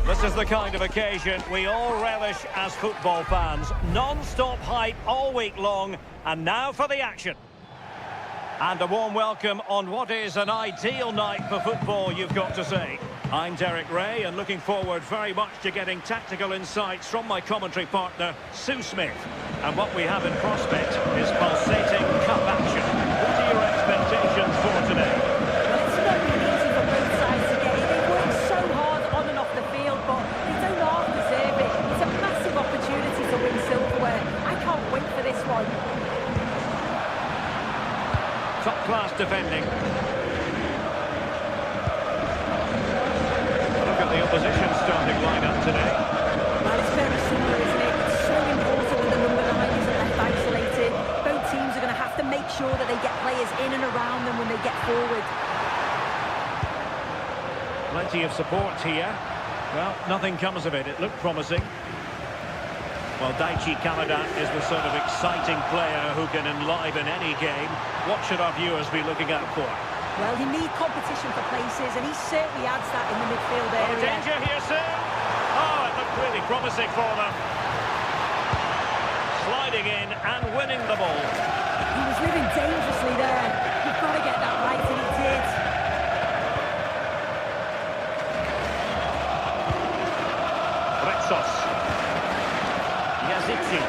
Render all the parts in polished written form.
This is the kind of occasion we all relish as football fans. Non-stop hype all week long, and now for the action. And a warm welcome on what is an ideal night for football, you've got to say. I'm Derek Ray, and looking forward very much to getting tactical insights from my commentary partner, Sue Smith. And what we have in prospect is pulsating cup action. What are your expectations for today? Well, it's not been easy for both sides today. They've worked so hard on and off the field, but they don't half deserve it. It's a massive opportunity to win silverware. I can't wait for this one. Top-class defending. Look at the opposition starting lineup today. Well, it's very similar, isn't it? It's so important that the number 9 isn't left isolated. Both teams are going to have to make sure that they get players in and around them when they get forward. Plenty of support here. Well, nothing comes of it. It looked promising. Well, Daichi Kamada is the sort of exciting player who can enliven any game. What should our viewers be looking out for? Well, you need competition for places, and he certainly adds that in the midfield area. Danger here soon. Oh, it looked really promising for them. Sliding in and winning the ball. He was living dangerously there. You've got to get that right, and he did. Retsos. Yazidzi.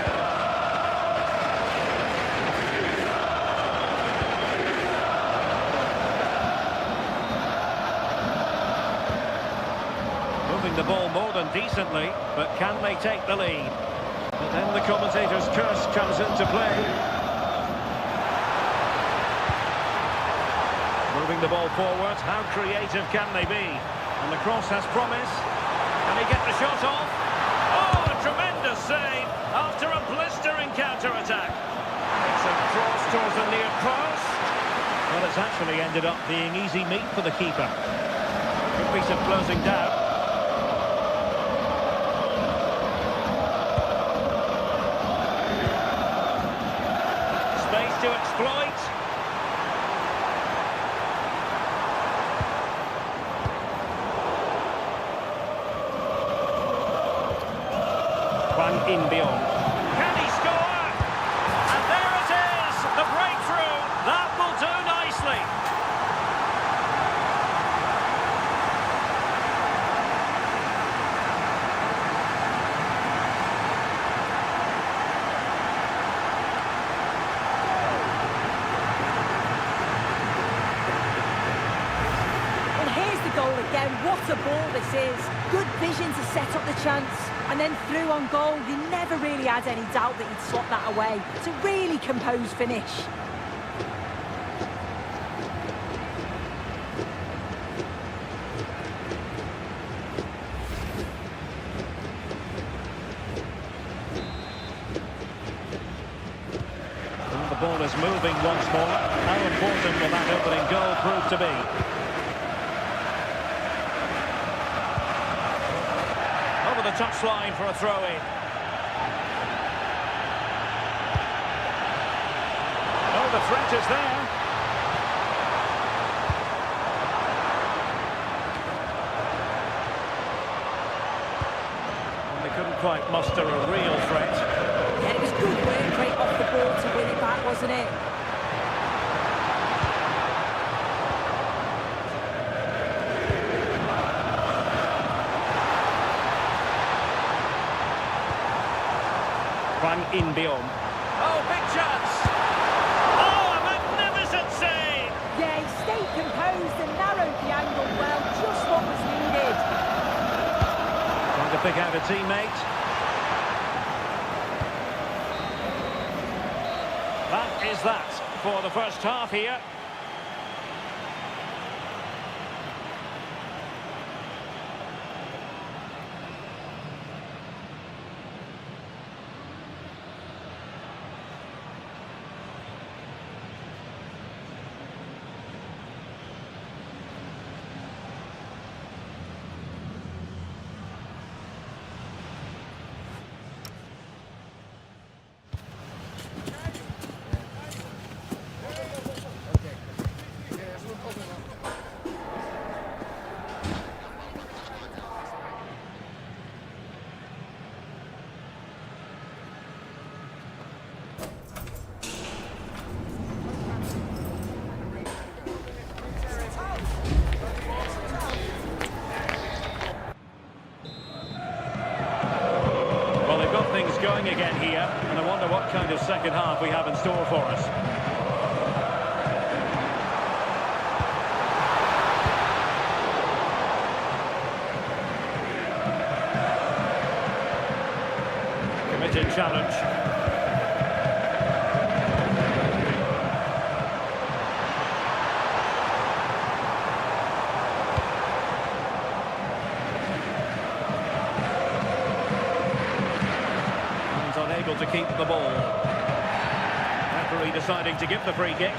Moving the ball more than decently, but can they take the lead? But then the commentator's curse comes into play. Moving the ball forward, how creative can they be? And the cross has promise. Can he get the shot off? Oh, a tremendous save after a blistering counter-attack. It's a cross towards the near post. Well, it's actually ended up being easy meat for the keeper. Good piece of closing down. Space to exploit. In beyond. Can he score? And there it is, the breakthrough. That will do nicely. Well, here's the goal again. What a ball this is. Good vision to set up the chance. And then through on goal, you never really had any doubt that he'd slot that away. It's a really composed finish. And the ball is moving once more. How important will that opening goal prove to be? The touchline for a throw-in. Oh, the threat is there. And they couldn't quite muster a real threat. Yeah, it was good work right off the ball to win it back, wasn't it? In beyond. Oh, big chance! Oh, a magnificent save! Yeah, he stayed teammate. That is that for the first half here. Things going again here, and I wonder what kind of second half we have in store for us. Committed challenge. Unable to keep the ball. Referee deciding to give the free kick.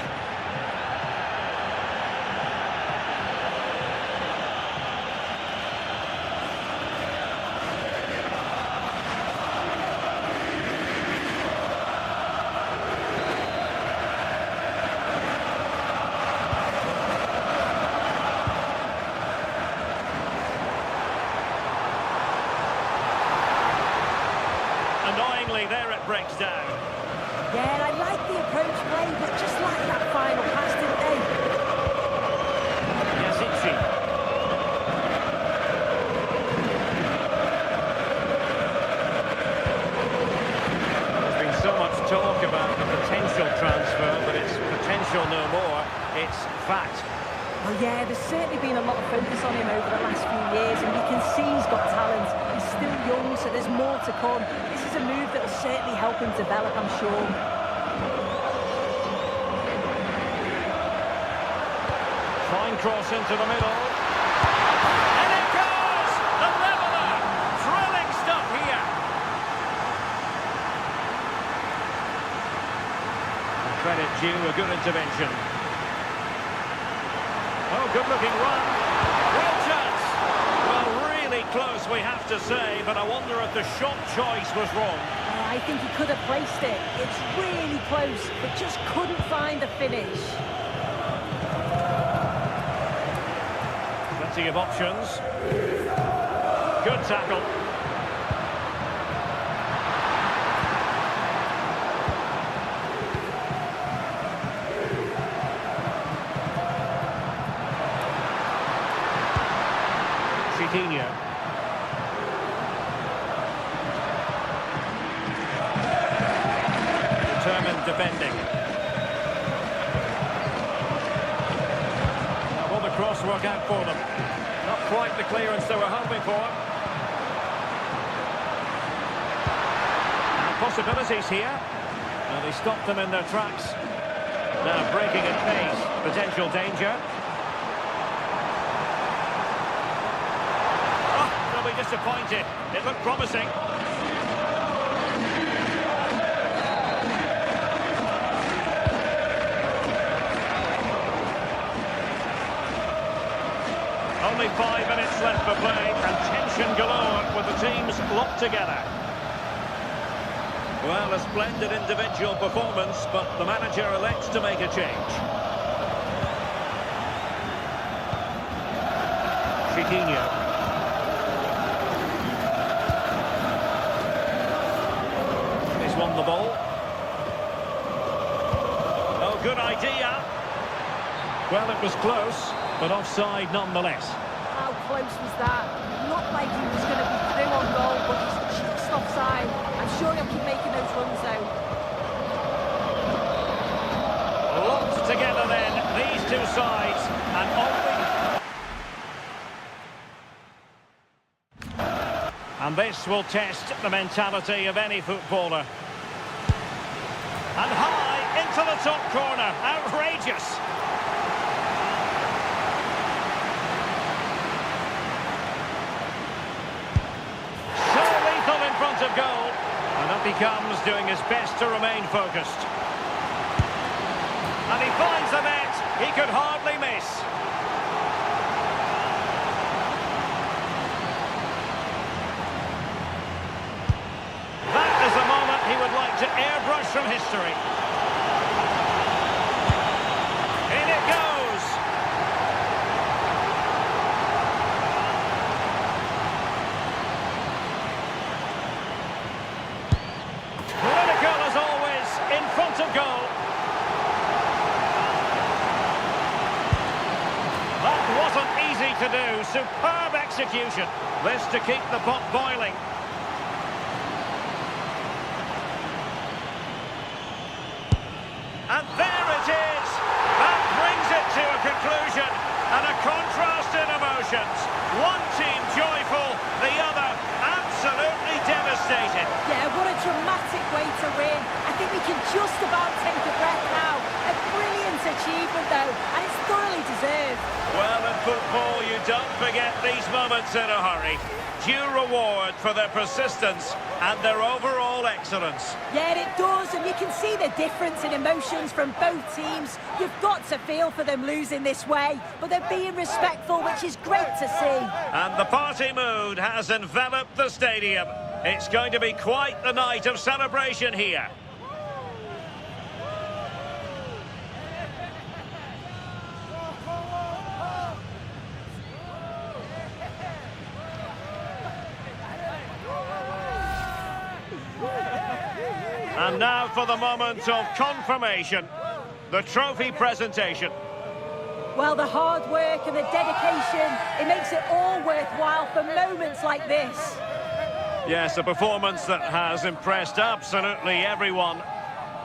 Annoyingly, there it breaks down. Yeah, I like the approach play, but just like that final pass, didn't they? Yes, it's she. There's been so much talk about the potential transfer, but it's potential no more. It's fact. Well, yeah, there's certainly been a lot of focus on him over the last few years, and you can see he's got talent. He's still young, so there's more to come. This is a move that will certainly help him develop, I'm sure. Fine cross into the middle. And it goes! The leveller! Thrilling stuff here. Credit due, a good intervention. Oh, good-looking run. Real chance. Well, really close, we have to say, but I wonder if the shot choice was wrong. I think he could have placed it. It's really close, but just couldn't find the finish. Plenty of options. Good tackle. Chiquinho. Determined defending. Now, will the cross work out for them? Not quite the clearance they were hoping for. And possibilities here. Now they stopped them in their tracks. Now breaking at pace. Potential danger. Disappointed. It looked promising. Only 5 minutes left for play, and tension galore with the teams locked together. Well, a splendid individual performance, but the manager elects to make a change. Chiquinho. Won the ball. Oh, good idea. Well, it was close, but offside nonetheless. How close was that? Not like he was going to be through on goal, but he's just offside. I'm sure he'll keep making those runs, though. Locked together then, these two sides, and And this will test the mentality of any footballer. And high into the top corner. Outrageous. So lethal in front of goal. And up he comes, doing his best to remain focused. And he finds the net. He could hardly miss. That is a moment he would like to airbrush from history. In it goes. Clinical as always, in front of goal. That wasn't easy to do. Superb execution. This to keep the pot boiling. And there it is. That brings it to a conclusion. And a contrast in emotions. One team joyful, the other absolutely devastated. Yeah, what a dramatic way to win. I think we can just about take a breath now. A brilliant achievement, though, and it's thoroughly deserved. Well, in football, you don't forget these moments in a hurry. Due reward for their persistence and their overall excellence. Yeah, it does, and you can see the difference in emotions from both teams. You've got to feel for them losing this way, but they're being respectful, which is great to see. And the party mood has enveloped the stadium. It's going to be quite the night of celebration here. And now for the moment of confirmation, the trophy presentation. Well, the hard work and the dedication, it makes it all worthwhile for moments like this. Yes, a performance that has impressed absolutely everyone.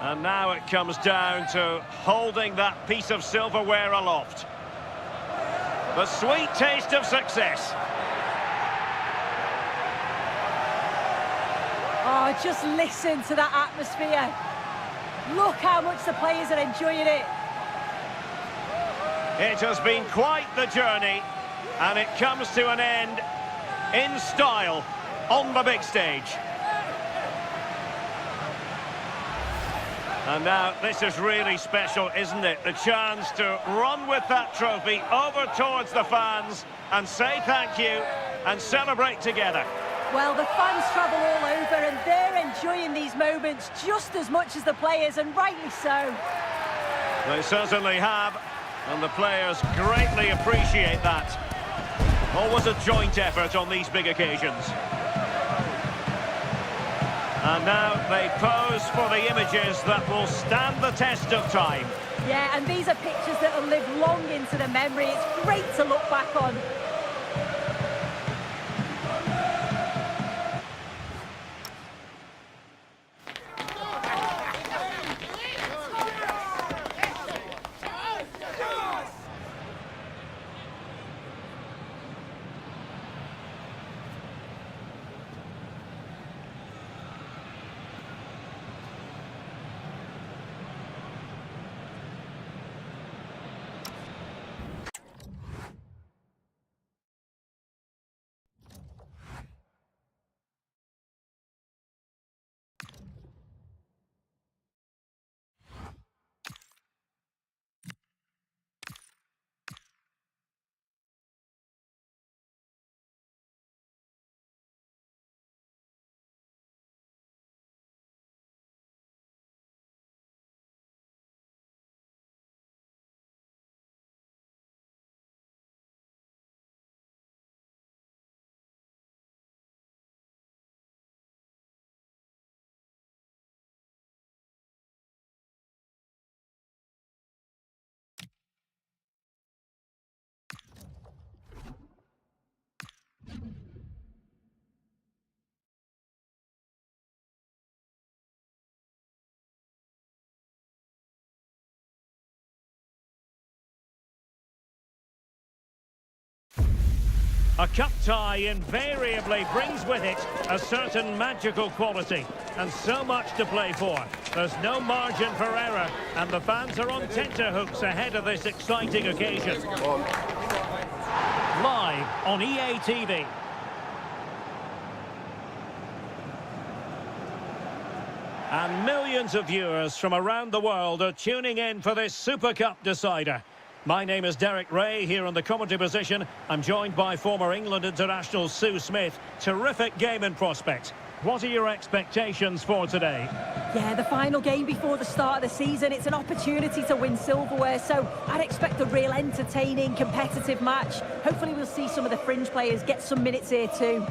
And now it comes down to holding that piece of silverware aloft. The sweet taste of success. Oh, just listen to that atmosphere. Look how much the players are enjoying it. It has been quite the journey, and it comes to an end in style on the big stage. And now this is really special, isn't it? The chance to run with that trophy over towards the fans and say thank you and celebrate together. Well, the fans travel all over and they're enjoying these moments just as much as the players, and rightly so. They certainly have, and the players greatly appreciate that. Always a joint effort on these big occasions. And now they pose for the images that will stand the test of time. Yeah, and these are pictures that will live long into the memory. It's great to look back on. A cup tie invariably brings with it a certain magical quality and so much to play for. There's no margin for error and the fans are on tenterhooks ahead of this exciting occasion. Live on EA TV. And millions of viewers from around the world are tuning in for this Super Cup decider. My name is Derek Ray, here in the commentary position. I'm joined by former England international Sue Smith. Terrific game in prospect. What are your expectations for today? Yeah, the final game before the start of the season. It's an opportunity to win silverware, so I'd expect a real entertaining, competitive match. Hopefully we'll see some of the fringe players get some minutes here too.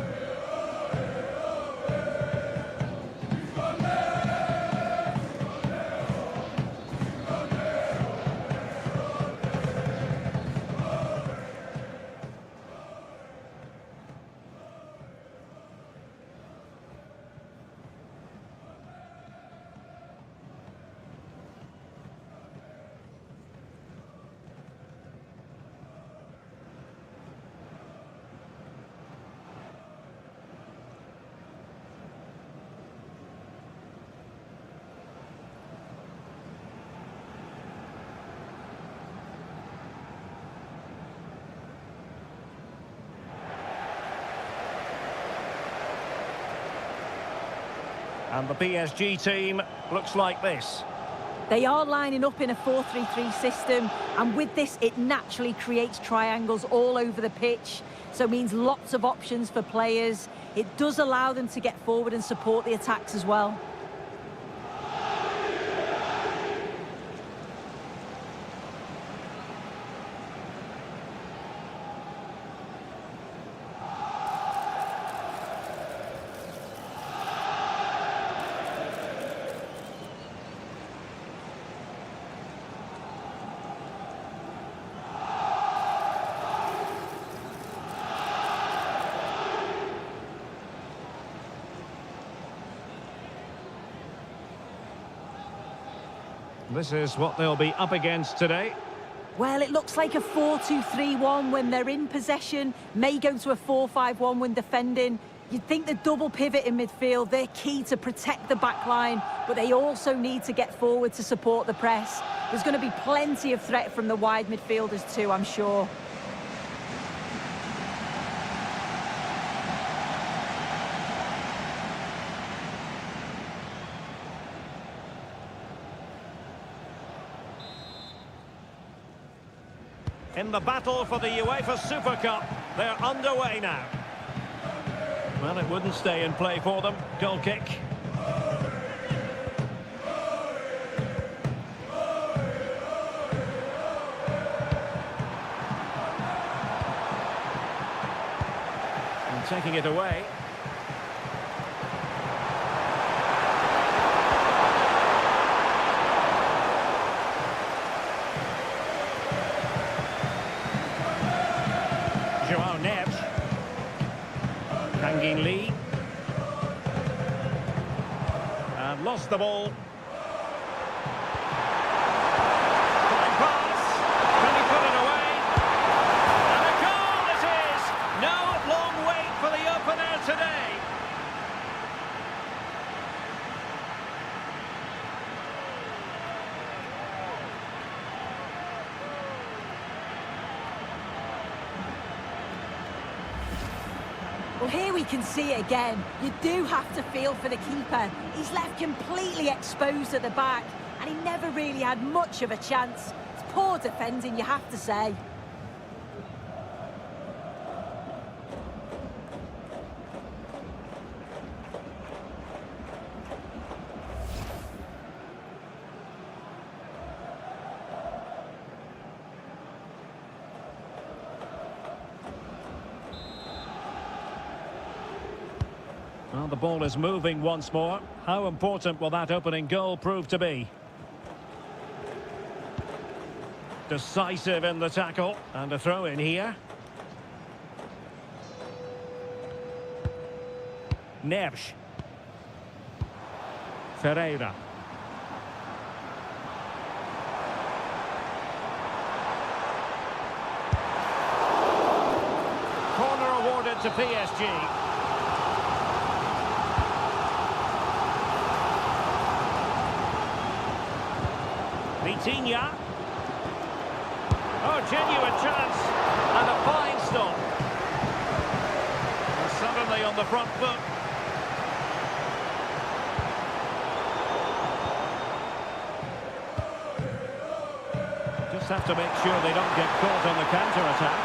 And the PSG team looks like this. They are lining up in a 4-3-3 system, and with this it naturally creates triangles all over the pitch, so it means lots of options for players. It does allow them to get forward and support the attacks as well. This is what they'll be up against today. Well, it looks like a 4-2-3-1 when they're in possession, may go to a 4-5-1 when defending. You'd think the double pivot in midfield, they're key to protect the back line, but they also need to get forward to support the press. There's going to be plenty of threat from the wide midfielders too, I'm sure. In the battle for the UEFA Super Cup, they're underway now. Well, it wouldn't stay in play for them. Goal kick. And taking it away. Lee and lost the ball. Fine pass. Can he put it away? And a goal it is. No long wait for the opener today. Well, here we can see it again. You do have to feel for the keeper. He's left completely exposed at the back, and he never really had much of a chance. It's poor defending, you have to say. Well, the ball is moving once more. How important will that opening goal prove to be? Decisive in the tackle. And a throw in here. Neves. Ferreira. Corner to PSG. Vitinha. Oh, genuine chance. And a fine stop. And suddenly on the front foot. Just have to make sure they don't get caught on the counter-attack.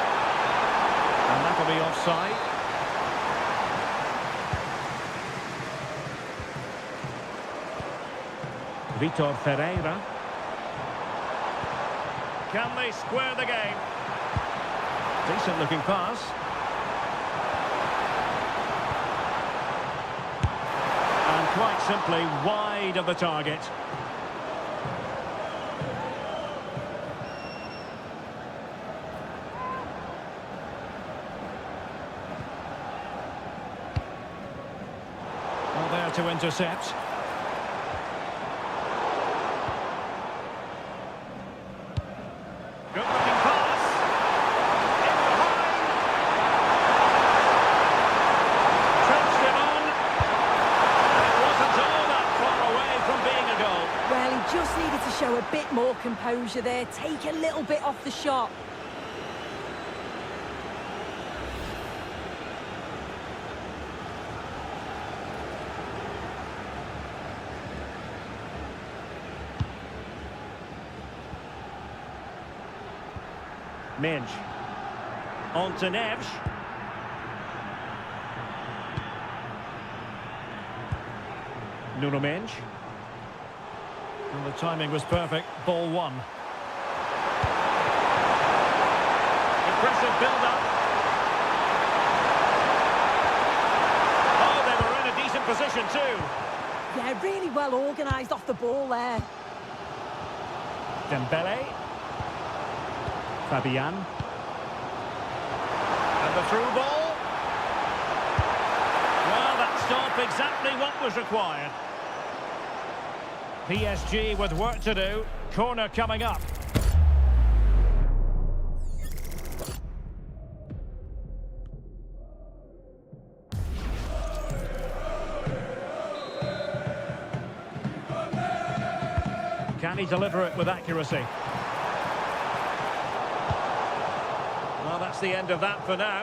And that'll be offside. Vitor Ferreira. Can they square the game? Decent looking pass. And quite simply wide of the target. Well, there to intercept. Good looking pass. In behind. Touched it on. It wasn't all that far away from being a goal. Well, he just needed to show a bit more composure there, take a little bit off the shot. Minge. On to Neves. Nuno Minge. And the timing was perfect. Ball one. Impressive build-up. Oh, they were in a decent position too. Yeah, really well organised off the ball there. Dembele. Fabian. And the through ball. Well, that stop exactly what was required. PSG with work to do. Corner coming up. Can he deliver it with accuracy? Well, that's the end of that for now.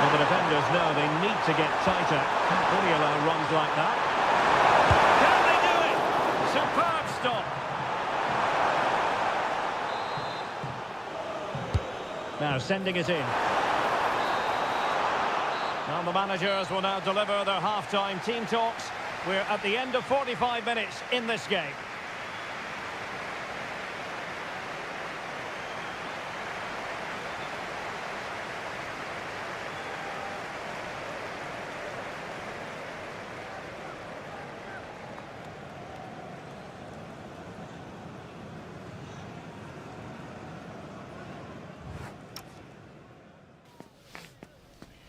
Well, the defenders know they need to get tighter. Can't really allow runs like that. Can they do it? Superb stop. Now sending it in. Now the managers will now deliver their half-time team talks. We're at the end of 45 minutes in this game.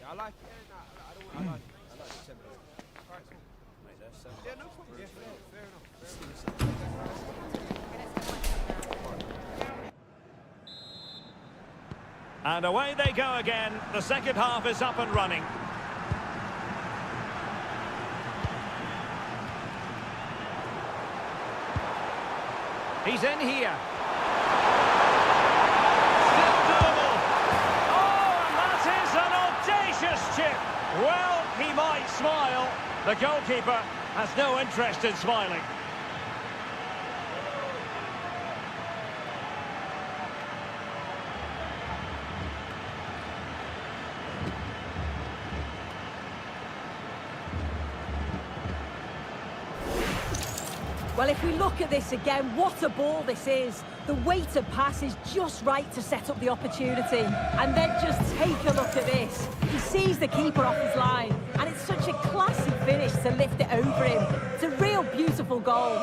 I like it. I like the tempo. Alright, cool. Mate, that's yeah, no problem. Yeah, fair enough. And away they go again. The second half is up and running. He's in here. Still doable. Oh, and that is an audacious chip. Well, he might smile. The goalkeeper has no interest in smiling. Well, if we look at this again, what a ball this is. The weighted pass is just right to set up the opportunity. And then just take a look at this. He sees the keeper off his line, and it's such a classy finish to lift it over him. It's a real beautiful goal.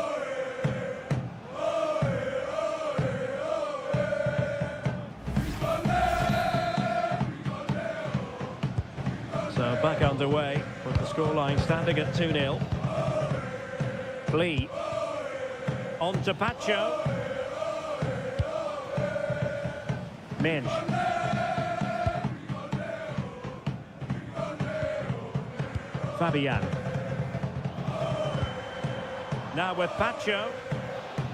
So back underway with the scoreline standing at 2-0. Lee. On to Pacho. Minge. Fabian. Now with Pacho.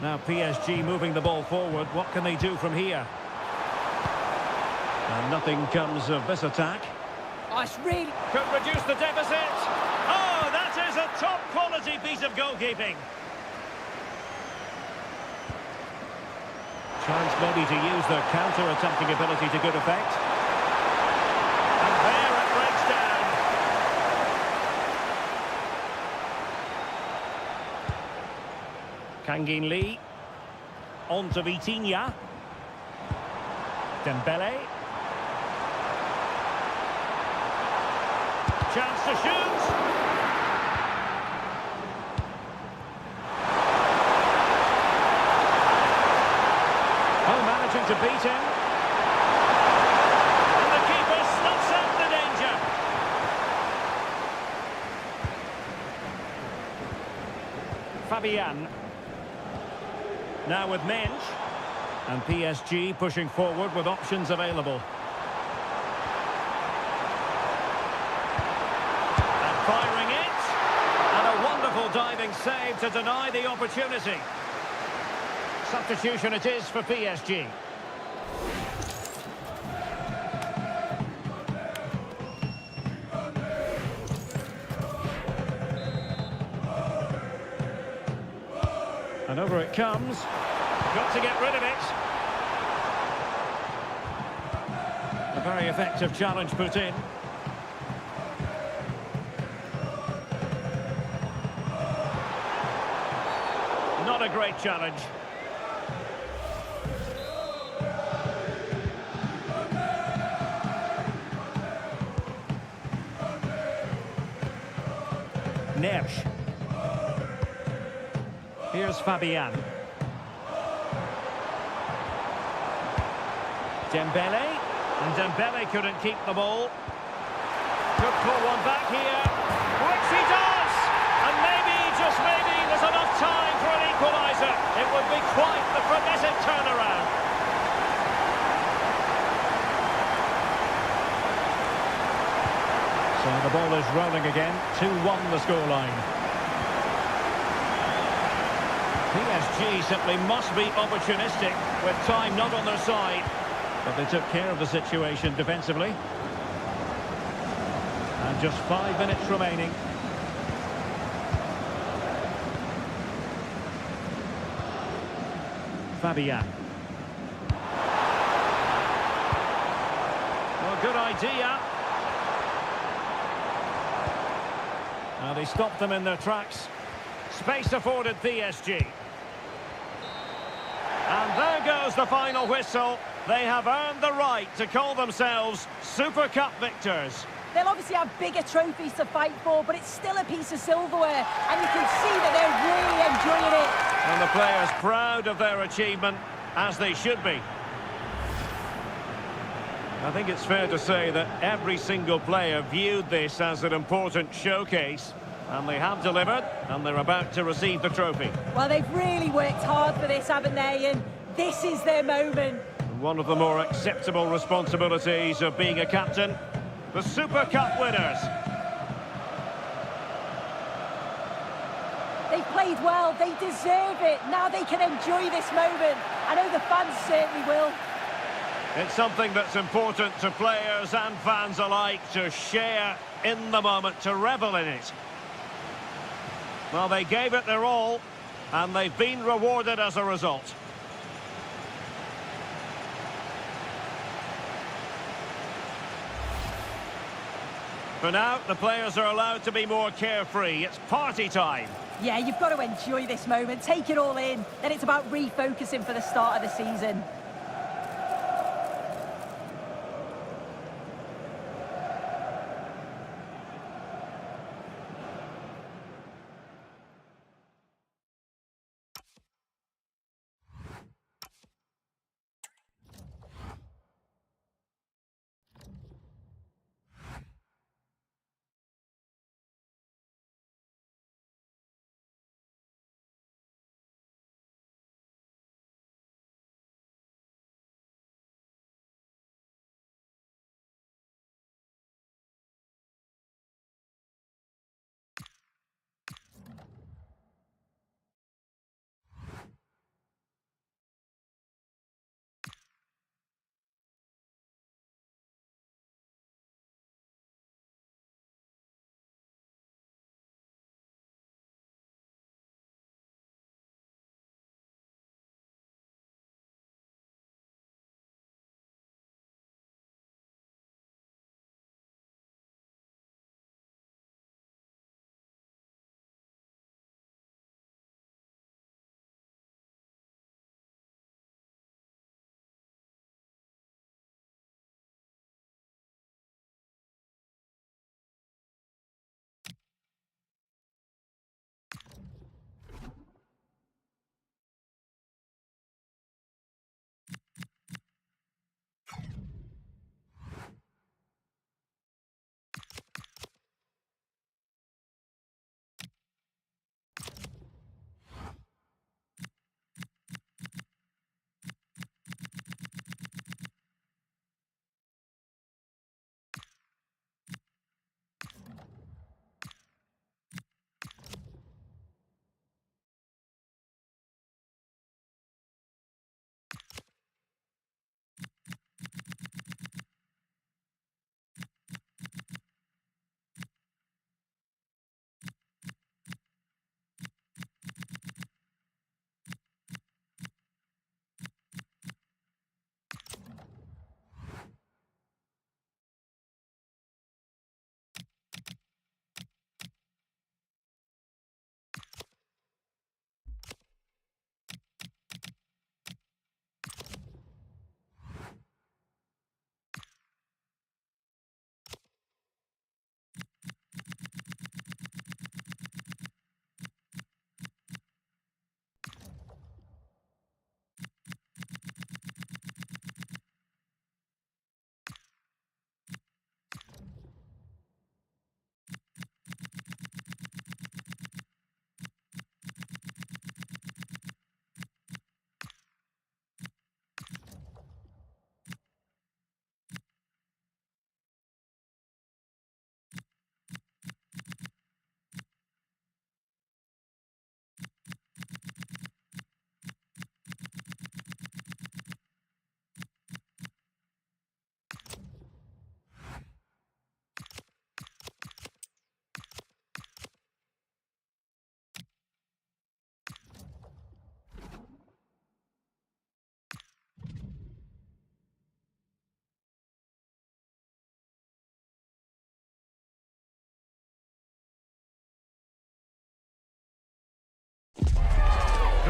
Now PSG moving the ball forward. What can they do from here? And nothing comes of this attack. Oh, it's really... Could reduce the deficit. Oh, that is a top-quality piece of goalkeeping. Chance maybe to use their counter-attacking ability to good effect. And there it breaks down. Kangin Lee. On to Vitinha. Dembele. Chance to shoot. Oh, managing to beat him. And the keeper snuffs out the danger. Fabian. Now with Minge. And PSG pushing forward with options available. And firing it. And a wonderful diving save to deny the opportunity. Substitution it is for PSG. And over it comes. Got to get rid of it. A very effective challenge put in. Not a great challenge. Neves. Here's Fabian. Dembele. And Dembele couldn't keep the ball. Could pull one back here. Which he does! And maybe, just maybe, there's enough time for an equaliser. It would be quite the frenetic turnaround. So the ball is rolling again. 2-1 the scoreline. PSG simply must be opportunistic with time not on their side. But they took care of the situation defensively. And just 5 minutes remaining. Fabian. Well, good idea. Now they stopped them in their tracks. Space afforded PSG. And there goes the final whistle. They have earned the right to call themselves Super Cup victors. They'll obviously have bigger trophies to fight for, but it's still a piece of silverware, and you can see that they're really enjoying it. And the players proud of their achievement, as they should be. I think it's fair to say that every single player viewed this as an important showcase, and they have delivered, and they're about to receive the trophy. Well, they've really worked hard for this, haven't they? And this is their moment. One of the more acceptable responsibilities of being a captain, the Super Cup winners. They've played well, they deserve it. Now they can enjoy this moment. I know the fans certainly will. It's something that's important to players and fans alike to share in the moment, to revel in it. Well, they gave it their all, and they've been rewarded as a result. For now, the players are allowed to be more carefree. It's party time. Yeah, you've got to enjoy this moment, take it all in. Then it's about refocusing for the start of the season.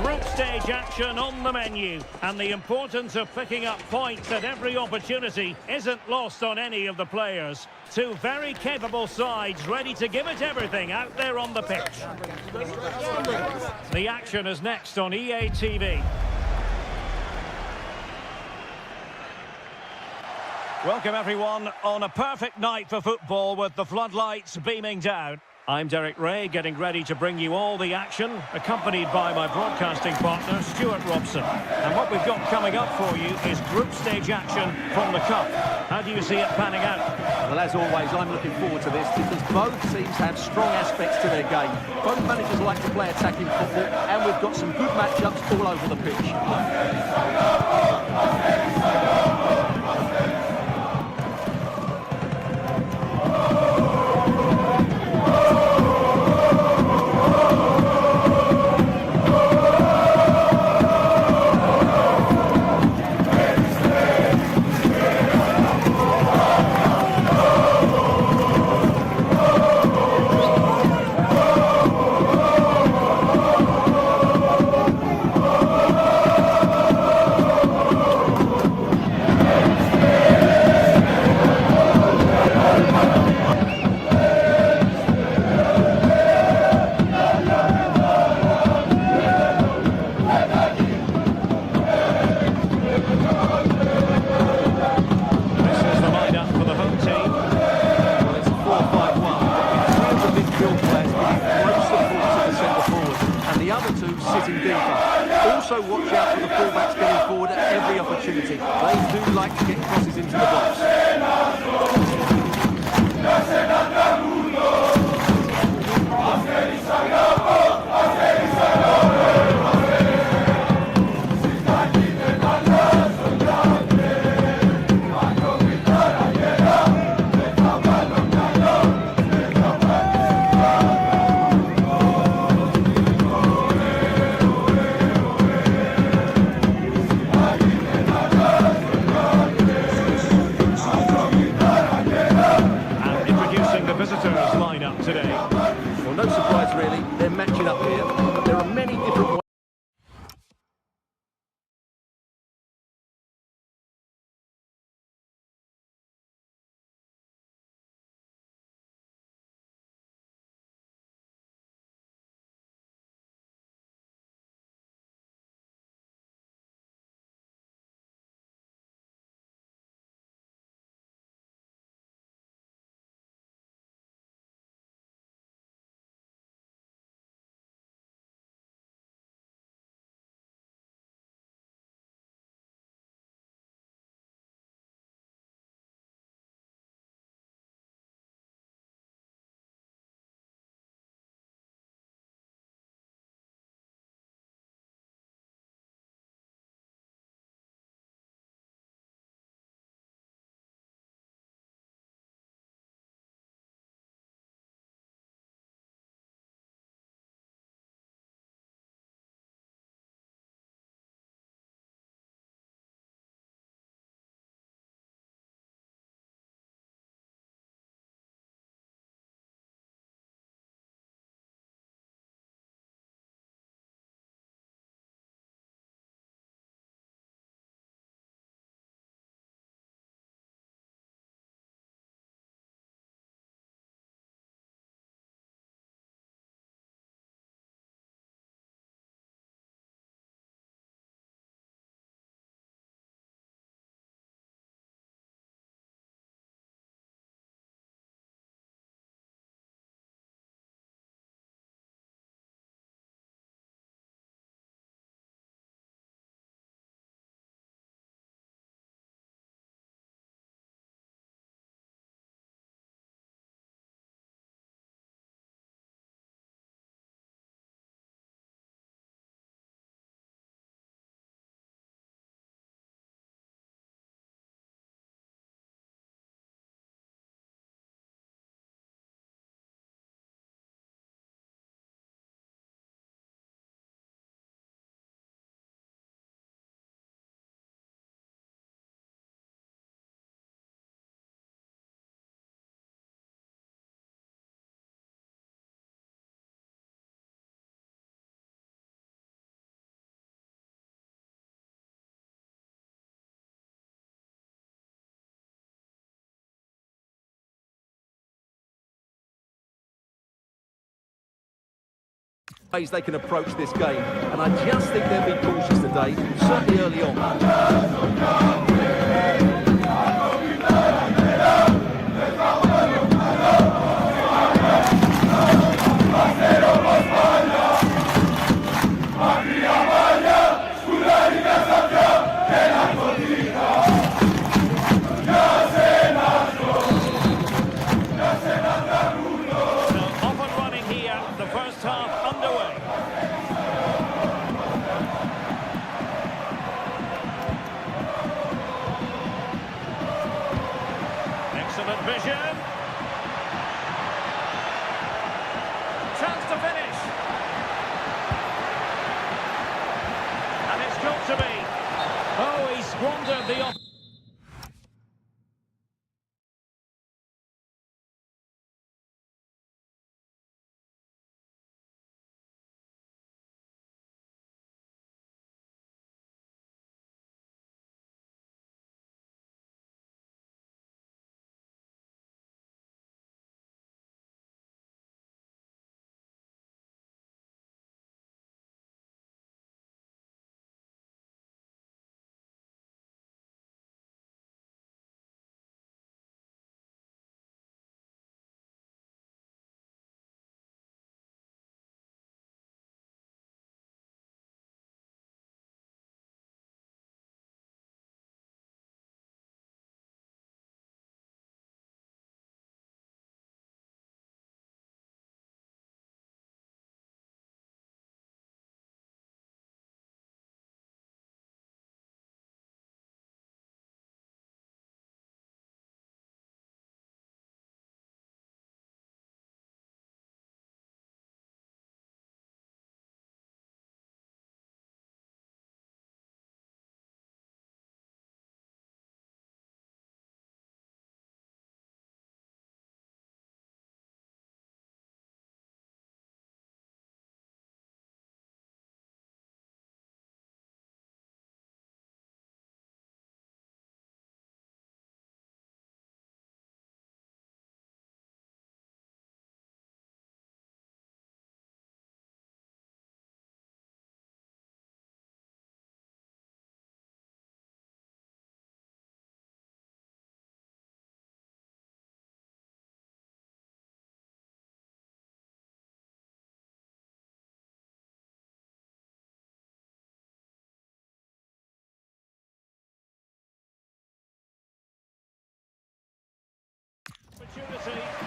Group stage action on the menu, and the importance of picking up points at every opportunity isn't lost on any of the players. Two very capable sides ready to give it everything out there on the pitch. The action is next on EA TV. Welcome everyone on a perfect night for football with the floodlights beaming down. I'm Derek Ray, getting ready to bring you all the action, accompanied by my broadcasting partner, Stuart Robson. And what we've got coming up for you is group stage action from the Cup. How do you see it panning out? Well, as always, I'm looking forward to this because both teams have strong aspects to their game. Both managers like to play attacking football, and we've got some good matchups all over the pitch. Sitting deeper. Also watch out for the fullbacks getting forward at every opportunity. They do like to get crosses into the visitors line up today. Well, no surprise really, they're matching up here, but there are many different ways. Ways they can approach this game, and I just think they'll be cautious today, certainly early on. Off and running here, the first half underway. Excellent vision. Chance to finish. And it's got to be. Oh, he squandered the opportunity.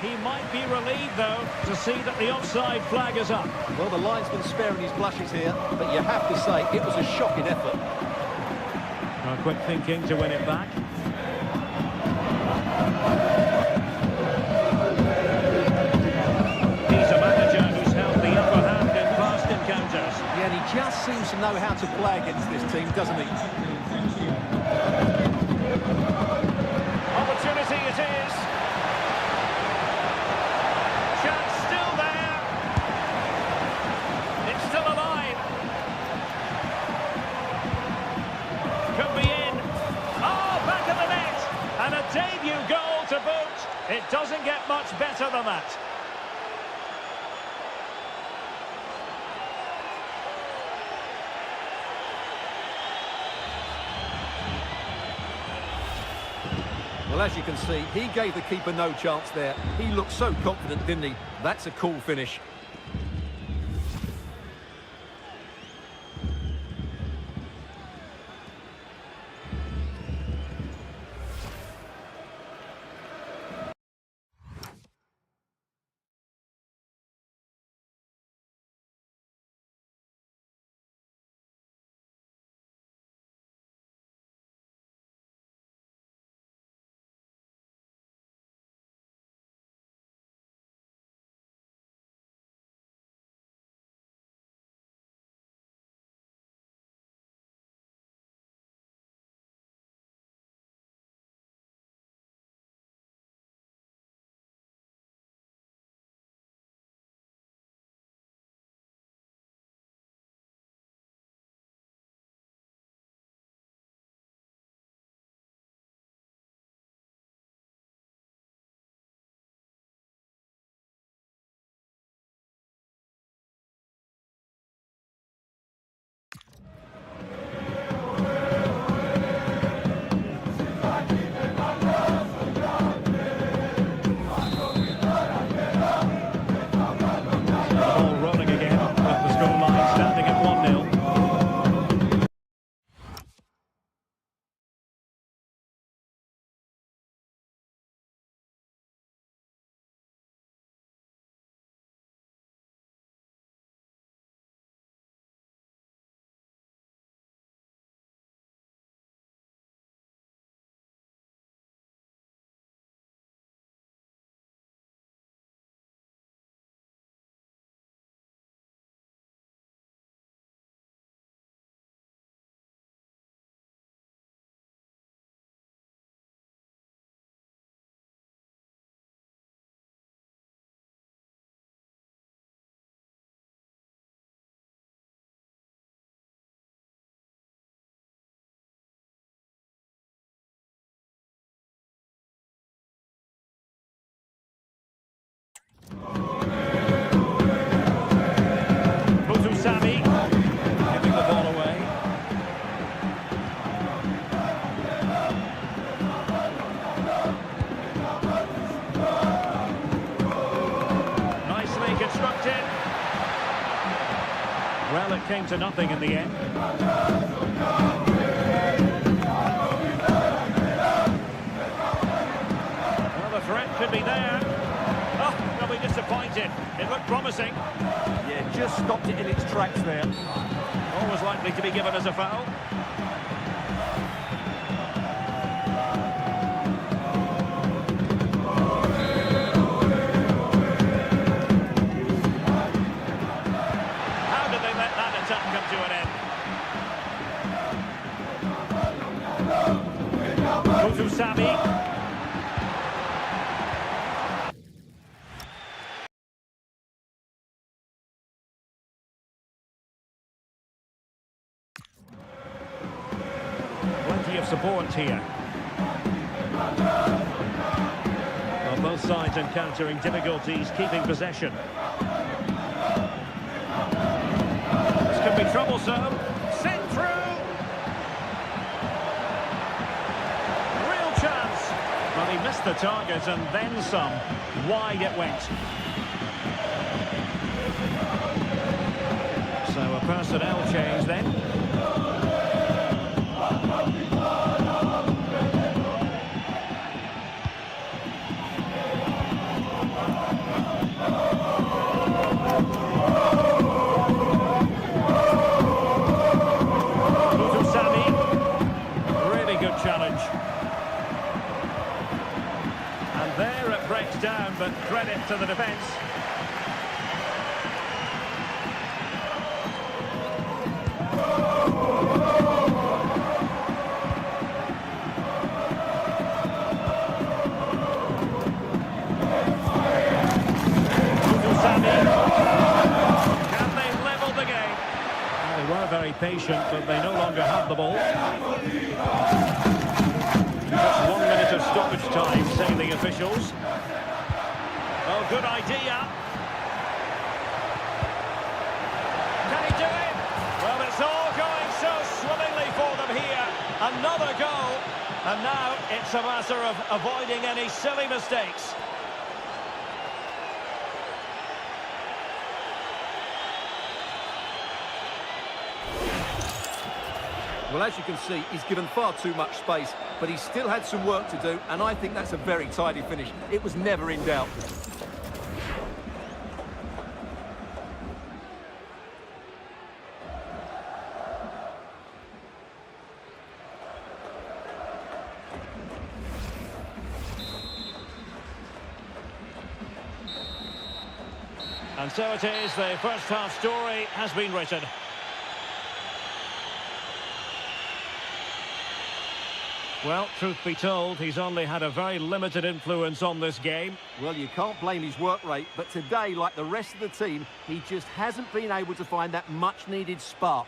He might be relieved, though, to see that the offside flag is up. Well, the linesman's sparing his blushes here, but you have to say it was a shocking effort. Well, quick thinking to win it back. He's a manager who's held the upper hand in past encounters. Yeah, and he just seems to know how to play against this team, doesn't he? Opportunity it is. Chance still there. It's still alive. Could be in. Oh, back of the net. And a debut goal to boot. It doesn't get much better than that. Well, as you can see, he gave the keeper no chance there. He looked so confident, didn't he? That's a cool finish. Well, it came to nothing in the end. Well, the threat could be there. Oh, they'll be disappointed. It looked promising. Yeah, just stopped it in its tracks there. Always likely to be given as a foul. How did they let that attack come to an end? Go to Sami. Plenty of support here. Well, both sides encountering difficulties keeping possession. This could be troublesome. Sent through. Real chance. Well, he missed the target and then some. Wide it went. So a personnel change then. Challenge. And there it breaks down, but credit to the defence. Can they level the game? Well, they were very patient, but they no longer have the ball. Just 1 minute of stoppage time, say the officials. Oh, good idea. Can he do it? Well, it's all going so swimmingly for them here. Another goal. And now it's a matter of avoiding any silly mistakes. Well, as you can see, he's given far too much space, but he still had some work to do, and I think that's a very tidy finish. It was never in doubt. And so it is, the first half story has been written. Well, truth be told, he's only had a very limited influence on this game. Well, you can't blame his work rate, but today, like the rest of the team, he just hasn't been able to find that much-needed spark.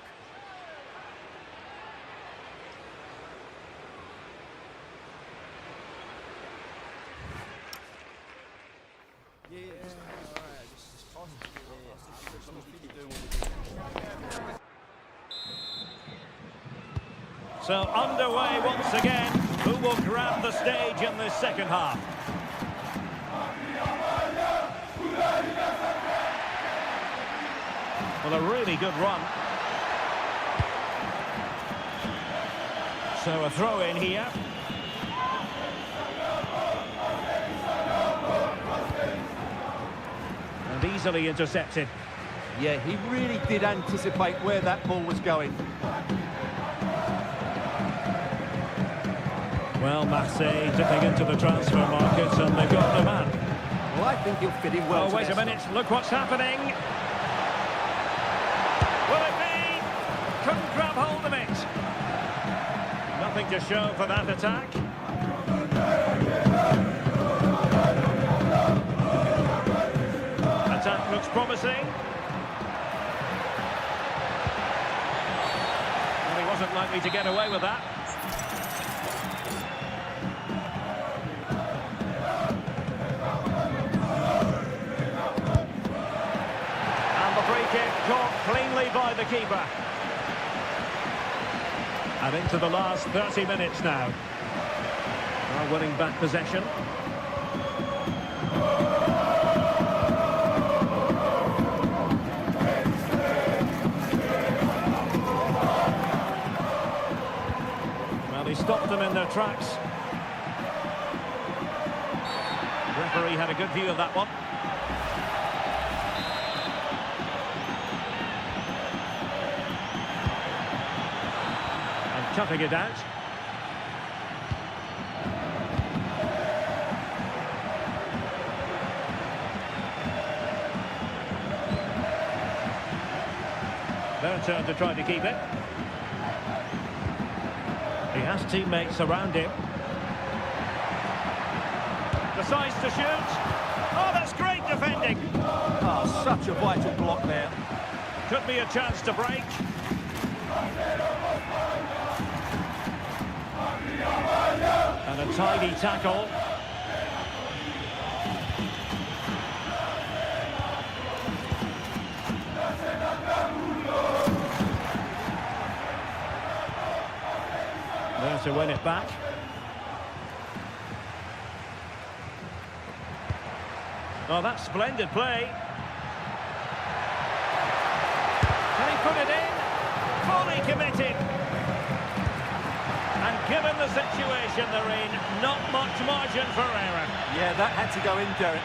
So underway once again. Who will grab the stage in this second half? Well, a really good run. So a throw in here. And easily intercepted. Yeah, he really did anticipate where that ball was going. Well, Marseille dipping into the transfer markets, and they've got the man. Well, I think he'll fit in well. Oh, wait a minute, look what's happening. Will it be? Couldn't grab hold of it. Nothing to show for that attack. Attack looks promising. And he wasn't likely to get away with that. Caught cleanly by the keeper. And into the last 30 minutes now. Well, winning back possession. their tracks. The referee had a good view of that one. And cutting it out. Their turn to try to keep it. He has teammates around him. Decides to shoot. Oh, that's great defending. Oh, such a vital block there. Could be a chance to break. And a tidy tackle. There to win it back. Oh, that's splendid play. Can he put it in? Fully committed. And given the situation they're in, not much margin for error. Yeah, that had to go in, Derek.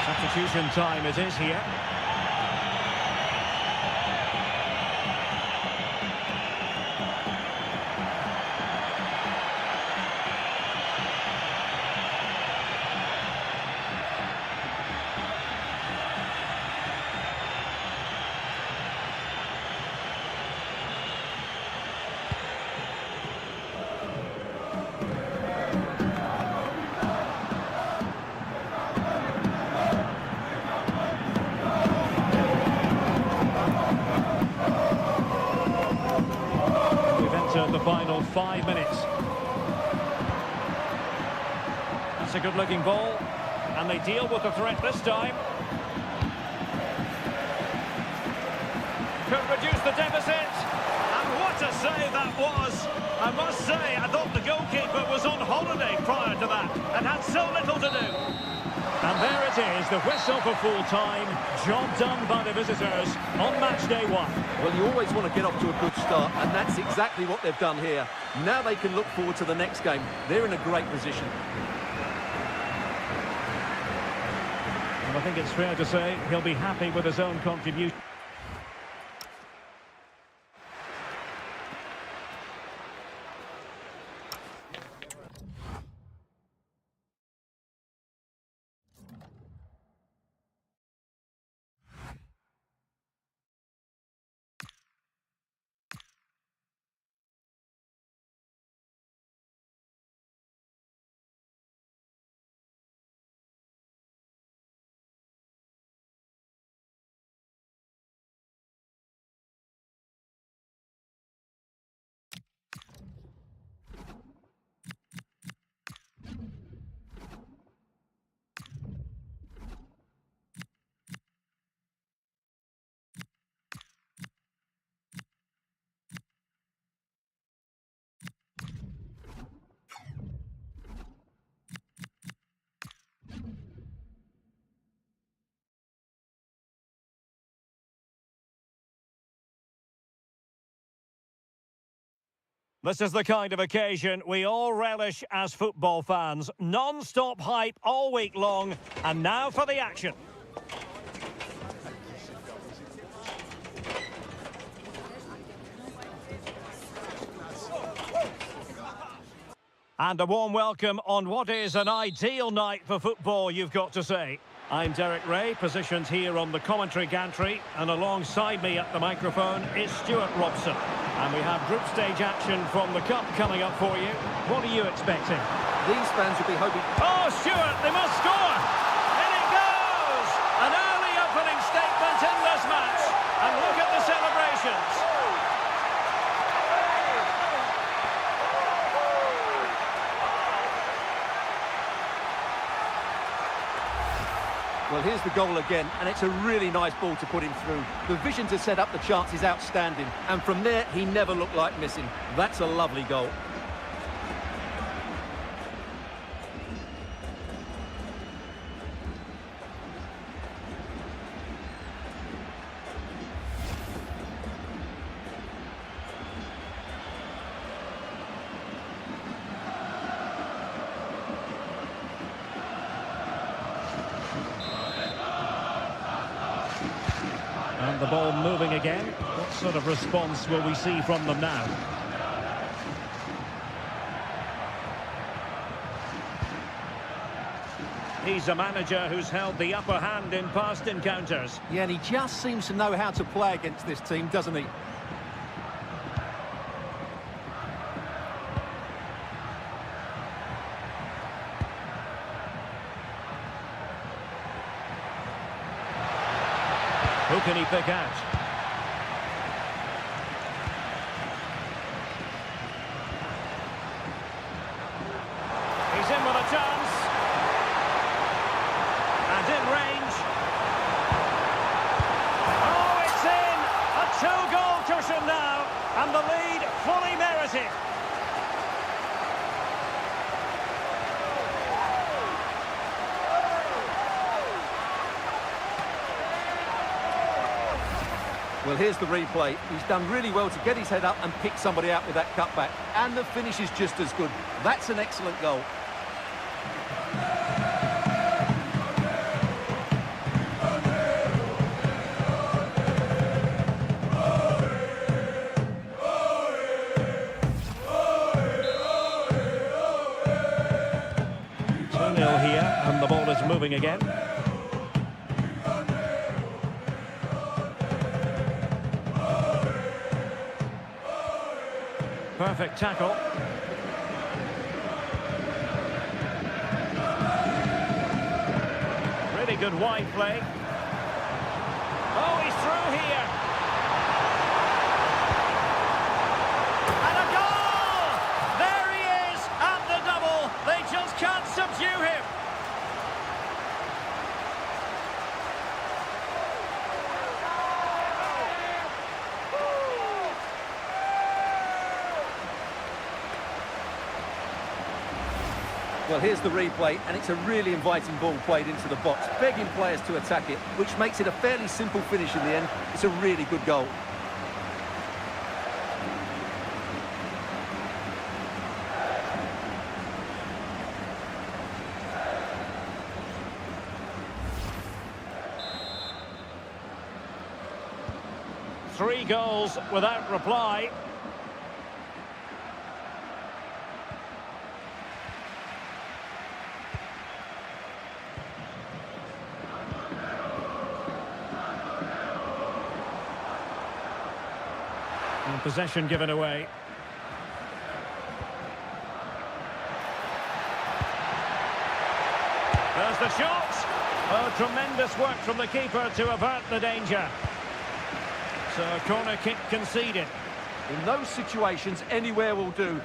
Substitution time it is here. The final 5 minutes. That's a good-looking ball, and they deal with the threat this time. Could reduce the deficit, and what a save that was! I must say, I thought the goalkeeper was on holiday prior to that, and had so little to do. And there it is, the whistle for full time. Job done by the visitors on match day 1. Well, you always want to get off to a good start, and that's exactly what they've done here. Now they can look forward to the next game. They're in a great position. And I think it's fair to say he'll be happy with his own contribution. This is the kind of occasion we all relish as football fans. Non-stop hype all week long, and now for the action. And a warm welcome on what is an ideal night for football, you've got to say. I'm Derek Ray, positioned here on the commentary gantry, and alongside me at the microphone is Stuart Robson. And we have group stage action from the Cup coming up for you. What are you expecting? These fans will be hoping... Oh, Stuart, they must score! In it goes! An early opening statement in this match. And look at the celebrations. Well, here's the goal again, and it's a really nice ball to put him through. The vision to set up the chance is outstanding, and from there, he never looked like missing. That's a lovely goal. And the ball moving again. What sort of response will we see from them now? He's a manager who's held the upper hand in past encounters. Yeah, and he just seems to know how to play against this team, doesn't he? Who can he pick out? He's in with a chance. And in range. Oh, it's in! A two-goal cushion now. And the lead fully merited. Well, here's the replay. He's done really well to get his head up and pick somebody out with that cutback. And the finish is just as good. That's an excellent goal. Here, and the ball is moving again. Perfect tackle. Really good wide play. Oh, he's through here. And a goal! There he is at the double. They just can't subdue him. Well, here's the replay, and it's a really inviting ball played into the box, begging players to attack it, which makes it a fairly simple finish in the end. It's a really good goal. Three goals without reply. And possession given away. There's the shot. Oh, tremendous work from the keeper to avert the danger. So a corner kick conceded. In those situations, anywhere will do.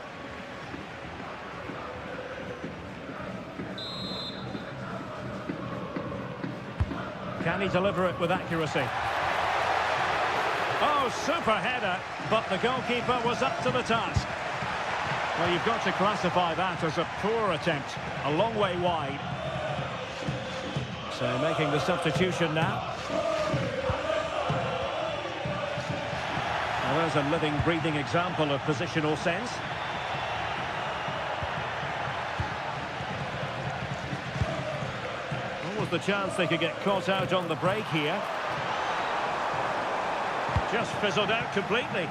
Can he deliver it with accuracy? Oh, super header, but the goalkeeper was up to the task. Well, you've got to classify that as a poor attempt, a long way wide. So making the substitution now. Well, there's a living, breathing example of positional sense. What was the chance they could get caught out on the break here? Just fizzled out completely.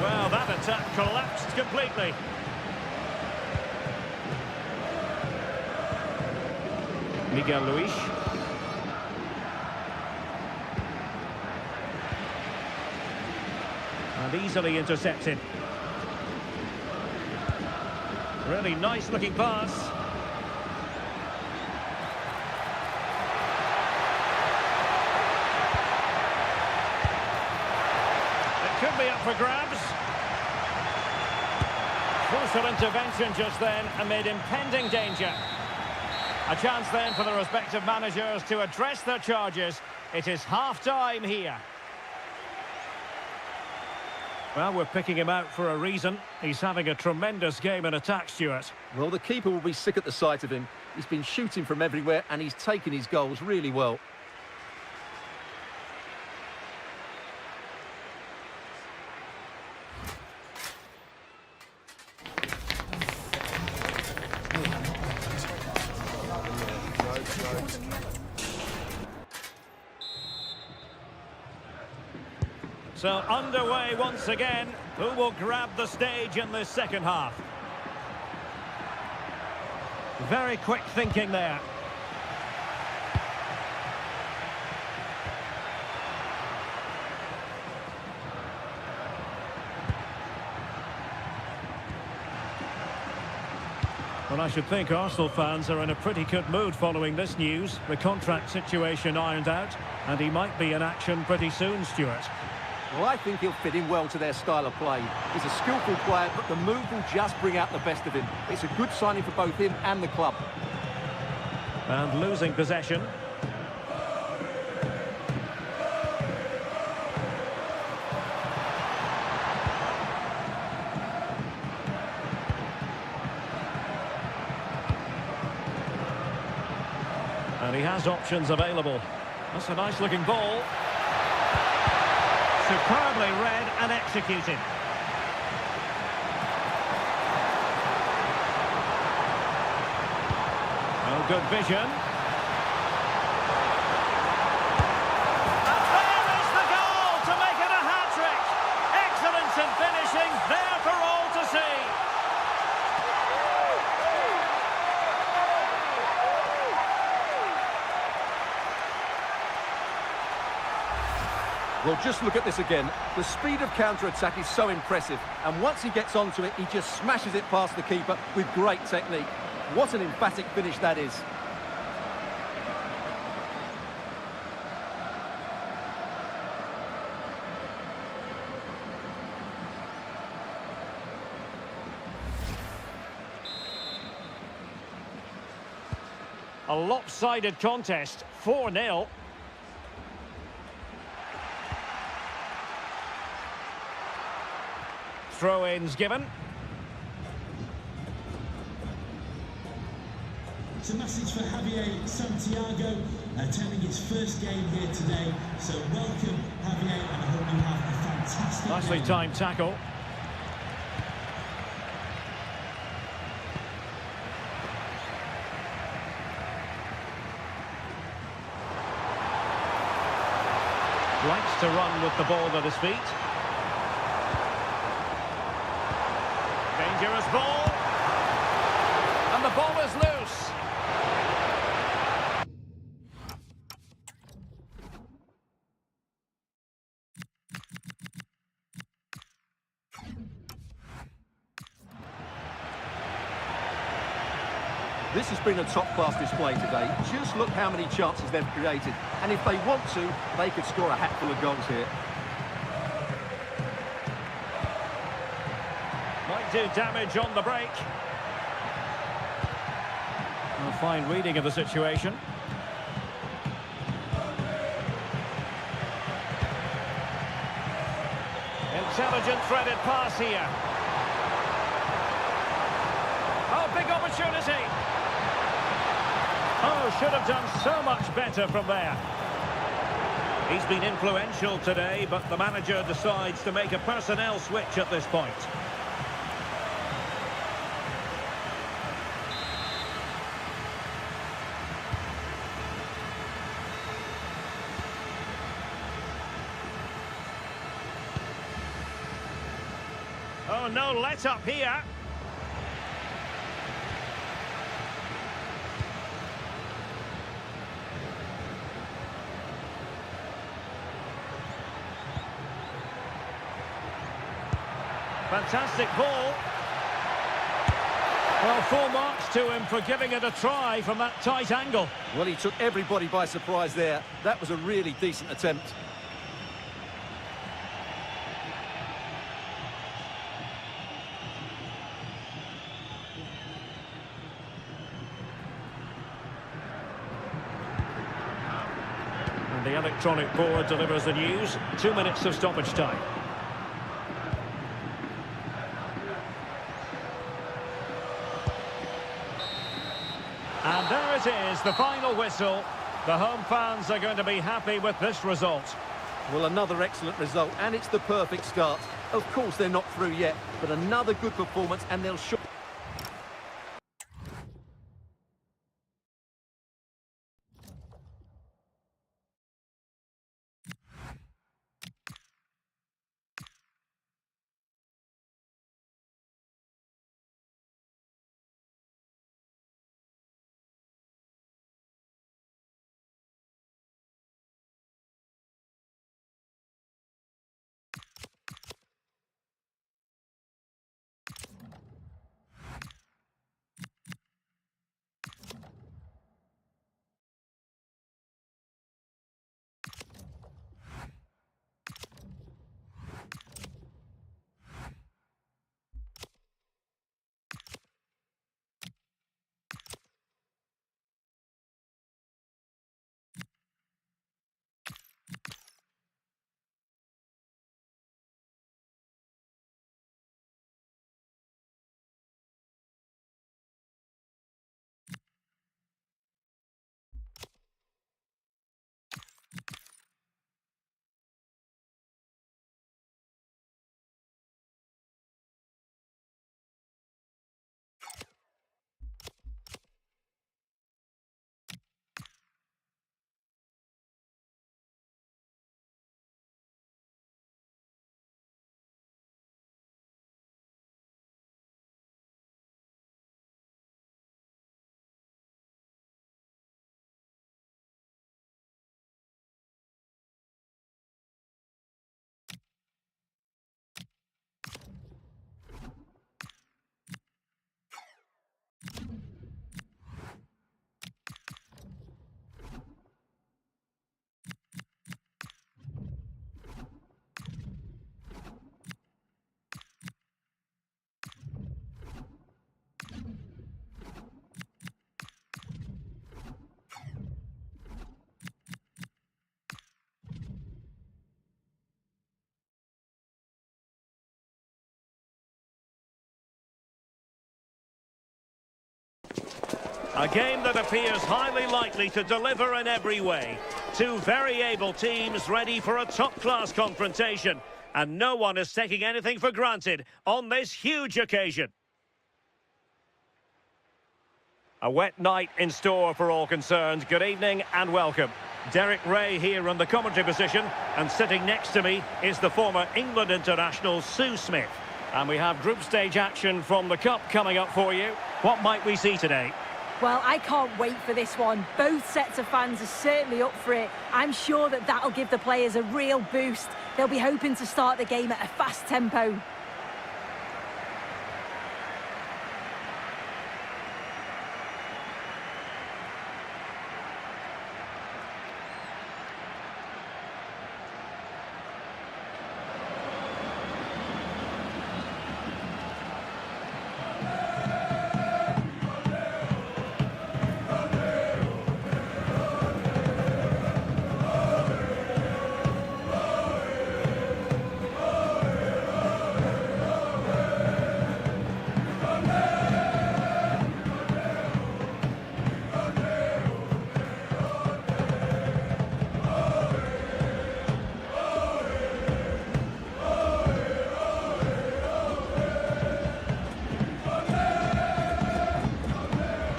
Well, that attack collapsed completely. Miguel Luis. And easily intercepted. Really nice looking pass. Could be up for grabs. Crucial intervention just then amid impending danger. A chance then for the respective managers to address their charges. It is half-time here. Well, we're picking him out for a reason. He's having a tremendous game in attack, Stuart. Well, the keeper will be sick at the sight of him. He's been shooting from everywhere and he's taken his goals really well. So underway once again. Who will grab the stage in this second half? Very quick thinking there. Well, I should think Arsenal fans are in a pretty good mood following this news. The contract situation ironed out, and he might be in action pretty soon, Stuart. Well, I think he'll fit in well to their style of play. He's a skillful player, but the move will just bring out the best of him. It's a good signing for both him and the club. And losing possession. And he has options available. That's a nice looking ball. Superbly read and executed. Oh, good vision. And there is the goal to make it a hat-trick. Excellence in finishing, there for all to see. Well, just look at this again. The speed of counter-attack is so impressive, and once he gets onto it, he just smashes it past the keeper with great technique. What an emphatic finish that is. A lopsided contest, 4-0. Throw-ins given. It's a message for Javier Santiago, attending his first game here today. So welcome, Javier, and I hope you have a fantastic Nicely game. timed tackle. Likes to run with the ball at his feet. Dangerous ball. And the ball is loose. This has been a top-class display today. Just look how many chances they've created. And if they want to, they could score a hatful of goals here. Might do damage on the break. A fine reading of the situation. Intelligent threaded pass here. Oh, big opportunity. Oh, should have done so much better from there. He's been influential today, but the manager decides to make a personnel switch at this point. Oh, no let up here. Fantastic ball. Well, full marks to him for giving it a try from that tight angle. Well, he took everybody by surprise there. That was a really decent attempt. And the electronic board delivers the news. 2 minutes of stoppage time. And there it is, the final whistle. The home fans are going to be happy with this result. Well, another excellent result, and it's the perfect start. Of course, they're not through yet, but another good performance, and they'll show... A game that appears highly likely to deliver in every way. Two very able teams ready for a top-class confrontation. And no one is taking anything for granted on this huge occasion. A wet night in store for all concerned. Good evening and welcome. Derek Ray here in the commentary position, and sitting next to me is the former England international Sue Smith. And we have group stage action from the Cup coming up for you. What might we see today? Well, I can't wait for this one. Both sets of fans are certainly up for it. I'm sure that that'll give the players a real boost. They'll be hoping to start the game at a fast tempo.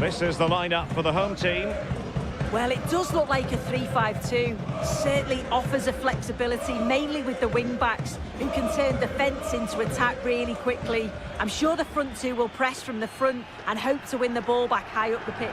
This is the lineup for the home team. Well, it does look like a 3-5-2. Certainly offers a flexibility, mainly with the wing-backs, who can turn defence into attack really quickly. I'm sure the front two will press from the front and hope to win the ball back high up the pitch.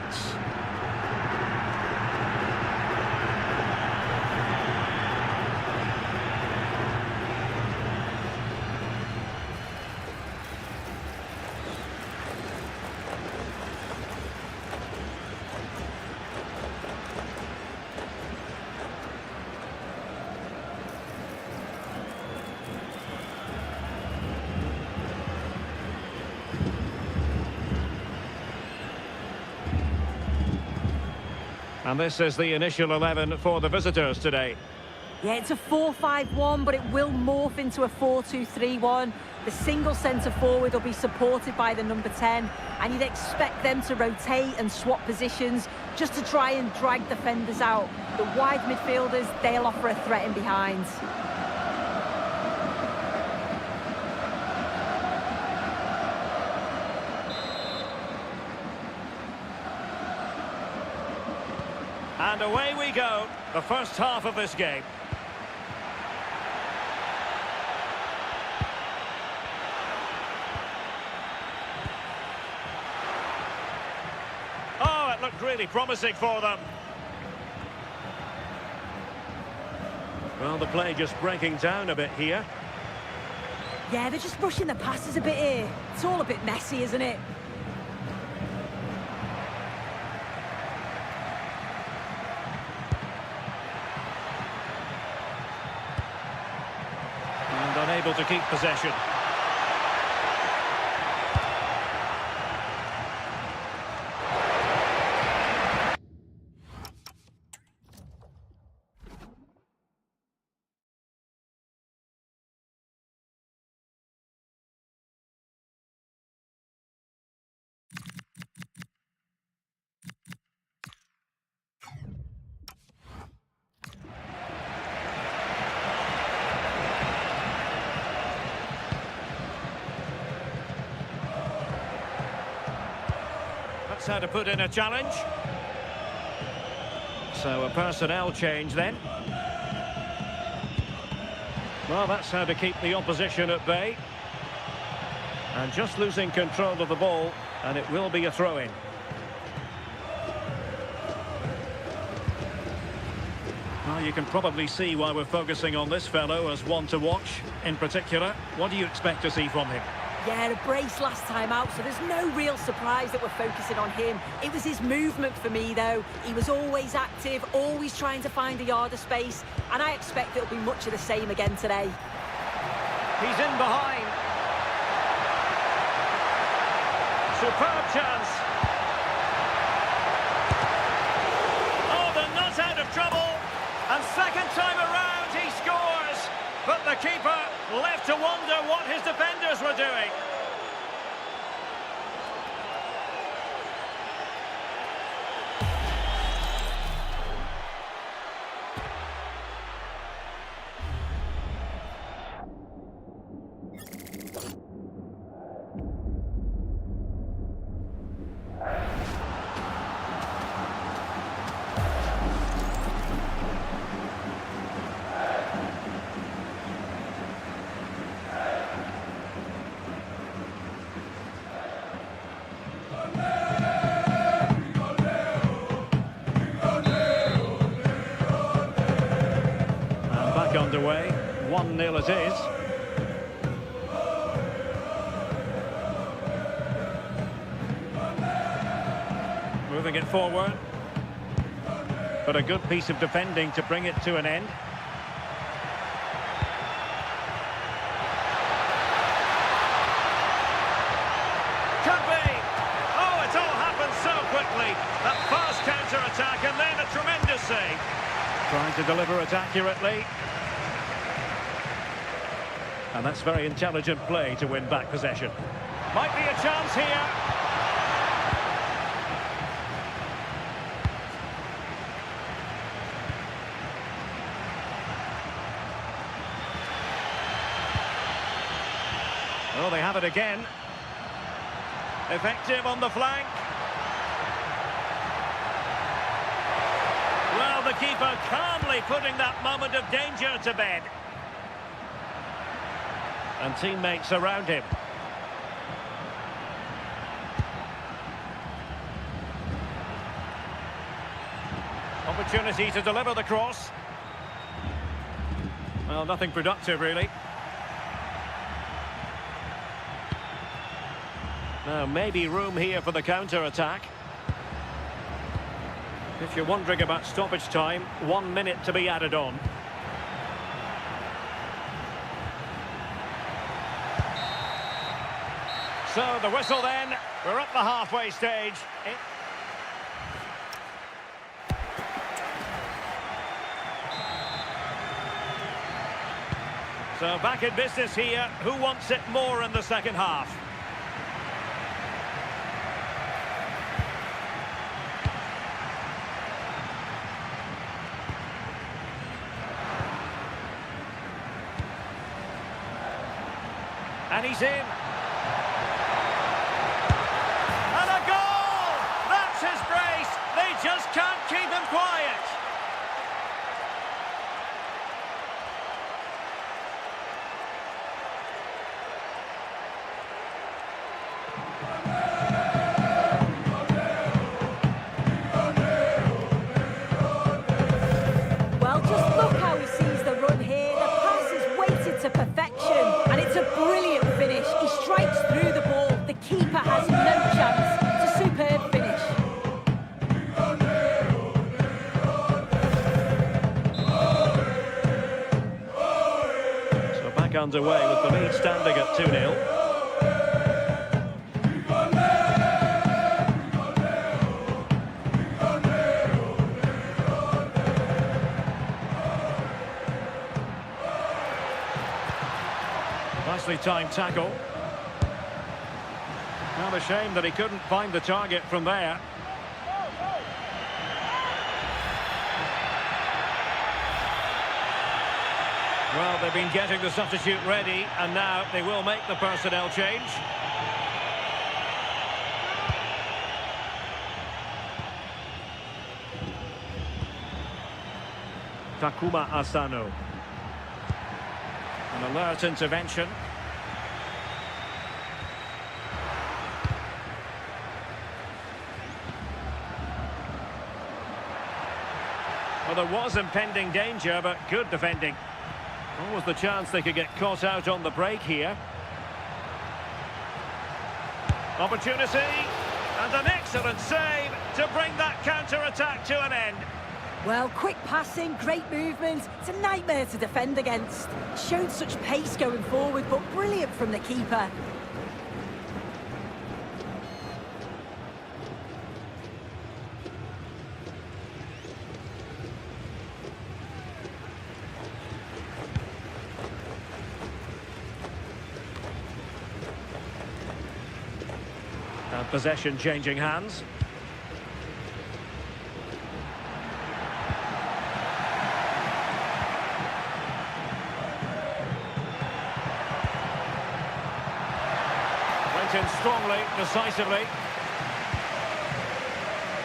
And this is the initial 11 for the visitors today. Yeah, it's a 4-5-1, but it will morph into a 4-2-3-1. The single centre-forward will be supported by the number 10, and you'd expect them to rotate and swap positions just to try and drag defenders out. The wide midfielders, they'll offer a threat in behind. And away we go, the first half of this game. Oh, it looked really promising for them. Well, the play just breaking down a bit here. Yeah, they're just rushing the passes a bit here. It's all a bit messy, isn't it? Unable to keep possession. That's how to put in a challenge. So a personnel change then. Well, that's how to keep the opposition at bay. And just losing control of the ball, and it will be a throw-in. Well, you can probably see why we're focusing on this fellow as one to watch in particular. What do you expect to see from him? Yeah, a brace last time out, so there's no real surprise that we're focusing on him. It was his movement for me, though. He was always active, always trying to find a yard of space, and I expect it'll be much of the same again today. He's in behind. Superb chance. Oh, they're not out of trouble. And second time around, he scores. But the keeper left to wonder what his defenders were doing. 1-0 it is. Moving it forward. But a good piece of defending to bring it to an end. Could be. Oh, it all happened so quickly. That fast counter-attack and then a tremendous save. Trying to deliver it accurately. And that's very intelligent play to win back possession. Might be a chance here. Oh, they have it again. Effective on the flank. Well, the keeper calmly putting that moment of danger to bed. And teammates around him. Opportunity to deliver the cross. Well, nothing productive, really. Now, maybe room here for the counter-attack. If you're wondering about stoppage time, 1 minute to be added on. So, the whistle then. We're up the halfway stage. So, back in business here. Who wants it more in the second half? And he's in. And a goal! That's his brace. They just can't keep him quiet. Well, just look how he sees the run here. The pass is weighted to perfection. And it's a brilliant finish. He strikes through the ball. The keeper has no chance. It's a superb finish. So back underway with the lead standing at 2-0. Nicely timed tackle. Not a shame that he couldn't find the target from there. Well, they've been getting the substitute ready, and now they will make the personnel change. Takuma Asano. An alert intervention. Well, there was impending danger, but good defending. What was the chance they could get caught out on the break here? Opportunity, and an excellent save to bring that counter-attack to an end. Well, quick passing, great movement. It's a nightmare to defend against. Showed such pace going forward, but brilliant from the keeper. And possession changing hands. Went in strongly, decisively.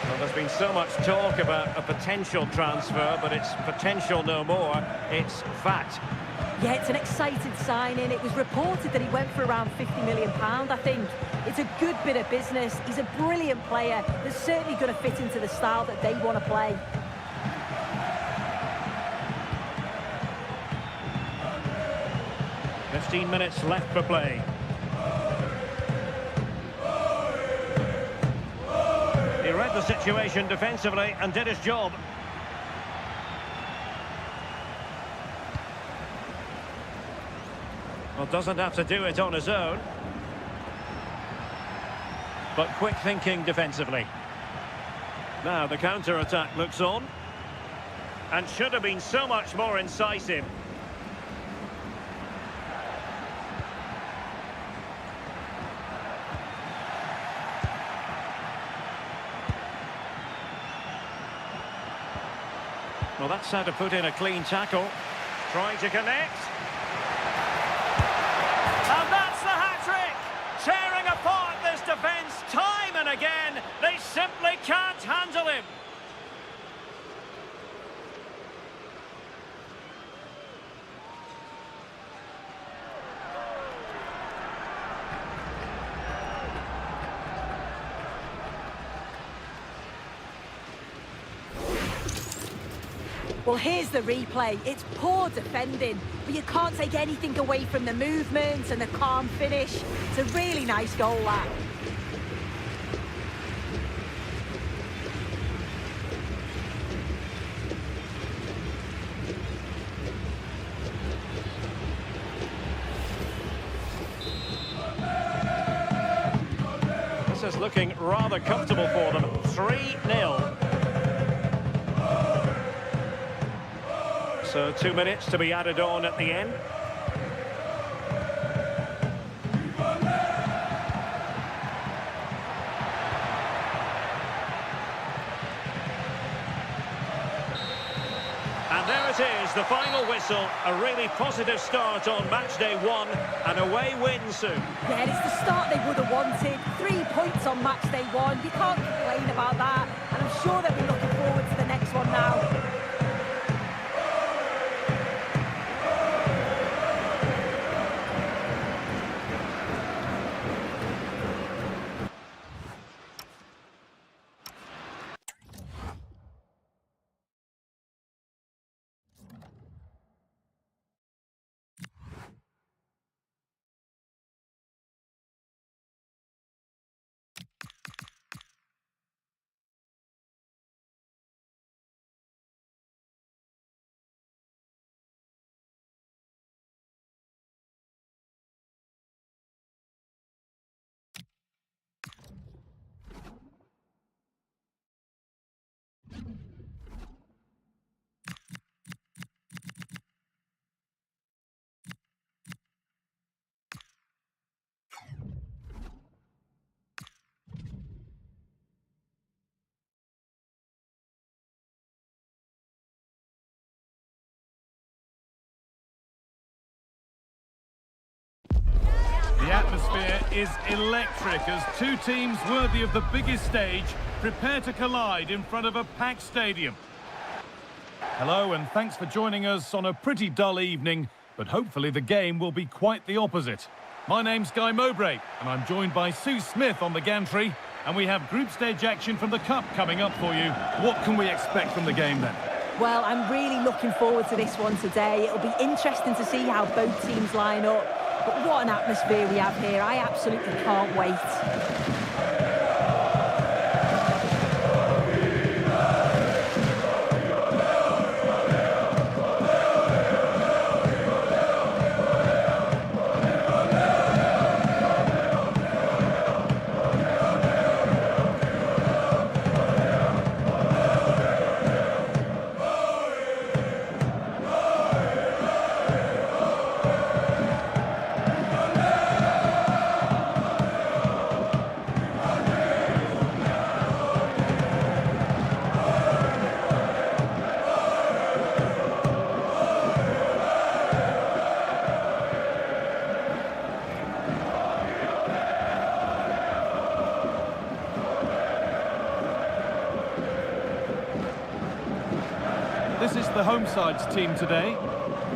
Well, there's been so much talk about a potential transfer, but it's potential no more. It's fact. Yeah, it's an exciting signing. It was reported that he went for around £50 million, I think. It's a good bit of business. He's a brilliant player that's certainly going to fit into the style that they want to play. 15 minutes left for play. He read the situation defensively and did his job. Well, doesn't have to do it on his own. But quick thinking defensively. Now the counter-attack looks on. And should have been so much more incisive. Well, that's how to put in a clean tackle. Trying to connect. And that's the hat-trick! Tearing apart this defence time and again. They simply can't handle him. Well, here's the replay. It's poor defending, but you can't take anything away from the movement and the calm finish. It's a really nice goal, that. This is looking rather comfortable for them. 3-0. So 2 minutes to be added on at the end. And there it is, the final whistle. A really positive start on match day 1. An away win soon. Yeah, it's the start they would have wanted. 3 points on match day 1. You can't complain about that. And I'm sure they'll be looking forward to the next one now. The atmosphere is electric as two teams worthy of the biggest stage prepare to collide in front of a packed stadium. Hello and thanks for joining us on a pretty dull evening, but hopefully the game will be quite the opposite. My name's Guy Mowbray and I'm joined by Sue Smith on the gantry, and we have group stage action from the Cup coming up for you. What can we expect from the game then? Well, I'm really looking forward to this one today. It'll be interesting to see how both teams line up. But what an atmosphere we have here. I absolutely can't wait. This is the home side's team today.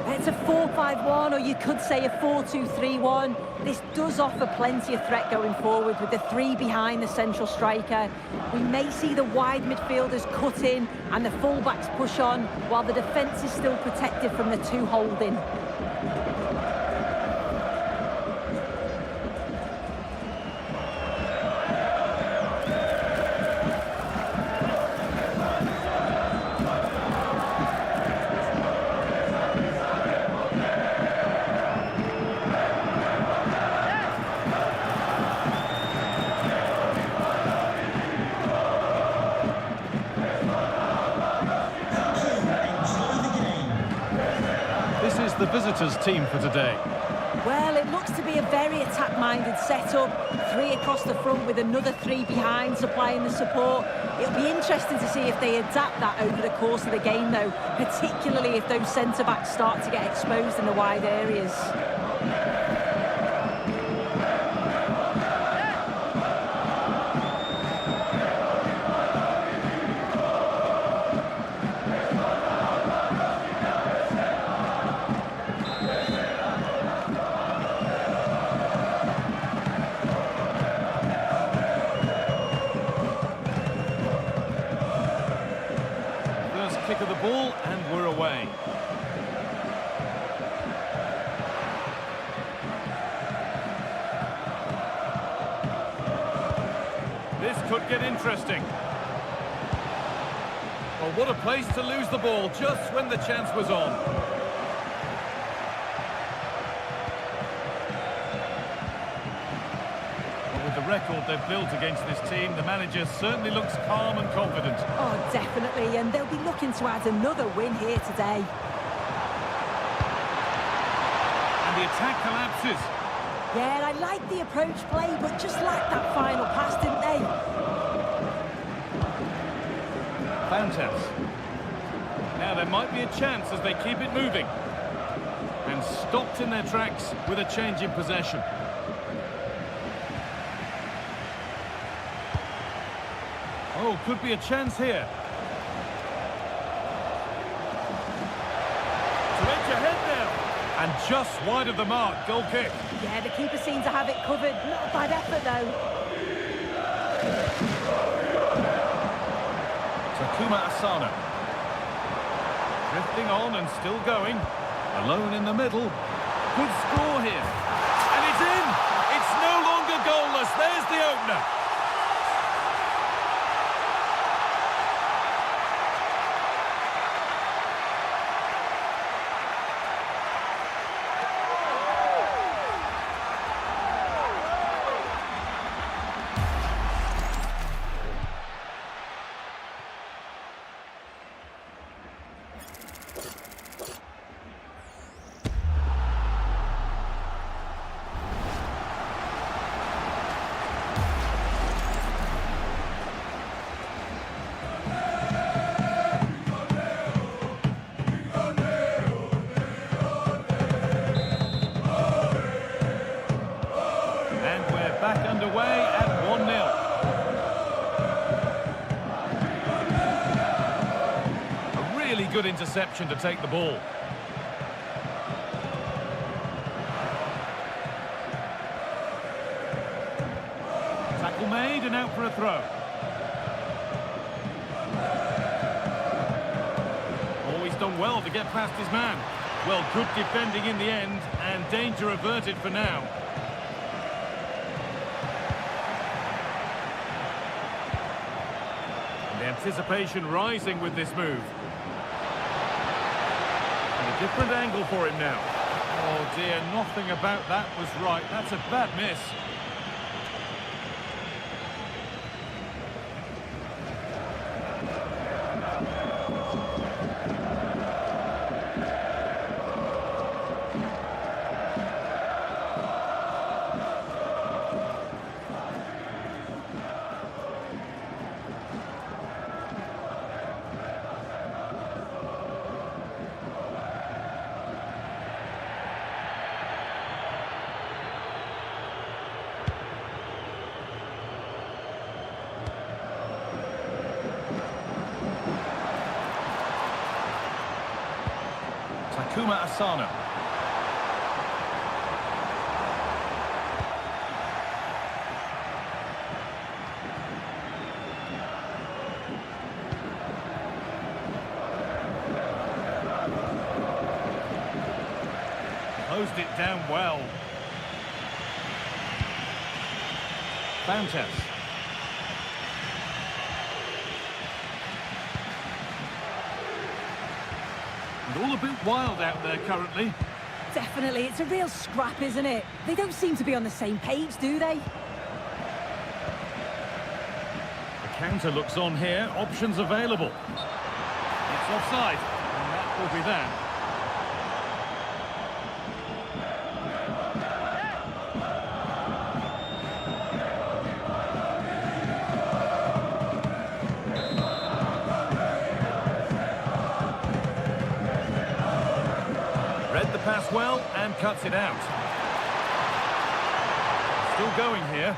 It's a 4-5-1, or you could say a 4-2-3-1. This does offer plenty of threat going forward with the 3 behind the central striker. We may see the wide midfielders cut in and the fullbacks push on, while the defence is still protected from the 2 holding. the visitors' team for today? Well, it looks to be a very attack-minded setup. 3 across the front with another 3 behind supplying the support. It'll be interesting to see if they adapt that over the course of the game, though, particularly if those centre-backs start to get exposed in the wide areas. Kick of the ball, and we're away. This could get interesting. Well, what a place to lose the ball just when the chance was on. The record they've built against this team, the manager certainly looks calm and confident. Oh, definitely, and they'll be looking to add another win here today. And the attack collapses. Yeah, I like the approach play, but just lacked that final pass, didn't they? Fantas. Now there might be a chance as they keep it moving. And stopped in their tracks with a change in possession. Oh, could be a chance here. To edge ahead now. And just wide of the mark, goal kick. Yeah, the keeper seemed to have it covered. Not a bad effort, though. Takuma Asano. Drifting on and still going. Alone in the middle. Good score here. And it's in! It's no longer goalless. There's the opener. Back underway at 1-0. A really good interception to take the ball. Tackle made and out for a throw. Always done well to get past his man. Well, good defending in the end and danger averted for now. Anticipation rising with this move. And a different angle for him now. Oh dear, nothing about that was right. That's a bad miss. Takuma Asano. Closed it down well. Fantas. All a bit wild out there currently. Definitely, it's a real scrap, isn't it? They don't seem to be on the same page, do they? The counter looks on here, options available. It's offside, and that will be that. reads well and cuts it out. Still going here.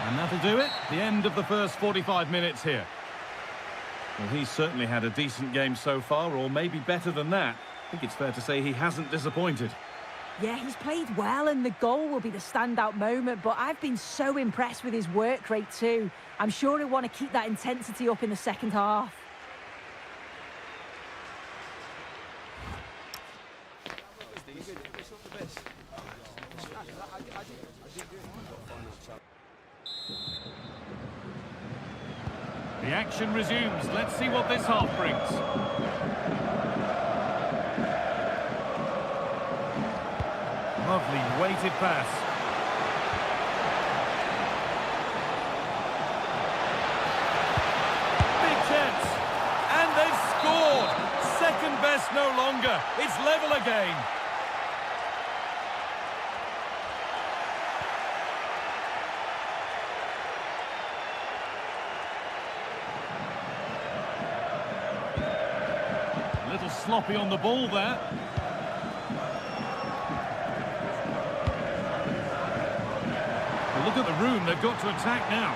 And that'll do it. The end of the first 45 minutes here. Well, he's certainly had a decent game so far, or maybe better than that. I think it's fair to say he hasn't disappointed. Yeah, he's played well and the goal will be the standout moment, but I've been so impressed with his work rate too. I'm sure he'll want to keep that intensity up in the second half. The action resumes. Let's see what this half brings. Lovely weighted pass. Big chance. And they've scored. Second best no longer. It's level again. A little sloppy on the ball there. Look at the room they've got to attack now.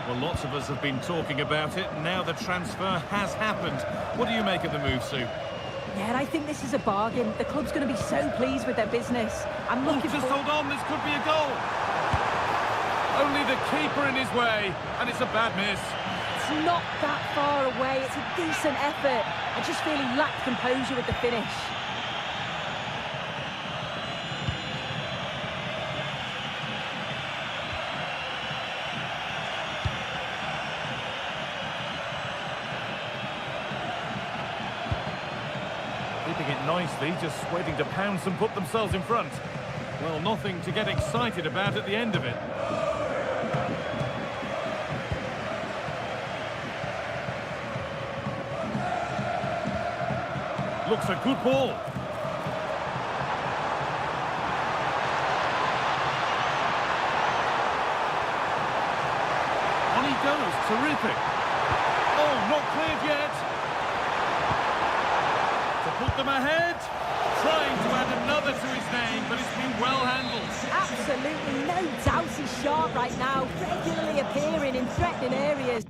Well, lots of us have been talking about it. Now the transfer has happened. What do you make of the move, Sue? Yeah, I think this is a bargain. The club's going to be so pleased with their business. I'm looking just for... hold on, this could be a goal. Only the keeper in his way, and it's a bad miss. It's not that far away. It's a decent effort. I just feel he lacked composure with the finish. Keeping it nicely, just waiting to pounce and put themselves in front. Well, nothing to get excited about at the end of it. Looks a good ball. On he goes, terrific. Oh, not cleared yet. To put them ahead. Trying to add another to his name, but it's been well handled. Absolutely no doubt he's sharp right now, regularly appearing in threatening areas.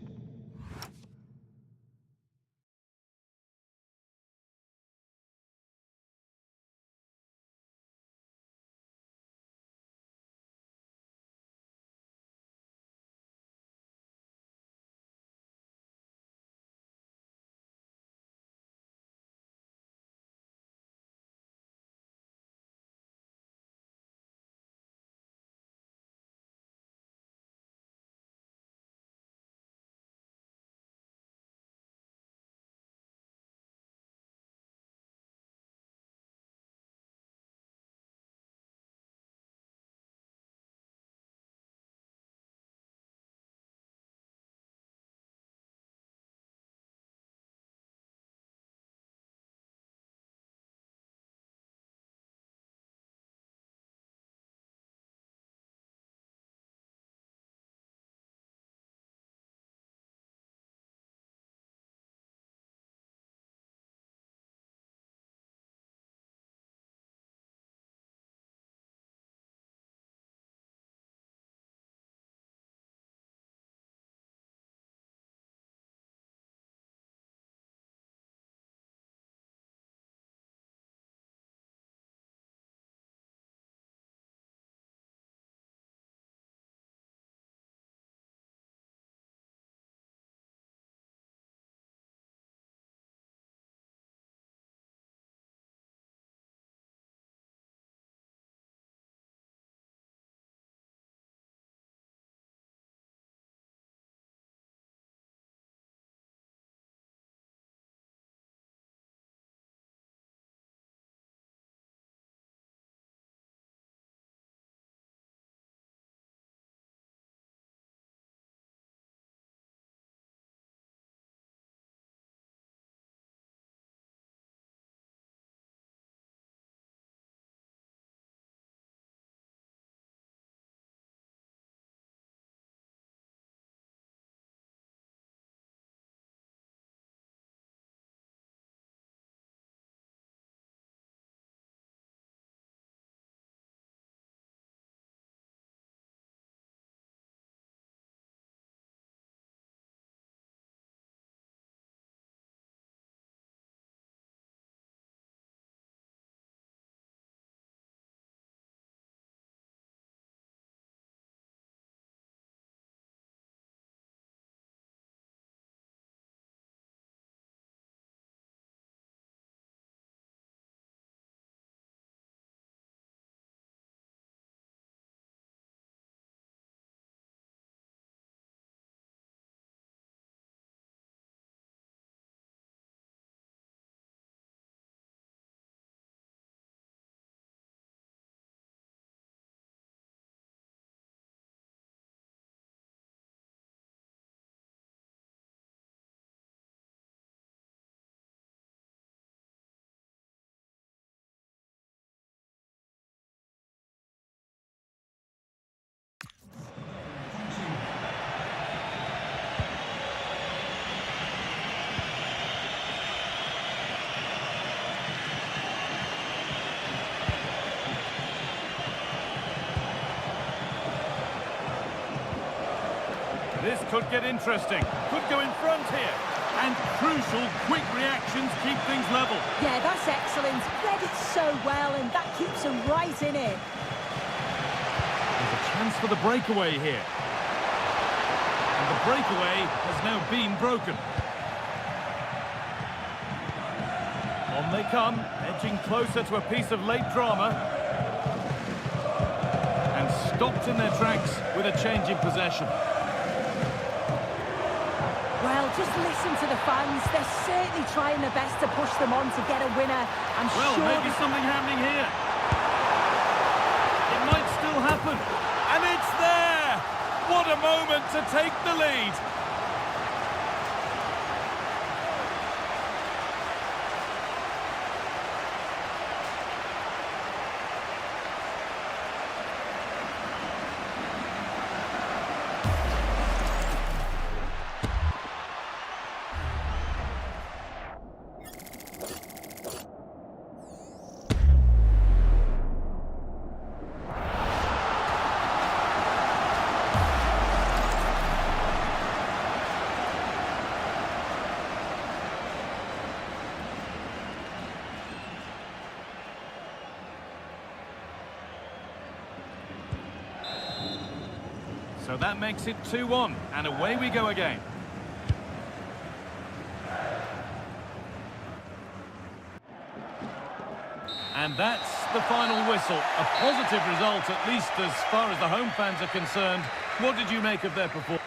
This could get interesting. Could go in front here. And crucial, quick reactions keep things level. Yeah, that's excellent. Read it so well, and that keeps them right in it. There's a chance for the breakaway here. And the breakaway has now been broken. On they come, edging closer to a piece of late drama. And stopped in their tracks with a change in possession. Well, just listen to the fans. They're certainly trying their best to push them on to get a winner. I'm Well, sure maybe something happening here. It might still happen. And it's there! What a moment to take the lead. So that makes it 2-1, and away we go again. And that's the final whistle. A positive result, at least as far as the home fans are concerned. What did you make of their performance?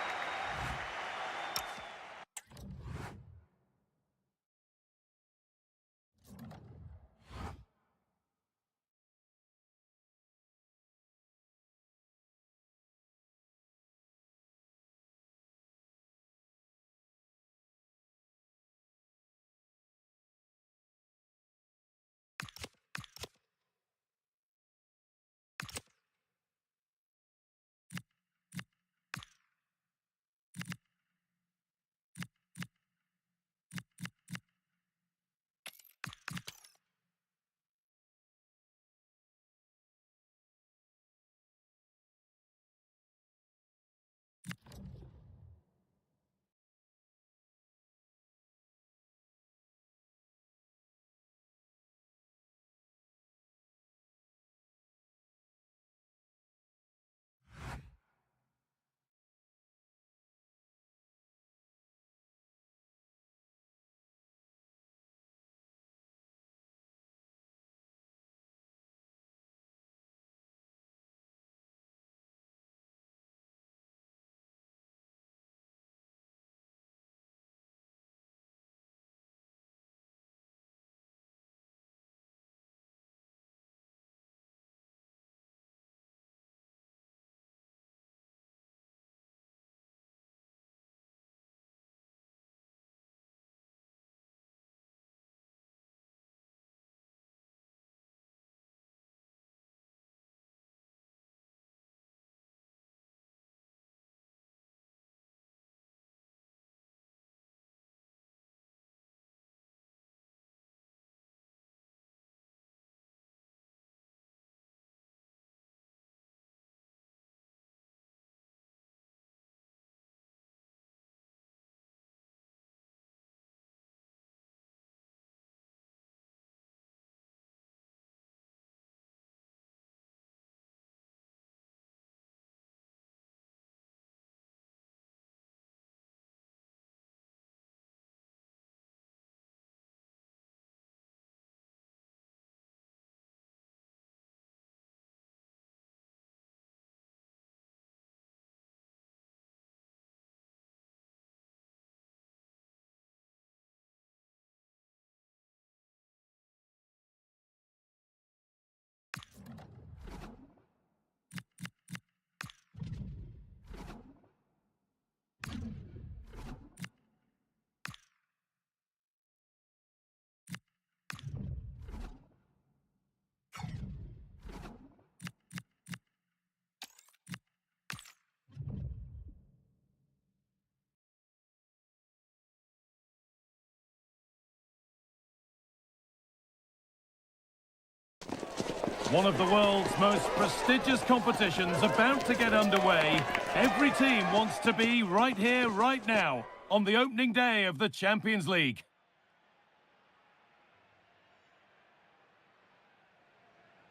One of the world's most prestigious competitions about to get underway. Every team wants to be right here, right now, on the opening day of the Champions League.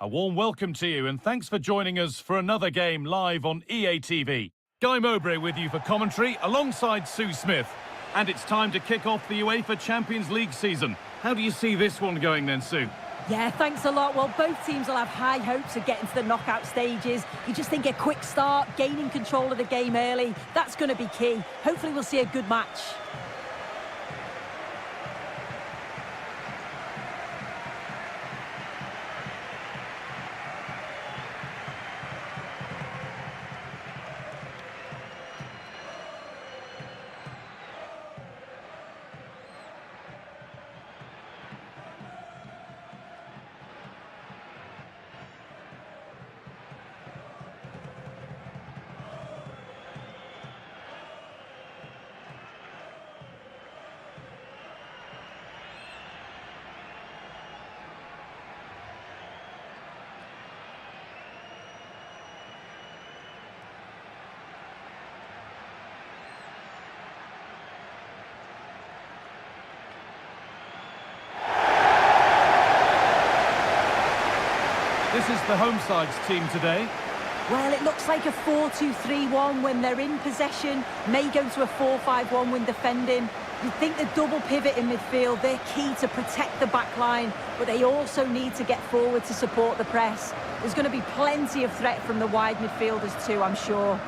A warm welcome to you and thanks for joining us for another game live on EA TV. Guy Mowbray with you for commentary alongside Sue Smith. And it's time to kick off the UEFA Champions League season. How do you see this one going then, Sue? Yeah, thanks a lot. Well, both teams will have high hopes of getting to the knockout stages. You just think a quick start, gaining control of the game early, that's going to be key. Hopefully we'll see a good match. This is the home side's team today. Well, it looks like a 4-2-3-1 when they're in possession. May go to a 4-5-1 when defending. You think the double pivot in midfield, they're key to protect the back line, but they also need to get forward to support the press. There's going to be plenty of threat from the wide midfielders too, I'm sure.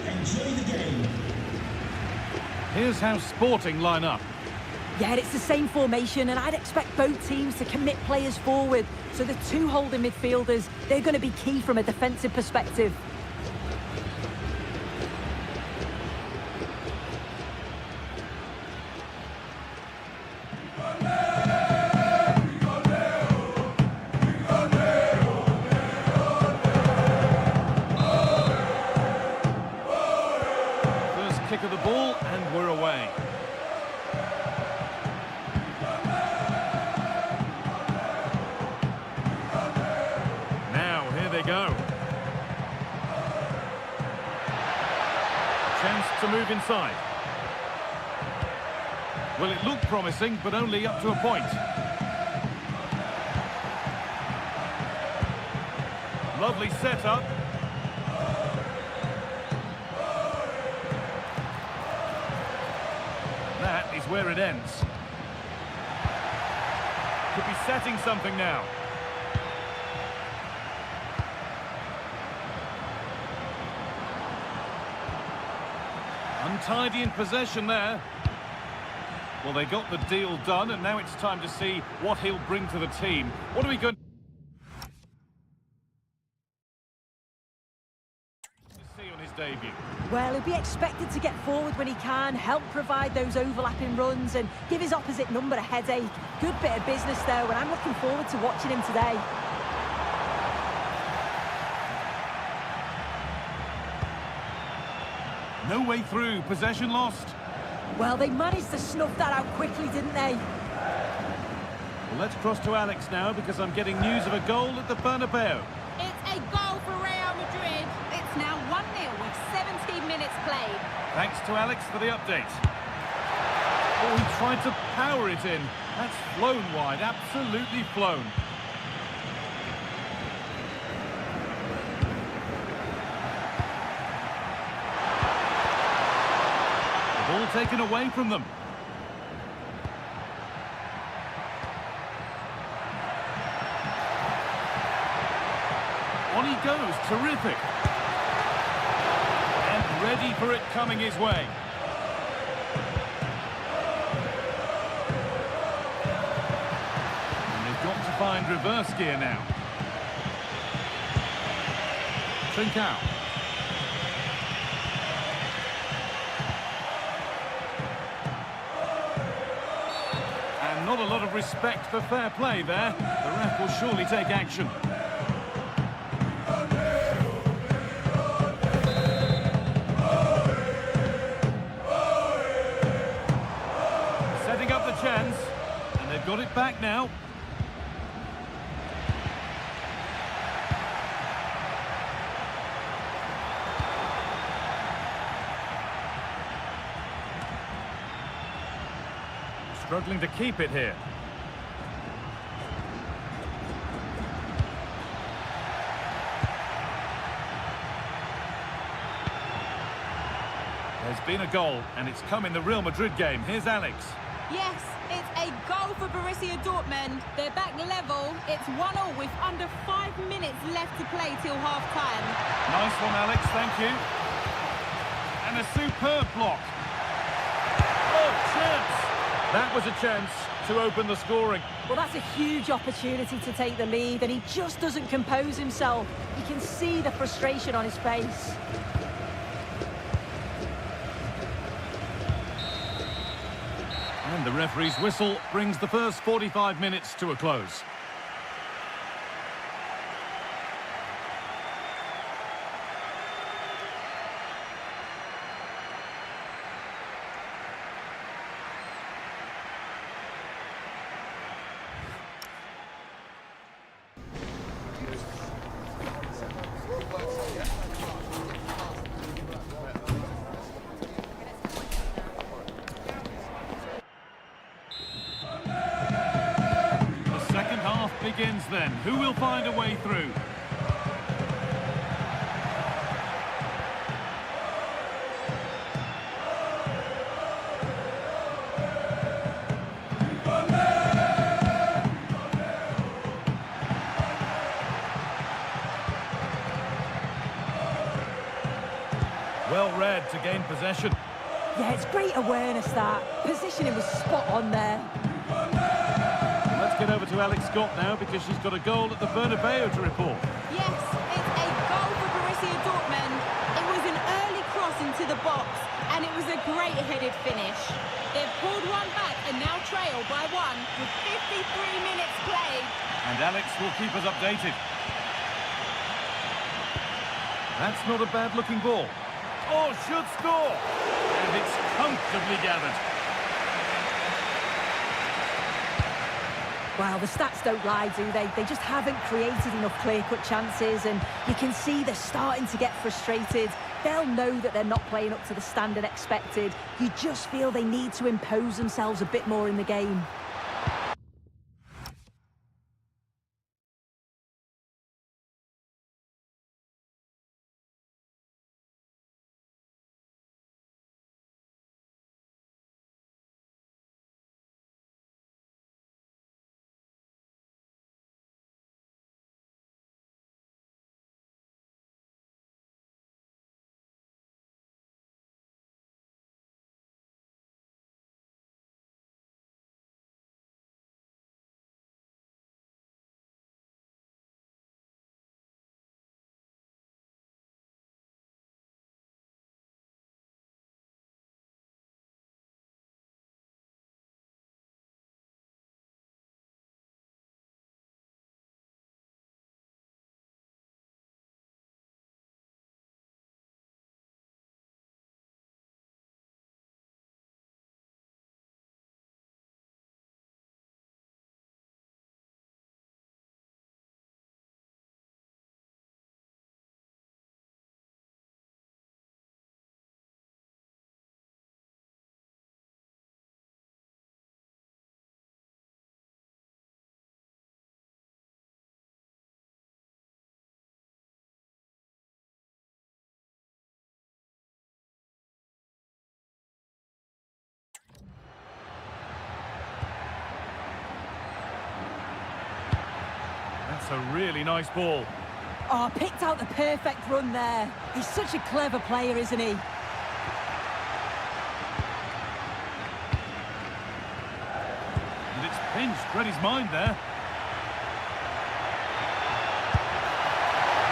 Enjoy the game. Here's how Sporting line up. Yeah, it's the same formation, and I'd expect both teams to commit players forward. So the two holding midfielders, they're going to be key from a defensive perspective. Kick of the ball and we're away. Now here they go. Chance to move inside. Well, it looked promising, but only up to a point. Lovely setup. That is where it ends. Could be setting something now. Untidy in possession there. Well, they got the deal done, and now it's time to see what he'll bring to the team. What are we going to see on his debut? Well, he'll be expected to get forward when he can, help provide those overlapping runs and give his opposite number a headache. Good bit of business though, and I'm looking forward to watching him today. No way through, possession lost. Well, they managed to snuff that out quickly, didn't they? Well, let's cross to Alex now, because I'm getting news of a goal at the Bernabeu. It's a goal for Real Madrid. It's now 1-0 with 17 minutes played. Thanks to Alex for the update. Oh, he tried to power it in. That's flown wide, absolutely flown. The ball taken away from them. On he goes, terrific. And ready for it coming his way. And they've got to find reverse gear now. Trincao. Not a lot of respect for fair play there. The ref will surely take action. Setting up the chance, and they've got it back now. Struggling to keep it here. There's been a goal, and it's come in the Real Madrid game. Here's Alex. Yes, it's a goal for Borussia Dortmund. They're back level. It's 1-1 with under 5 minutes left to play till half-time. Nice one, Alex, thank you. And a superb block. Oh, chance! That was a chance to open the scoring. Well, that's a huge opportunity to take the lead, and he just doesn't compose himself. You can see the frustration on his face. And the referee's whistle brings the first 45 minutes to a close. Begins then. Who will find a way through? Well read to gain possession. Yeah, it's great awareness, that. Positioning was spot on there. Let's get over to Alex Scott now, because she's got a goal at the Bernabeu to report. Yes, it's a goal for Borussia Dortmund. It was an early cross into the box, and it was a great headed finish. They've pulled one back and now trail by 1 with 53 minutes played. And Alex will keep us updated. That's not a bad-looking ball. Oh, should score! And it's comfortably gathered. Well, the stats don't lie, do they? They just haven't created enough clear-cut chances, and you can see they're starting to get frustrated. They'll know that they're not playing up to the standard expected. You just feel they need to impose themselves a bit more in the game. That's a really nice ball. Oh, picked out the perfect run there. He's such a clever player, isn't he? And it's pinched, read his mind there.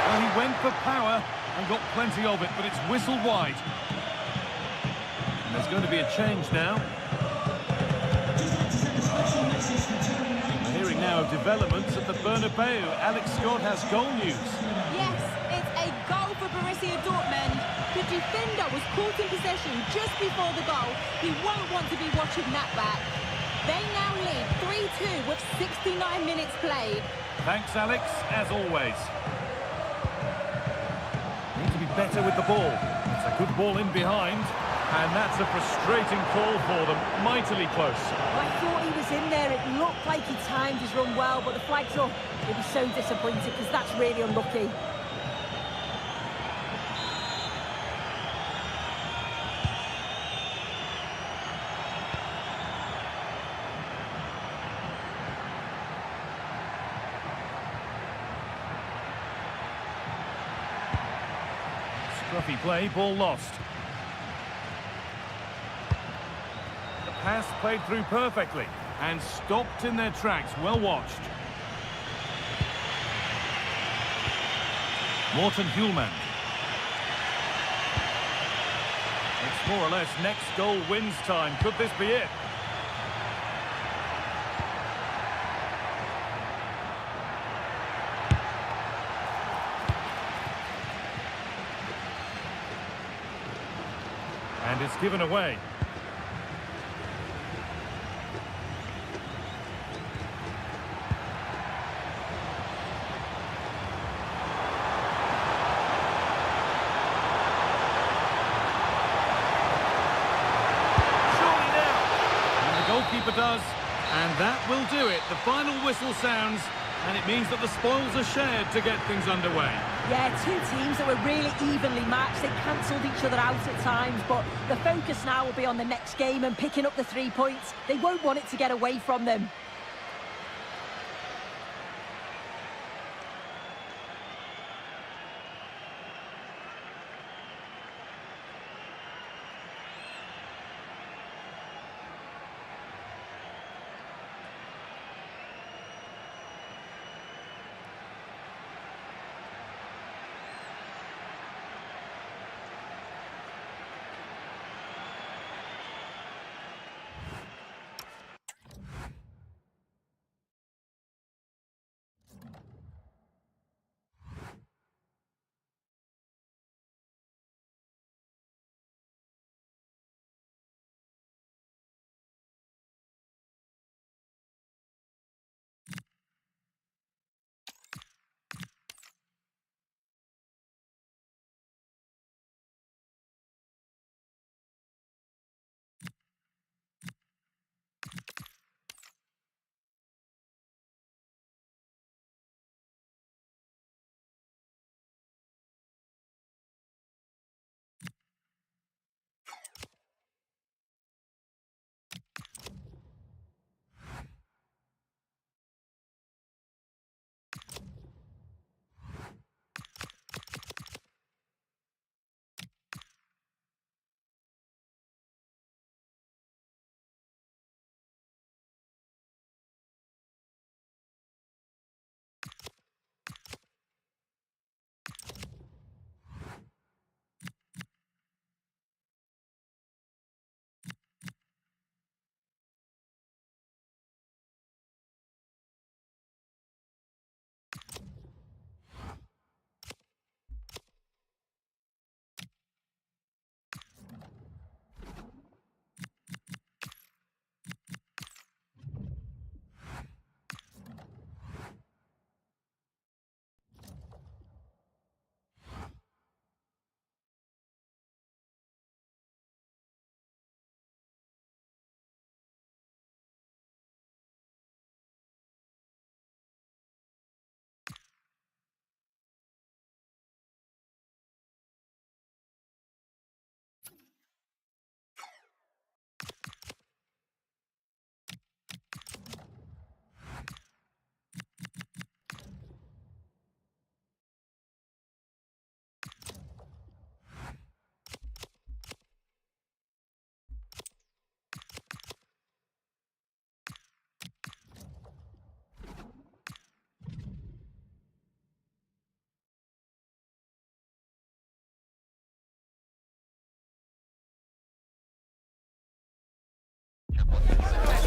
Well, he went for power and got plenty of it, but it's whistled wide. And there's going to be a change now. Just like to send a special message Now, developments at the Bernabeu. Alex Scott has goal news. Yes, it's a goal for Borussia Dortmund. The defender was caught in possession just before the goal. He won't want to be watching that back. They now lead 3-2 with 69 minutes played. Thanks, Alex, as always. Need to be better with the ball. It's a good ball in behind. And that's a frustrating call for them. Mightily close. Well, I thought he was in there. It looked like he timed his run well, but the flag's up. He'll be so disappointed because that's really unlucky. Scruffy play, ball lost. Pass played through perfectly and stopped in their tracks. Well watched. Morten Hjulmand. It's more or less next goal wins time. Could this be it? And it's given away. Goalkeeper does, and that will do it. The final whistle sounds, and it means that the spoils are shared to get things underway. Yeah, two teams that were really evenly matched. They cancelled each other out at times, but the focus now will be on the next game and picking up the 3 points. They won't want it to get away from them.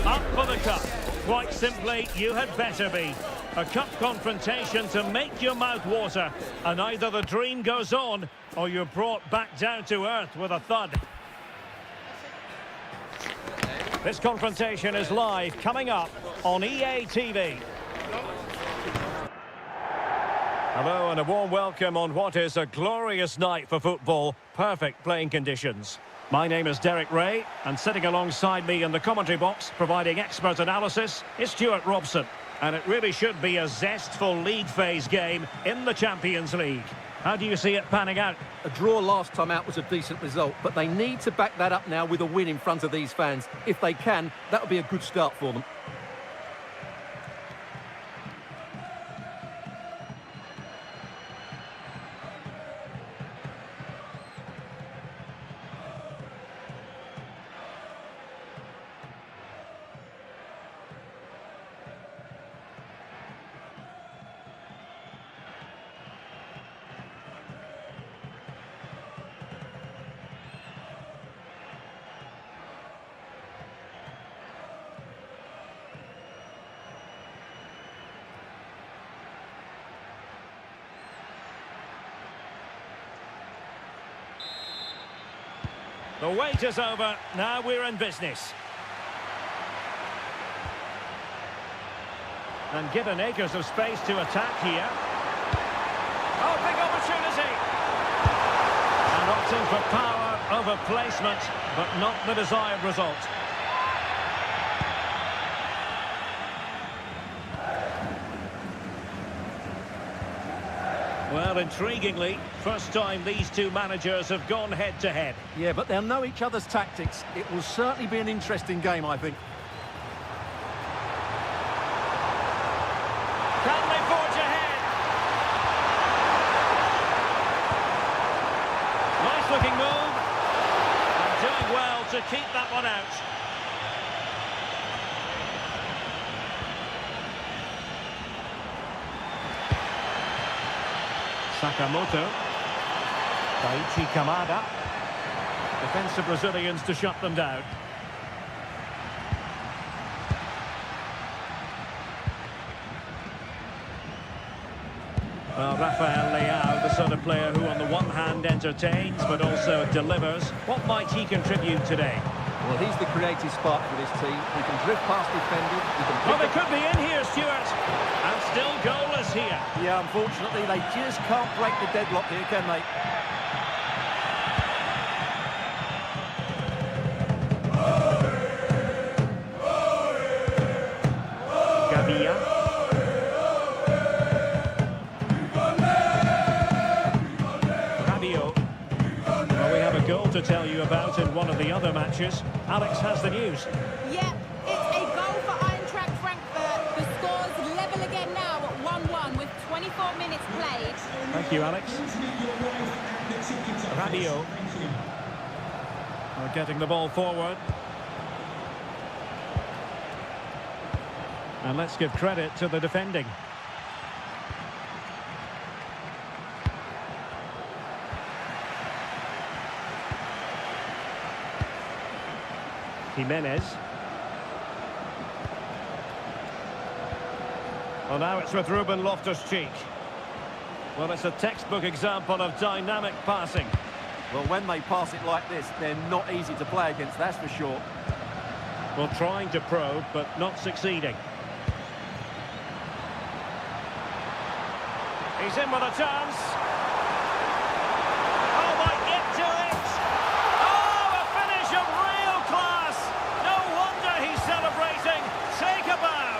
Up for the cup. Quite simply, you had better be. A cup confrontation to make your mouth water. And either the dream goes on, or you're brought back down to earth with a thud. This confrontation is live, coming up on EA TV. Hello and a warm welcome on what is a glorious night for football. Perfect playing conditions. My name is Derek Ray, and sitting alongside me in the commentary box, providing expert analysis, is Stuart Robson. And it really should be a zestful league phase game in the Champions League. How do you see it panning out? A draw last time out was a decent result, but they need to back that up now with a win in front of these fans. If they can, that would be a good start for them. The wait is over, now we're in business. And given acres of space to attack here. Oh, big opportunity! And opting for power over placement, but not the desired result. Well, intriguingly, first time these two managers have gone head-to-head. Yeah, but they'll know each other's tactics. It will certainly be an interesting game, I think. Can they forge ahead? Nice-looking move. And doing well to keep that one out. Sakamoto. Daichi Kamada. Defensive Brazilians to shut them down. Well, Rafael Leao, the sort of player who on the one hand entertains but also delivers. What might he contribute today? Well, he's the creative spark for this team. He can drift past defenders. He can Well, they could be in here, Stuart. And still goalless here. Yeah, unfortunately, they just can't break the deadlock here, can they? Gabia. Rabiot. Well, we have a goal to tell you about in one of the other matches. Alex has the news. Yeah, it's a goal for Eintracht Frankfurt. The score's level again now at 1-1 with 24 minutes played. Thank you, Alex. Rabiot. We're getting the ball forward. And let's give credit to the defending. Jimenez. Well, now it's with Ruben Loftus-Cheek. Well, it's a textbook example of dynamic passing. Well, when they pass it like this, they're not easy to play against, that's for sure. Well, trying to probe, but not succeeding. He's in with a chance. Oh, might get to it. Oh, a finish of real class. No wonder he's celebrating. Take a bow.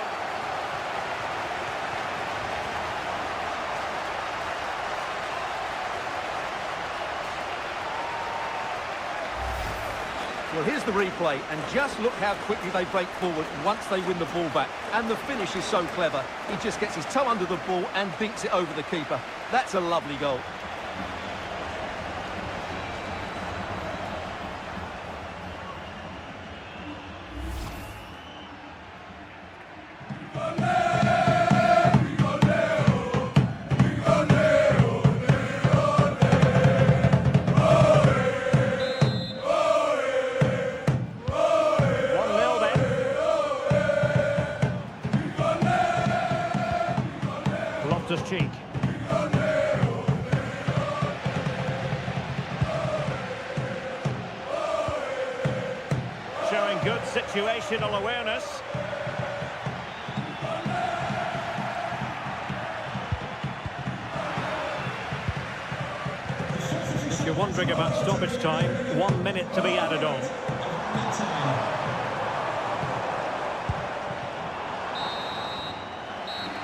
Well, here's the replay, and just look how quickly they break forward once they win the ball back. And the finish is so clever. He just gets his toe under the ball and dinks it over the keeper. That's a lovely goal. situational awareness. If you're wondering about stoppage time, 1 minute to be added on.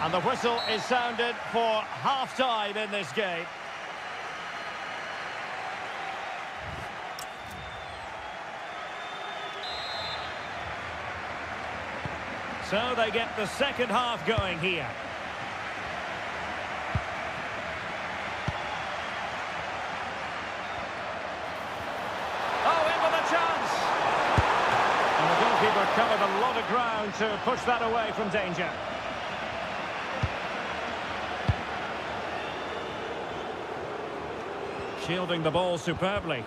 And the whistle is sounded for half-time in this game. So they get the second half going here. Oh, in with a chance! And the goalkeeper covered a lot of ground to push that away from danger. Shielding the ball superbly.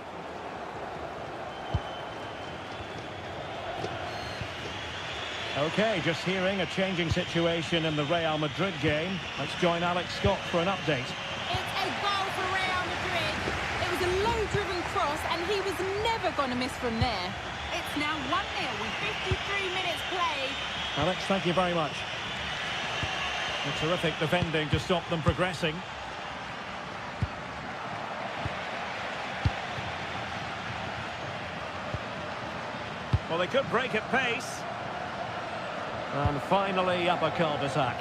Okay, just hearing a changing situation in the Real Madrid game. Let's join Alex Scott for an update. It's a goal for Real Madrid. It was a low-driven cross, and he was never going to miss from there. It's now 1-0 with 53 minutes played. Alex, thank you very much. A terrific defending to stop them progressing. Well, they could break at pace. And finally, up a cul-de-sac.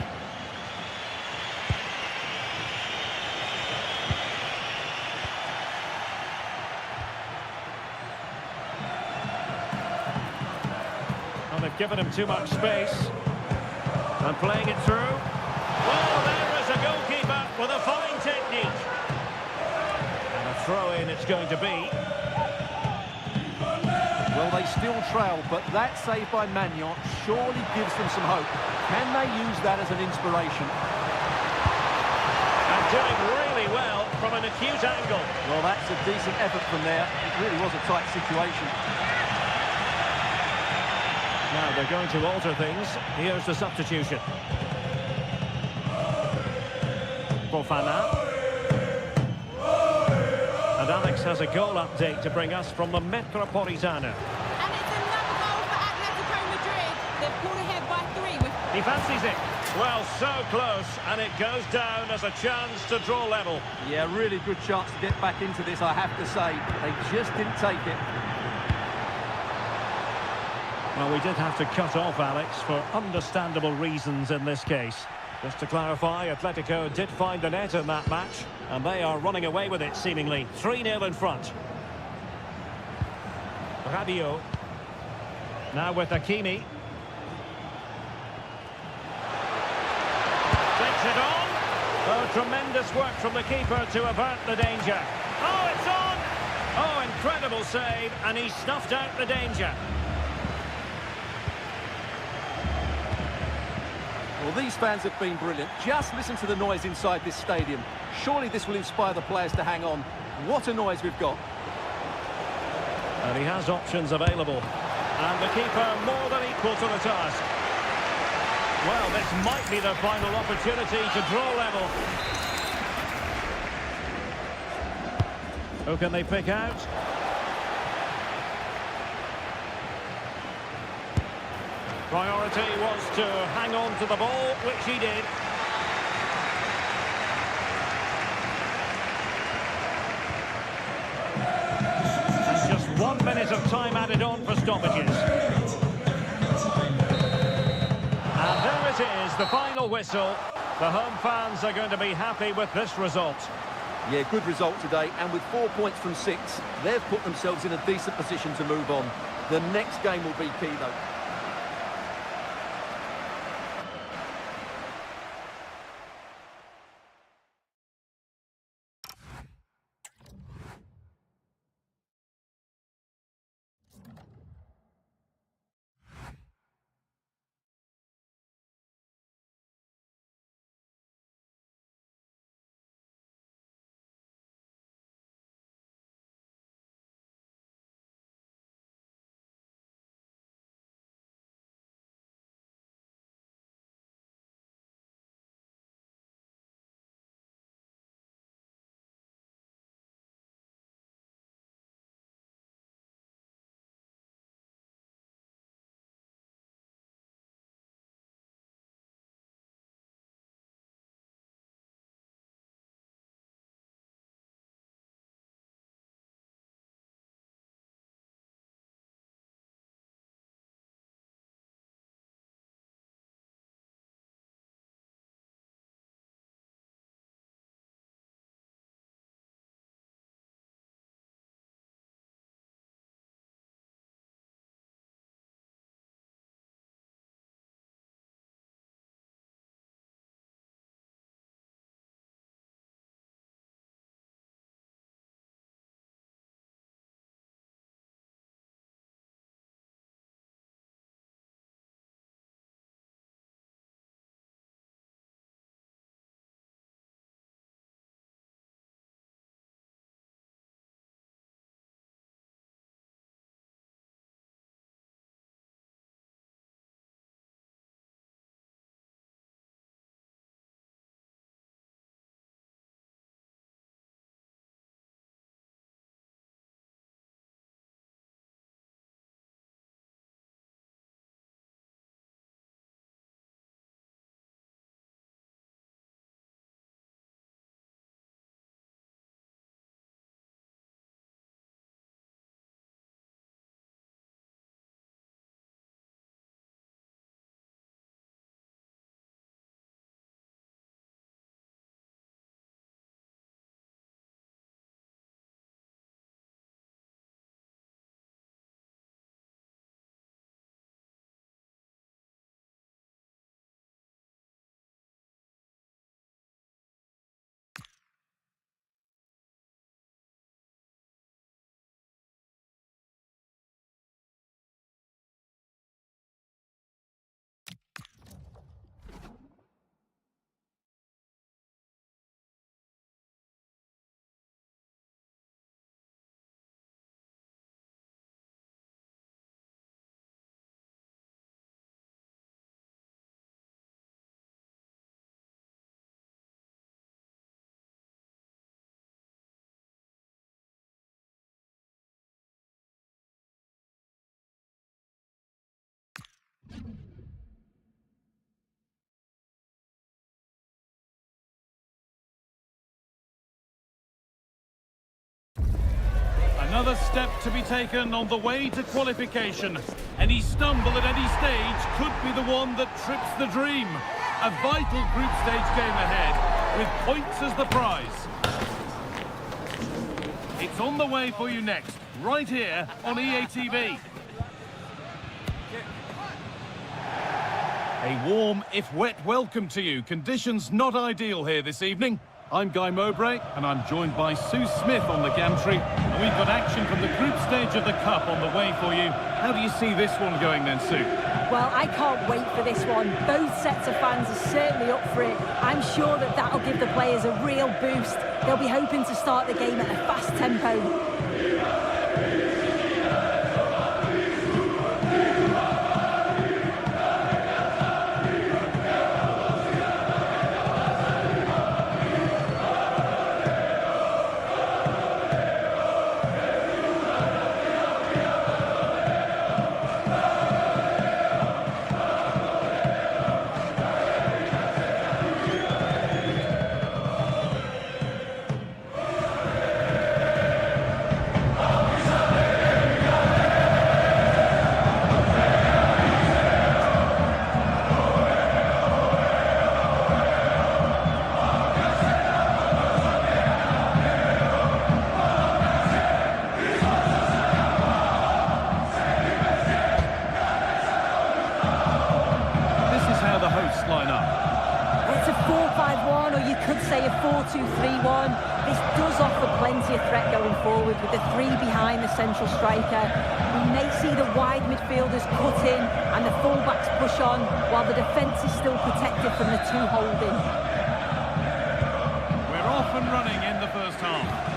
Well, they've given him too much space. And playing it through. Well, there is a goalkeeper with a fine technique. And a throw-in it's going to be. Well, they still trail, but that save by Magnon surely gives them some hope. Can they use that as an inspiration? And doing really well from an acute angle. Well, that's a decent effort from there. It really was a tight situation. Now they're going to alter things. Here's the substitution. Fofana. And Alex has a goal update to bring us from the Metropolitano. And it's another goal for Atletico Madrid. They've pulled ahead by 3 with... He fancies it. Well, so close, and it goes down as a chance to draw level. Yeah, really good chance to get back into this, I have to say. They just didn't take it. Well, we did have to cut off Alex for understandable reasons in this case. Just to clarify, Atletico did find the net in that match, and they are running away with it, seemingly. 3-0 in front. Rabiot. Now with Hakimi. Takes it on. Oh, tremendous work from the keeper to avert the danger. Oh, it's on! Oh, incredible save, and he snuffed out the danger. Well, these fans have been brilliant. Just listen to the noise inside this stadium. Surely this will inspire the players to hang on. What a noise we've got. And he has options available. And the keeper more than equal to the task. Well, this might be the final opportunity to draw level. Who can they pick out? Priority was to hang on to the ball, which he did. And just 1 minute of time added on for stoppages. And there it is, the final whistle. The home fans are going to be happy with this result. Yeah, good result today, and with 4 points from 6, they've put themselves in a decent position to move on. The next game will be key, though. Another step to be taken on the way to qualification. Any stumble at any stage could be the one that trips the dream. A vital group stage game ahead, with points as the prize. It's on the way for you next, right here on EA TV. A warm, if wet, welcome to you. Conditions not ideal here this evening. I'm Guy Mowbray, and I'm joined by Sue Smith on the gantry. And we've got action from the group stage of the Cup on the way for you. How do you see this one going then, Sue? Well, I can't wait for this one. Both sets of fans are certainly up for it. I'm sure that that'll give the players a real boost. They'll be hoping to start the game at a fast tempo. It's a 4-5-1, or you could say a 4-2-3-1. This does offer plenty of threat going forward with the three behind the central striker. We may see the wide midfielders cut in and the fullbacks push on, while the defence is still protected from the two holding. We're off and running in the first half.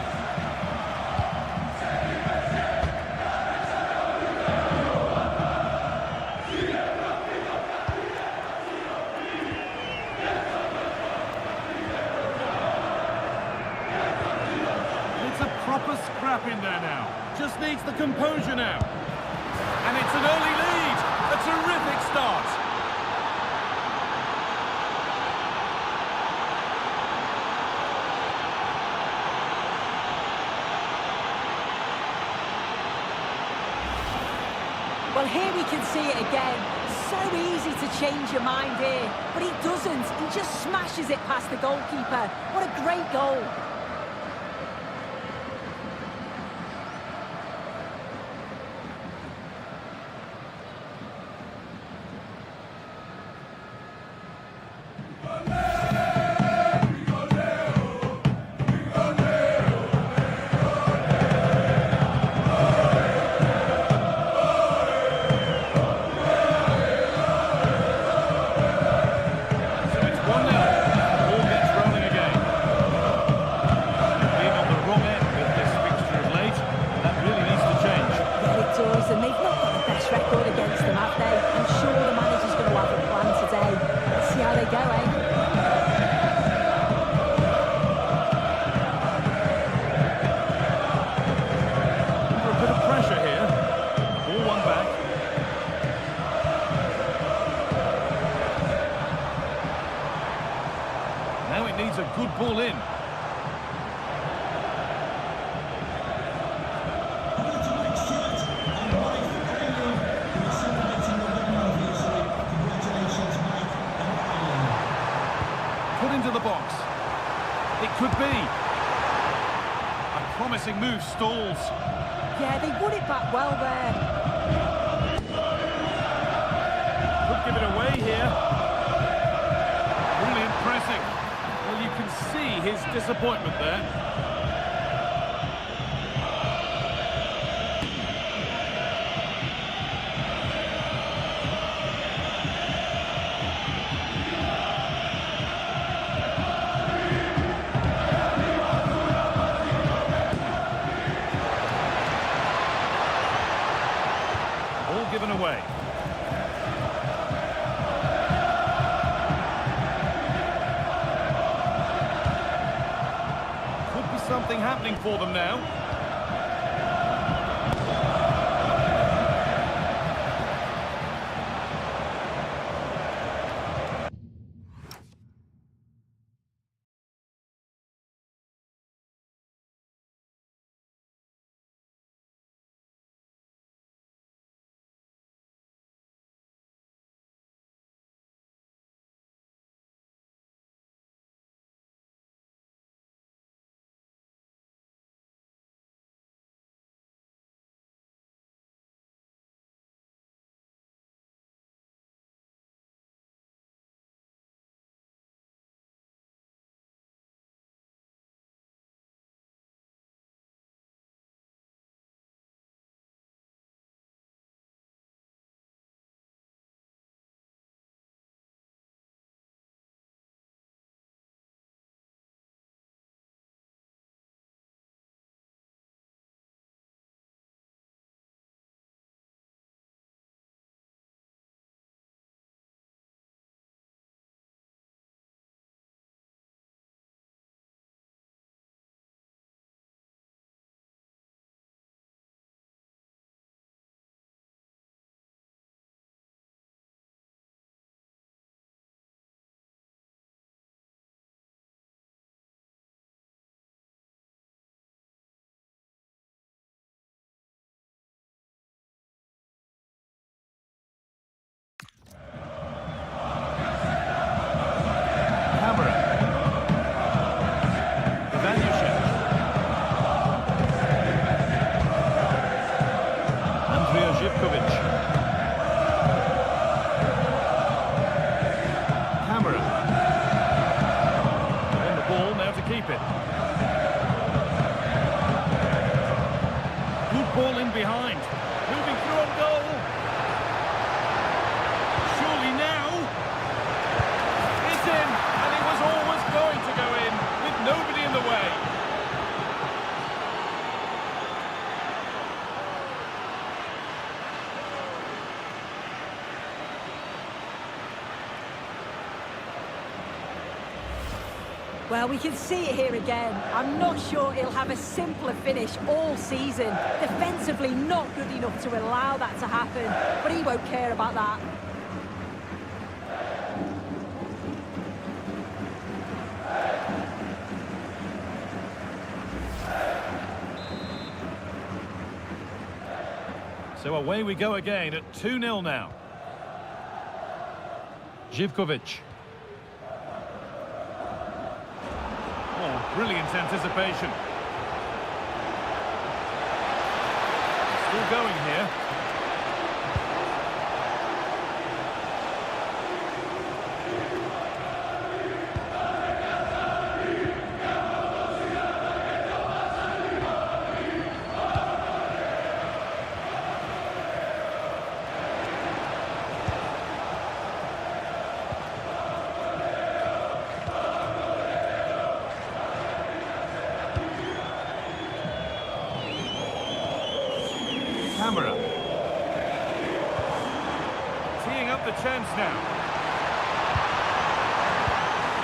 Proper scrap in there now. Just needs the composure now. And it's an early lead. A terrific start. Well, here we can see it again. So easy to change your mind here. But he doesn't. He just smashes it past the goalkeeper. What a great goal. And they've not got the best record against them, have they? I'm sure the manager's going to have a plan today. Let's see how they go, eh? Under a bit of pressure here. Ball one back. Now it needs a good ball in. Into the box. It could be. A promising move stalls. Yeah, they won it back well there. Could give it away here. Brilliant pressing. Well, you can see his disappointment there. Given away. Could be something happening for them now. Well, we can see it here again. I'm not sure he'll have a simpler finish all season. Defensively, not good enough to allow that to happen, but he won't care about that. So away we go again at 2-0 now. Živkovic. Oh, brilliant anticipation. Still going here. Camera. Teeing up the chance now.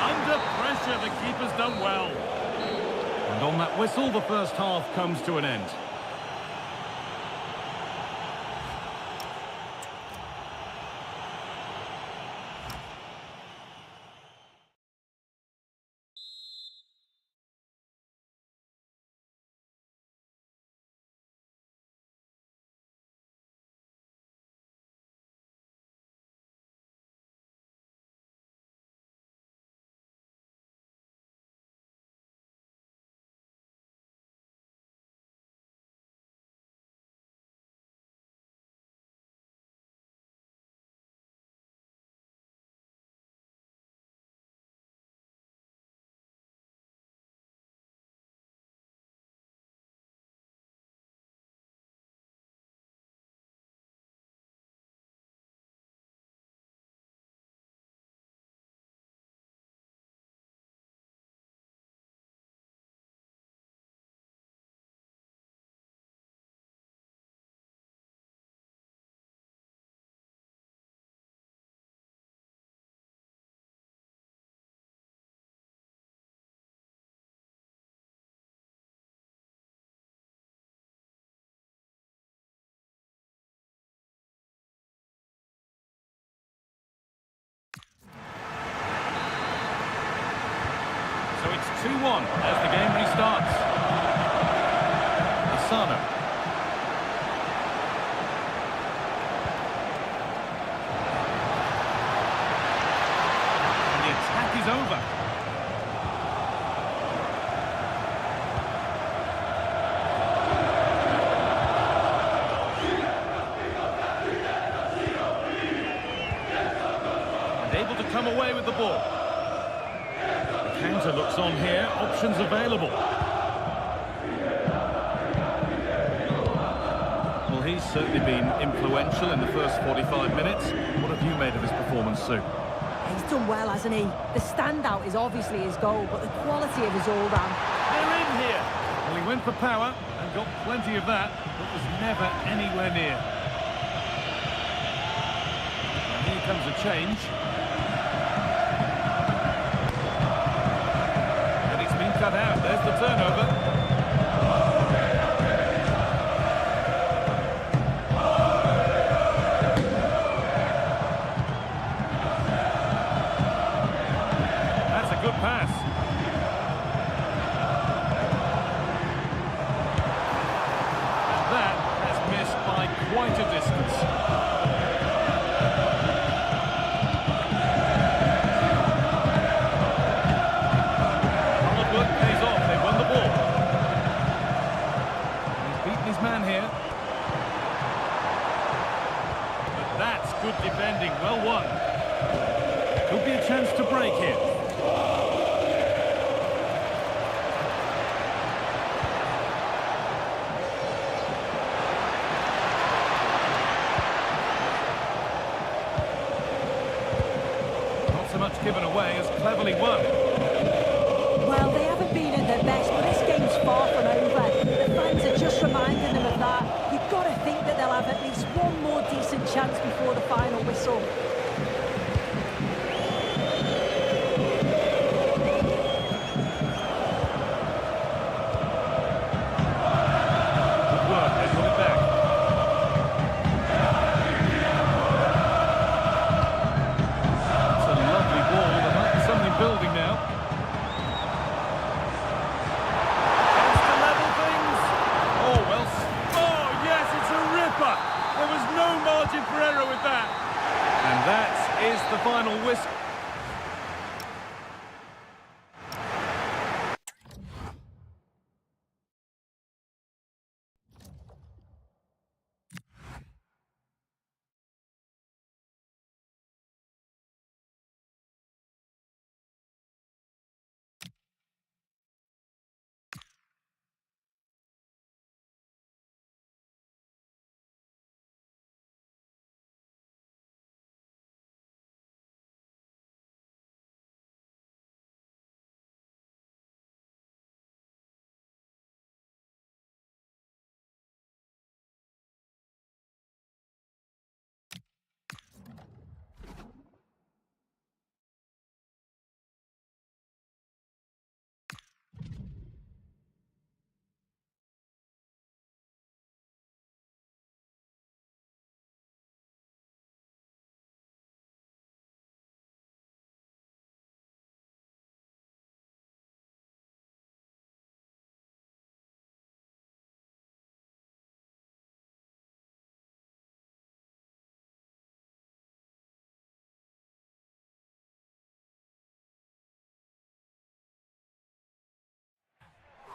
Under pressure, the keeper's done well. And on that whistle, the first half comes to an end. So it's 2-1 as the game restarts. Asano. And the attack is over. And able to come away with the ball. Counter looks on here, options available. Well, he's certainly been influential in the first 45 minutes. What have you made of his performance, Sue? He's done well, hasn't he? The standout is obviously his goal, but the quality of his all-round. They're in here. Well, he went for power and got plenty of that, but was never anywhere near. And here comes a change. Cut out, there's the turnover. That's a good pass. And that has missed by quite a distance. Man here. But that's good defending, well won. Could be a chance to break here. Not so much given away as cleverly won. Well, they haven't been at their best, but this game's far from over. The fans are just reminding them of that. You've got to think that they'll have at least one more decent chance before the final whistle.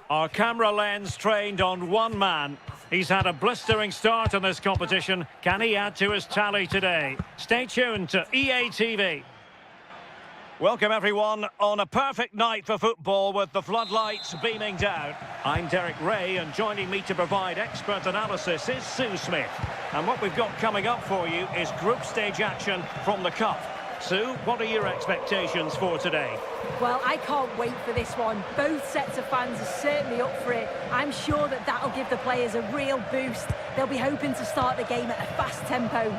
Our camera lens trained on one man. He's had a blistering start in this competition. Can he add to his tally today? Stay tuned to EA TV. Welcome everyone on a perfect night for football with the floodlights beaming down. I'm Derek Ray, and joining me to provide expert analysis is Sue Smith. And what we've got coming up for you is group stage action from the Cup. Sue, what are your expectations for today? Well, I can't wait for this one. Both sets of fans are certainly up for it. I'm sure that that'll give the players a real boost. They'll be hoping to start the game at a fast tempo.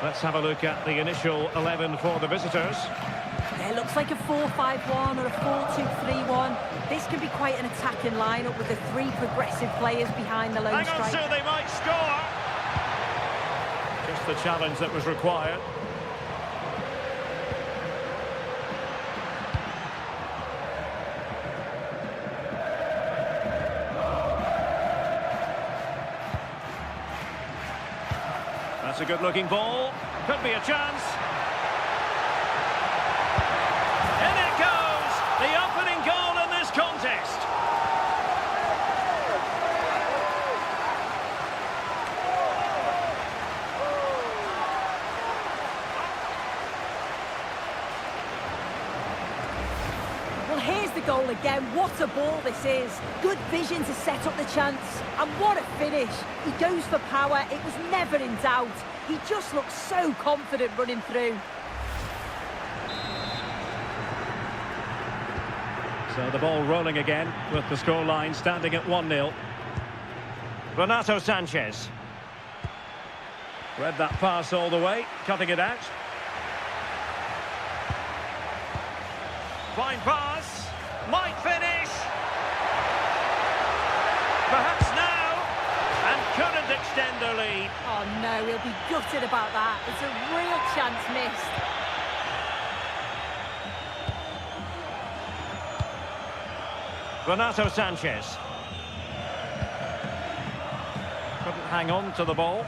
Let's have a look at the initial 11 for the visitors. Yeah, it looks like a 4-5-1 or a 4-2-3-1. This could be quite an attacking lineup with the three progressive players behind the lone striker. Hang on, Sue, they might score! Just the challenge that was required. That's a good-looking ball. Could be a chance. In it goes! The opening goal in this contest. Well, here's the goal again. What a ball this is. Good vision to set up the chance. And what a finish. He goes for power. It was never in doubt. He just looks so confident running through. So the ball rolling again with the scoreline standing at 1-0. Renato Sanchez. Read that pass all the way, cutting it out. Fine pass. Might finish. Perhaps now. And couldn't extend their lead. Oh no, he'll be gutted about that. It's a real chance missed. Renato Sanchez. Couldn't hang on to the ball.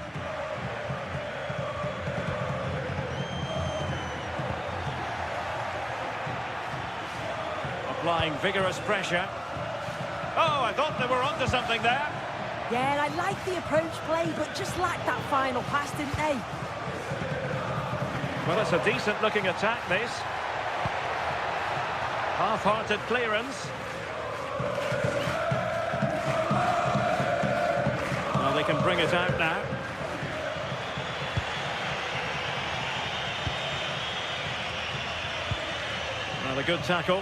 Applying vigorous pressure. Oh, I thought they were onto something there. Yeah, I like the approach play, but just lacked that final pass, didn't they? Well, it's a decent-looking attack, this. Half-hearted clearance. Well, they can bring it out now. Well, a good tackle.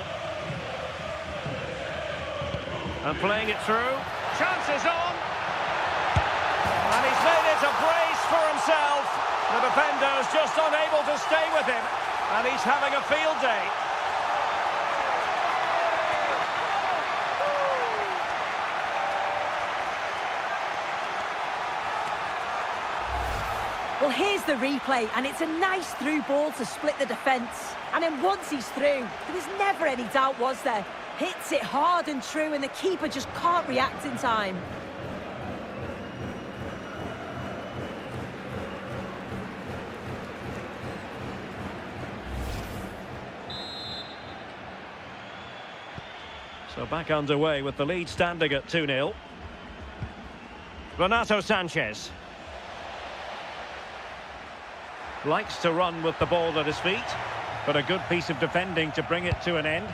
And playing it through. Chances on. And he's made it a brace for himself. The defender's just unable to stay with him. And he's having a field day. Well, here's the replay, and it's a nice through ball to split the defence. And then once he's through, there was never any doubt, was there? Hits it hard and true, and the keeper just can't react in time. So back underway with the lead standing at 2-0. Renato Sanchez. Likes to run with the ball at his feet, but a good piece of defending to bring it to an end.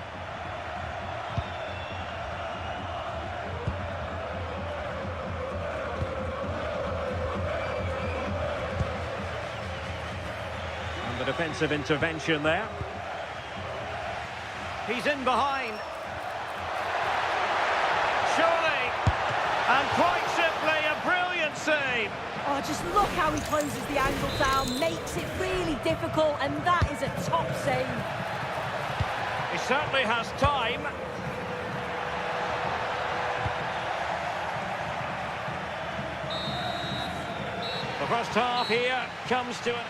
And the defensive intervention there. He's in behind. Surely, and quite simply a brilliant save. Oh, just look how he closes the angle down, makes it really difficult, and that is a top save. He certainly has time. The first half here comes to an...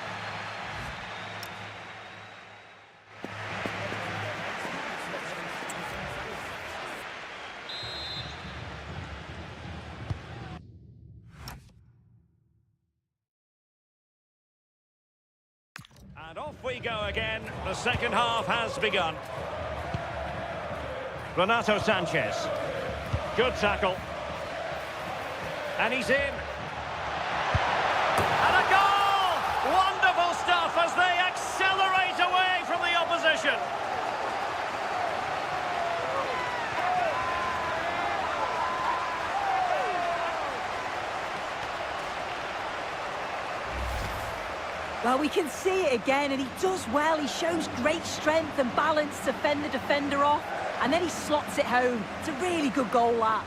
And Off we go again. The second half has begun. Renato Sanchez. Good tackle. And he's in. And a goal! Wonderful stuff as they accelerate away from the opposition. Well, we can see it again, and he does well. He shows great strength and balance to fend the defender off, and then he slots it home. It's a really good goal, that.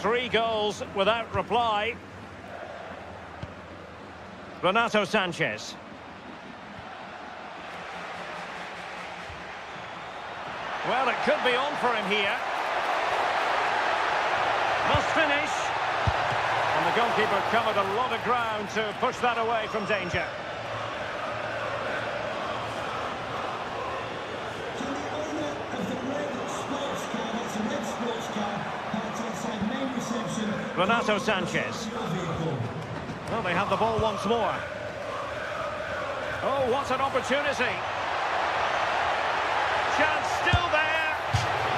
Three goals without reply. Renato Sanchez. Well, it could be on for him here. Must finish. And the goalkeeper covered a lot of ground to push that away from danger. To the owner of the red sports car, that's a red sports car, parked outside main reception. Renato Sanchez. Well, they have the ball once more. Oh, what an opportunity. Chance still there.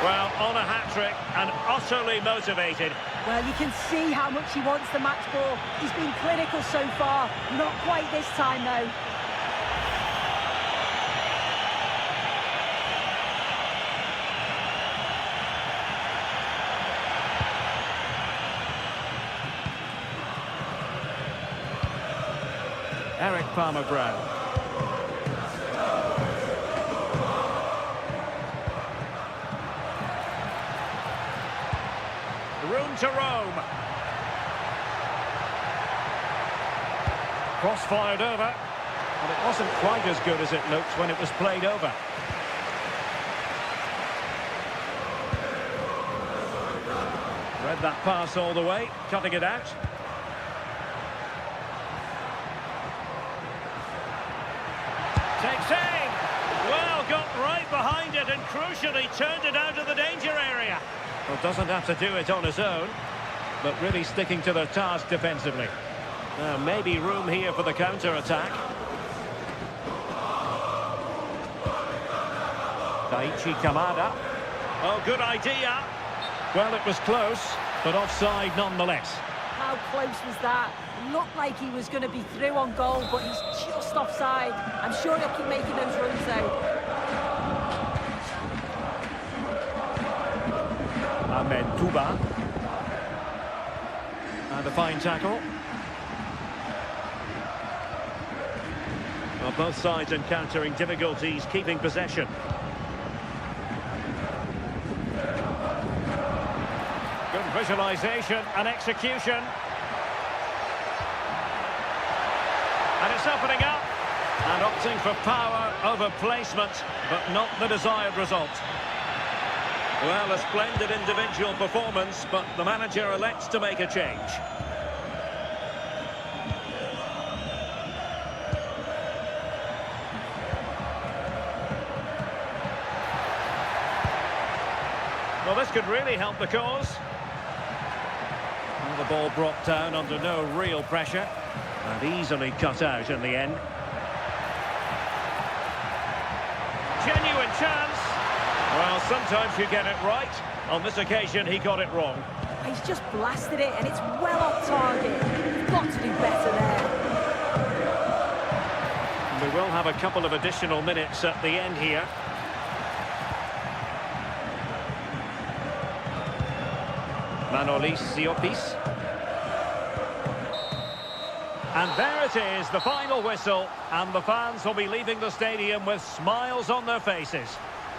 Well, on a hat-trick and utterly motivated. Well, you can see how much he wants the match ball. He's been clinical so far. Not quite this time, though. Eric Palmer-Brown. Room to roam. Cross fired over. But it wasn't quite as good as it looked when it was played over. Read that pass all the way, cutting it out. Takes aim. Well, got right behind it and crucially turned it out of the danger area. Well, doesn't have to do it on his own, but really sticking to their task defensively. Now, maybe room here for the counter-attack. Daichi Kamada. Oh, good idea. Well, it was close, but offside nonetheless. How close was that? Looked like he was going to be through on goal, but he's just offside. I'm sure he'll keep making those runs, though. Ahmed Touba. And a fine tackle. Well, both sides encountering difficulties keeping possession. Good visualisation and execution. And it's opening up. And opting for power over placement, but not the desired result. Well, a splendid individual performance, but the manager elects to make a change. Well, this could really help the cause. Well, the ball brought down under no real pressure, and easily cut out in the end. Genuine chance. Well, sometimes you get it right. On this occasion, he got it wrong. He's just blasted it, and it's well off target. He's got to do better there. We will have a couple of additional minutes at the end here. Manolis Siopis. And there it is, the final whistle, and the fans will be leaving the stadium with smiles on their faces.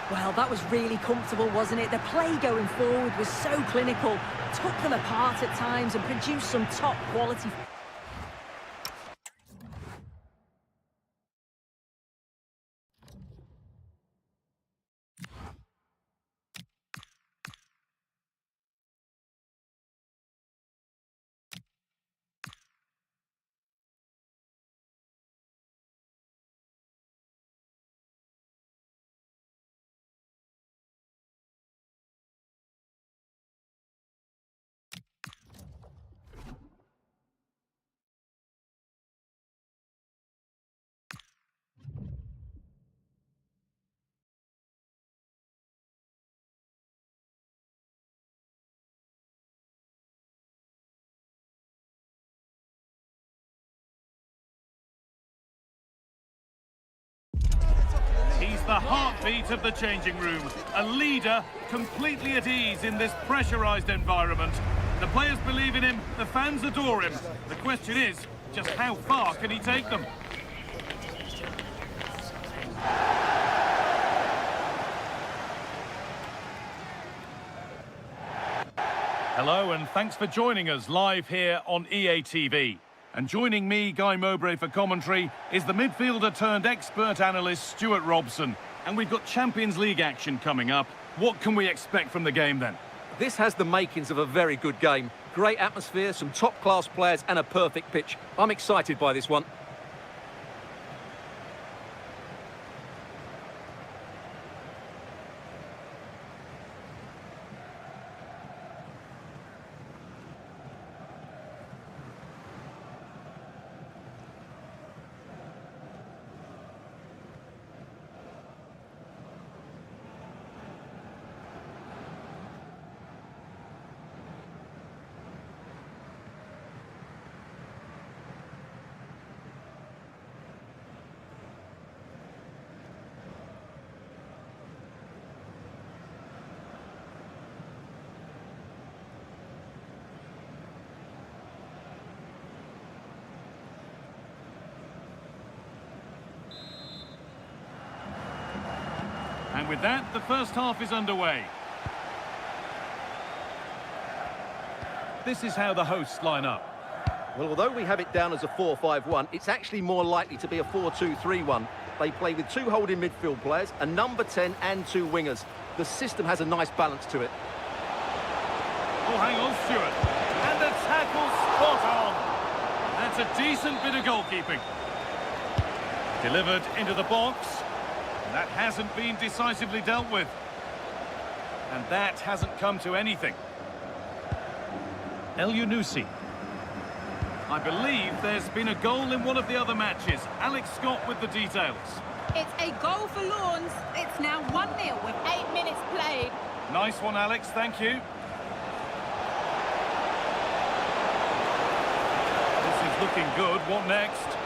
Well, that was really comfortable, wasn't it? The play going forward was so clinical, took them apart at times and produced some top quality the heartbeat of the changing room. A leader completely at ease in this pressurised environment. The players believe in him, the fans adore him. The question is, just how far can he take them? Hello and thanks for joining us live here on EA TV. And joining me, Guy Mowbray, for commentary is the midfielder turned expert analyst Stuart Robson. And we've got Champions League action coming up. What can we expect from the game then? This has the makings of a very good game. Great atmosphere, some top-class players and a perfect pitch. I'm excited by this one. And with that, the first half is underway. This is how the hosts line up. Well, although we have it down as a 4-5-1, it's actually more likely to be a 4-2-3-1. They play with two holding midfield players, a number 10 and two wingers. The system has a nice balance to it. Oh, hang on, Stuart. And the tackle spot on. That's a decent bit of goalkeeping. Delivered into the box. That hasn't been decisively dealt with. And that hasn't come to anything. El Yunusi. I believe there's been a goal in one of the other matches. Alex Scott with the details. It's a goal for Lawns. It's now 1-0 with 8 minutes played. Nice one, Alex. Thank you. This is looking good. What next?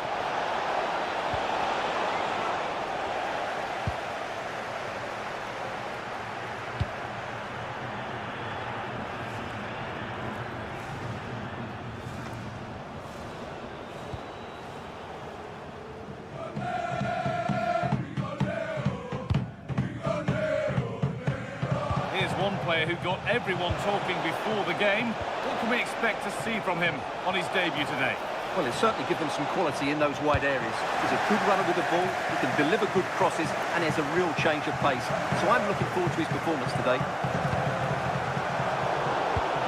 One player who got everyone talking before the game. What can we expect to see from him on his debut today? Well, he'll certainly give them some quality in those wide areas. He's a good runner with the ball, he can deliver good crosses, and has a real change of pace. So I'm looking forward to his performance today.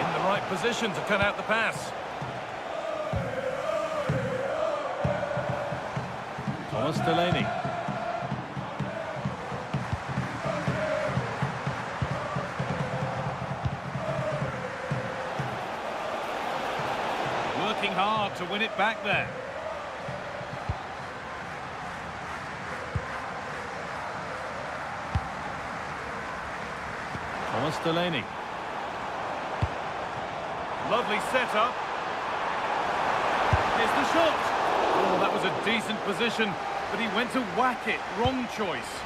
In the right position to cut out the pass. Thomas Delaney. Working hard to win it back there. Thomas Delaney. Lovely setup. Here's the shot. Oh, that was a decent position, but he went to whack it. Wrong choice.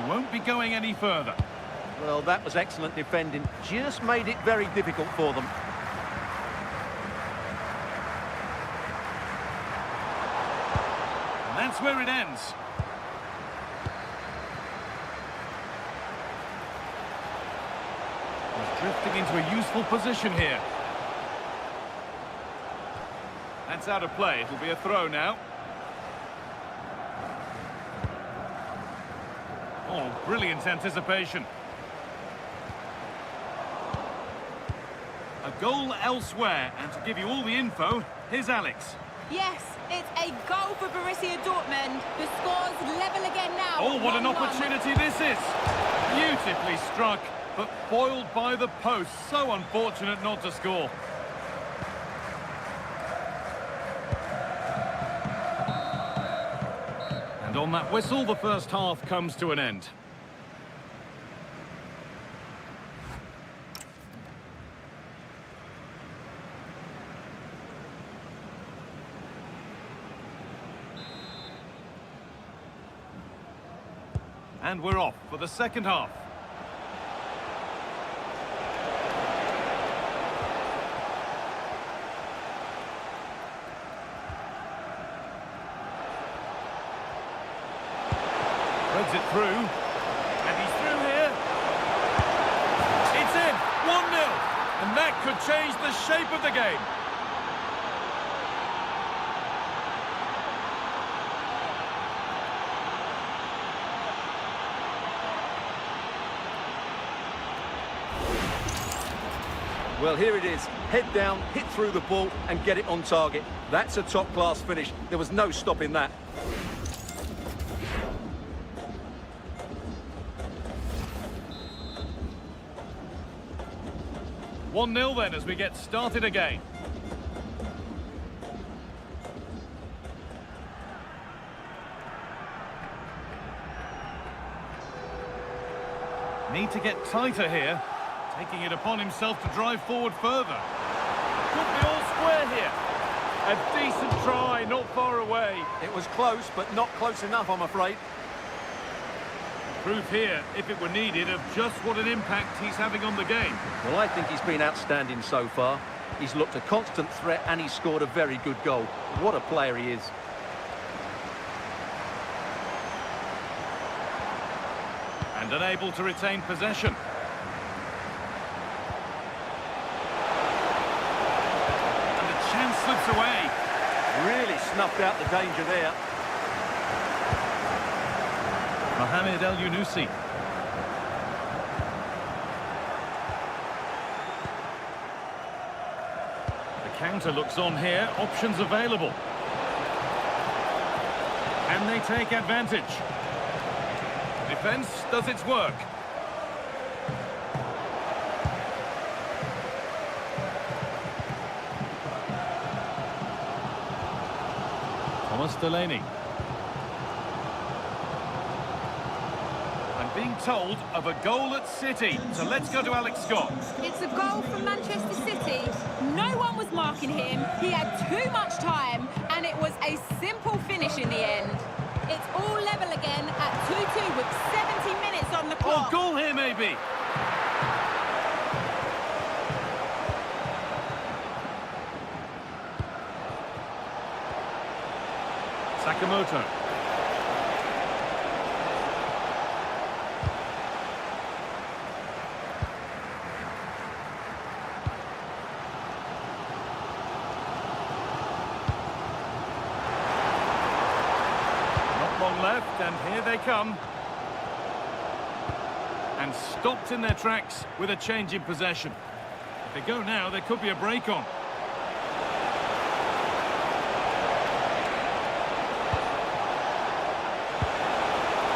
Won't be going any further. Well, that was excellent defending. Just made it very difficult for them. And that's where it ends. He's drifting into a useful position here. That's out of play. It'll be a throw now. Oh, brilliant anticipation. A goal elsewhere, and to give you all the info, here's Alex. Yes, it's a goal for Borussia Dortmund. The score's level again now. Oh, what an 1-1. opportunity this is. Beautifully struck, but foiled by the post. So unfortunate not to score. And on that whistle, the first half comes to an end. And we're off for the second half. Threads it through. And he's through here. It's in. 1-0. And that could change the shape of the game. Well, here it is. Head down, hit through the ball and get it on target. That's a top-class finish. There was no stopping that. One 0 then as we get started again. Need to get tighter here. Taking it upon himself to drive forward further. Could be all square here. A decent try, not far away. It was close, but not close enough, I'm afraid. Proof here, if it were needed, of just what an impact he's having on the game. Well, I think he's been outstanding so far. He's looked a constant threat and he's scored a very good goal. What a player he is. And unable to retain possession. And the chance slips away. Really snuffed out the danger there. Mohamed El Yunusi. The counter looks on here. Options available. And they take advantage. Defence does its work. Thomas Delaney. I'm being told of a goal at City, so let's go to Alex Scott. It's a goal from Manchester City. No one was marking him. He had too much time, and it was a simple finish in the end. It's all level again at 2-2 with 70 minutes on the Oh, clock. goal here maybe. Sakamoto. Long left, and here they come. And stopped in their tracks with a change in possession. If they go now, there could be a break on.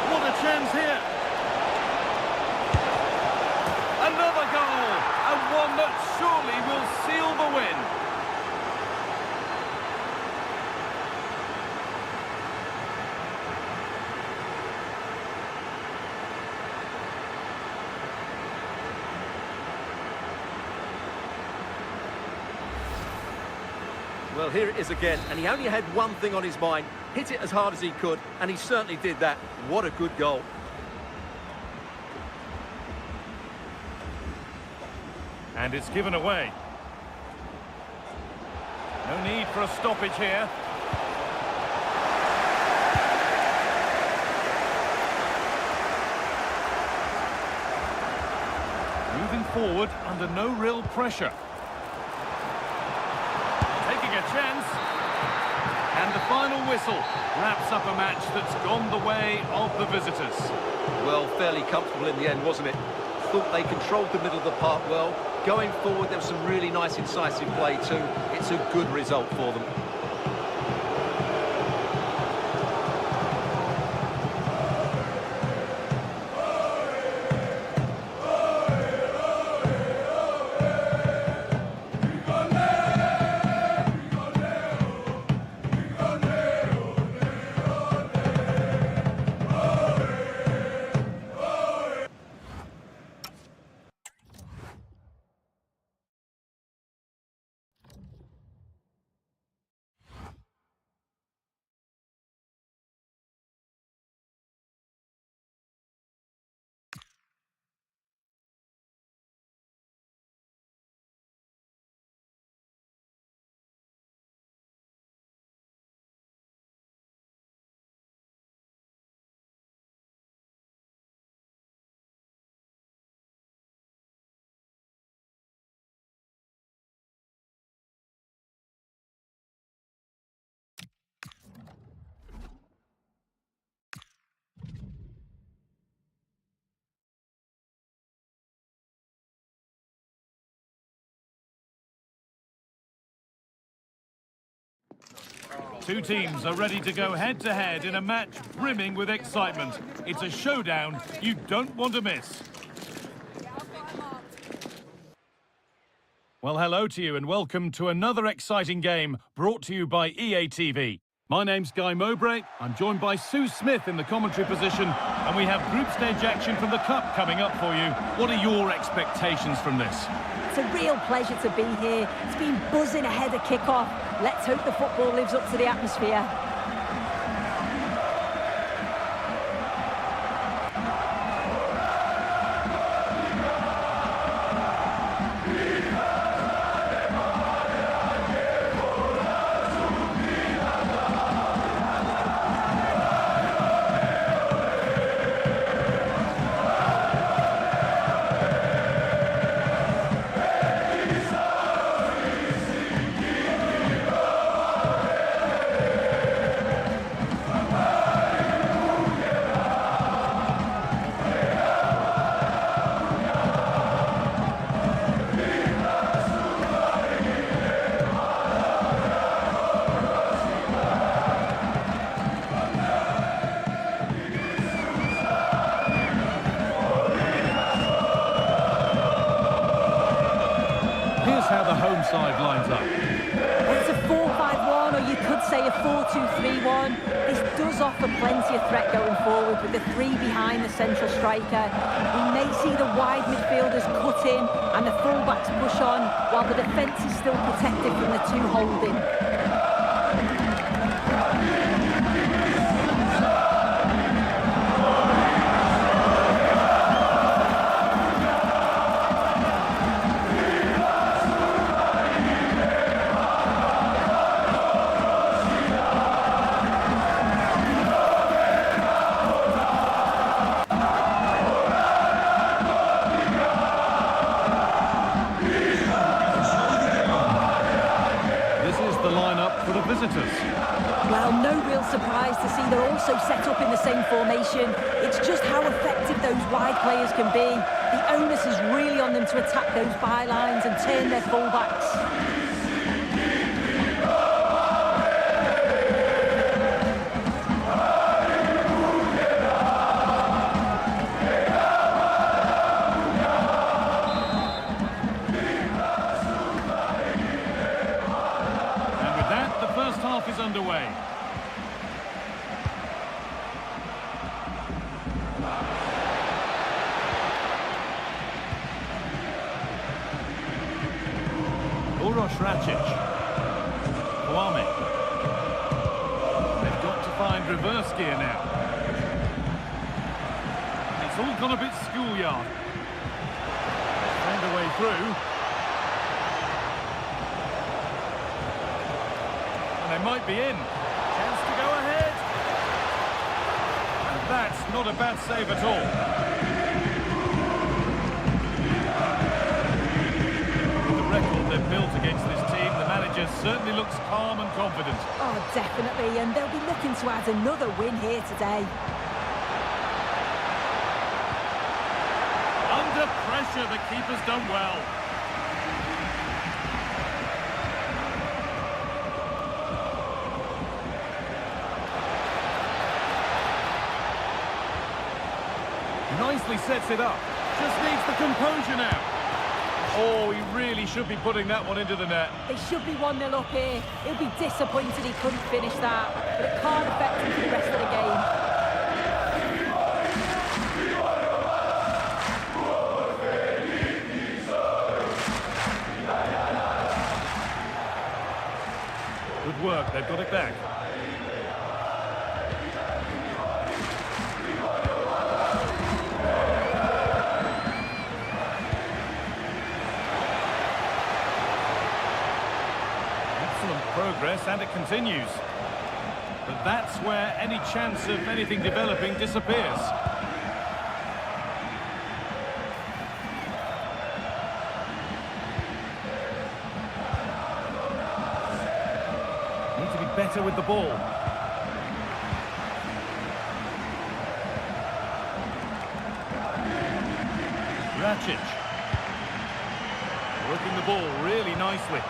What a chance here! Another goal! And one that surely will seal the win. Well, here it is again, and he only had one thing on his mind. Hit it as hard as he could, and he certainly did that. What a good goal. And it's given away. No need for a stoppage here. Moving forward under no real pressure. Taking a chance. And the final whistle wraps up a match that's gone the way of the visitors. Well, fairly comfortable in the end, wasn't it? Thought they controlled the middle of the park well. Going forward, there was some really nice incisive play too. It's a good result for them. Two teams are ready to go head-to-head in a match brimming with excitement. It's a showdown you don't want to miss. Well, hello to you and welcome to another exciting game brought to you by EA TV. My name's Guy Mowbray. I'm joined by Sue Smith in the commentary position, and we have group stage action from the Cup coming up for you. What are your expectations from this? It's a real pleasure to be here. It's been buzzing ahead of kick-off. Let's hope the football lives up to the atmosphere. How the home side lines up. It's a 4-5-1, or you could say a 4-2-3-1. This does offer plenty of threat going forward with the three behind the central striker. We may see the wide midfielders cut in and the fullbacks push on while the defence is still protected from the two holding. Visitors. Well, no real surprise to see they're also set up in the same formation. It's just how effective those wide players can be. The onus is really on them to attack those bylines and turn their fullbacks. Is underway. Racic. Kwame. They've got to find reverse gear now. It's all gone a bit schoolyard. They find a way through. They might be in. Chance to go ahead. And that's not a bad save at all. With the record they've built against this team, the manager certainly looks calm and confident. Oh, definitely, and they'll be looking to add another win here today. Under pressure, the keeper's done well. Nicely sets it up. Just needs the composure now. Oh, he really should be putting that one into the net. They should be 1-0 up here. He'll be disappointed he couldn't finish that, but it can't affect him for the rest of the game. Good work, they've got it back. Progress, and it continues. But that's where any chance of anything developing disappears. Need to be better with the ball. Racic. Working the ball really nicely.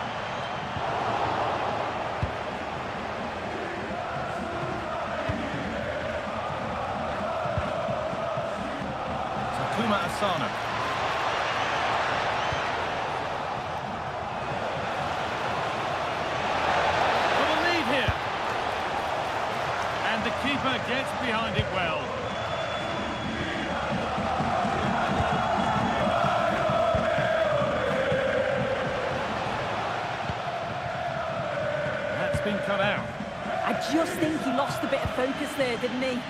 Asano. For the lead here. And the keeper gets behind it well. That's been cut out. I just think he lost a bit of focus there, didn't he?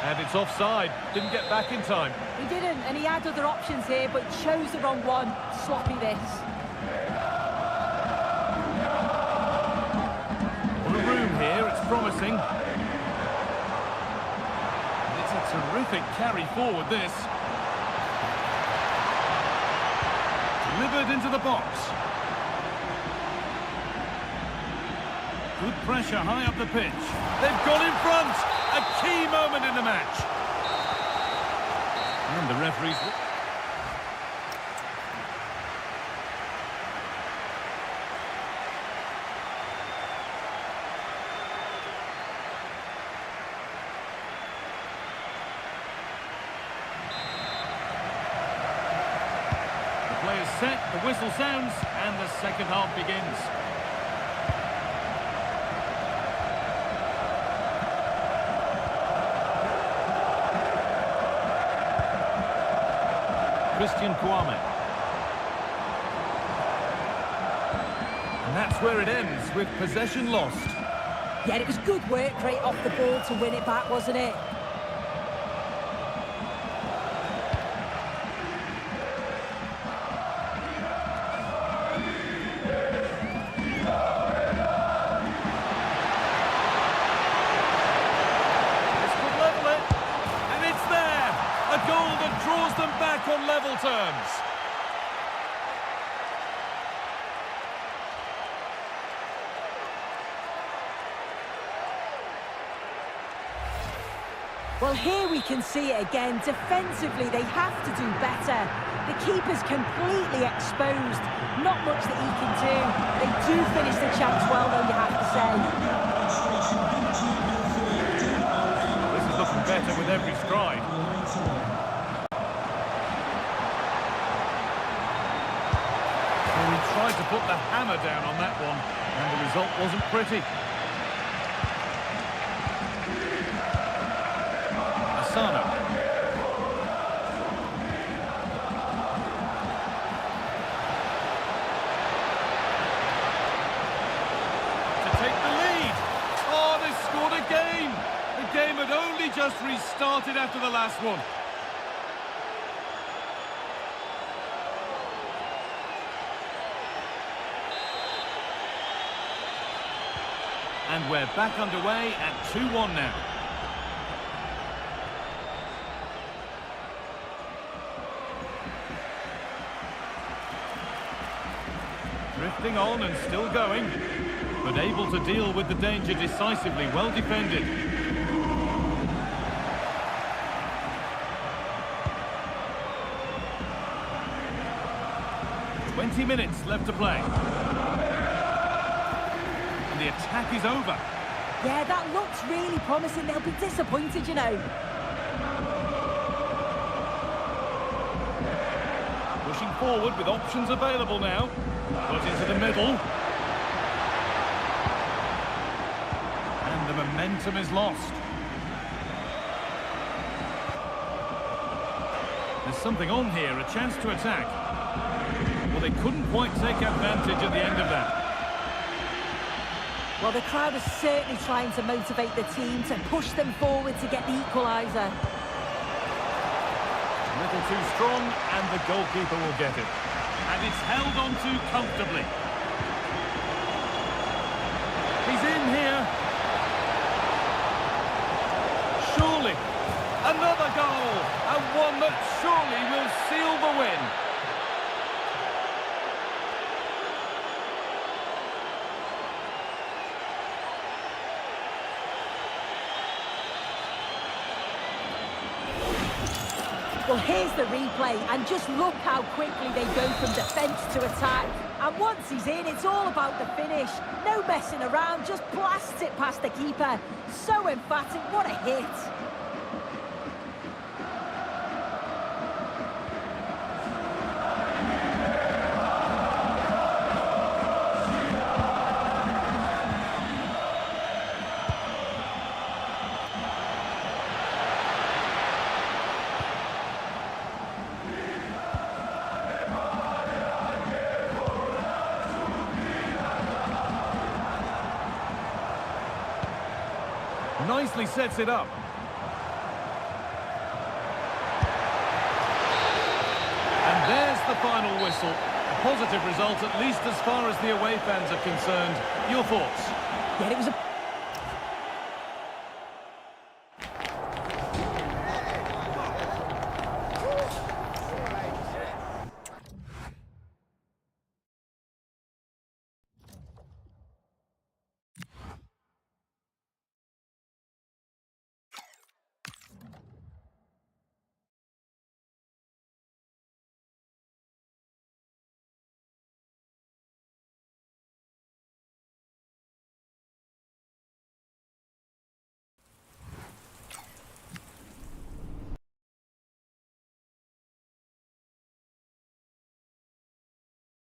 And it's offside. Didn't get back in time. He didn't, and he had other options here, but chose the wrong one. Sloppy this. On a room here, it's promising. It's a terrific carry forward, this. Delivered into the box. Good pressure high up the pitch. They've got in front. A key moment in the match. And the referee's... The play is set, the whistle sounds, and the second half begins. Christian Kwame. And that's where it ends, with possession lost. Yeah, it was good work right off the ball to win it back, wasn't it? This could level it. And it's there. A goal that draws them back on level terms. Well, here we can see it again. Defensively, they have to do better. The keeper's completely exposed. Not much that he can do. They do finish the chance well, though, you have to say. This is looking better with every stride. Well, he tried to put the hammer down on that one, and the result wasn't pretty. Asano. To take the lead. Oh, they scored again. The game had only just restarted after the last one. And we're back underway at 2-1 now. Drifting on and still going, but able to deal with the danger decisively, well defended. "20 minutes left to play. And the attack is over. Yeah, that looks really promising. They'll be disappointed, you know. Pushing forward with options available now. Put into the middle. And the momentum is lost. There's something on here, a chance to attack. Well, they couldn't quite take advantage at the end of that. Well, the crowd is certainly trying to motivate the team to push them forward to get the equaliser. A little too strong, and the goalkeeper will get it. And it's held on to comfortably. He's in here. Surely. Another goal. And one that surely will seal the win. Well, here's the replay, and just look how quickly they go from defence to attack. And once he's in, it's all about the finish. No messing around, just blasts it past the keeper. So emphatic, what a hit. nicely sets it up. And there's the final whistle. A positive result, at least as far as the away fans are concerned. Your thoughts? Yeah, it was a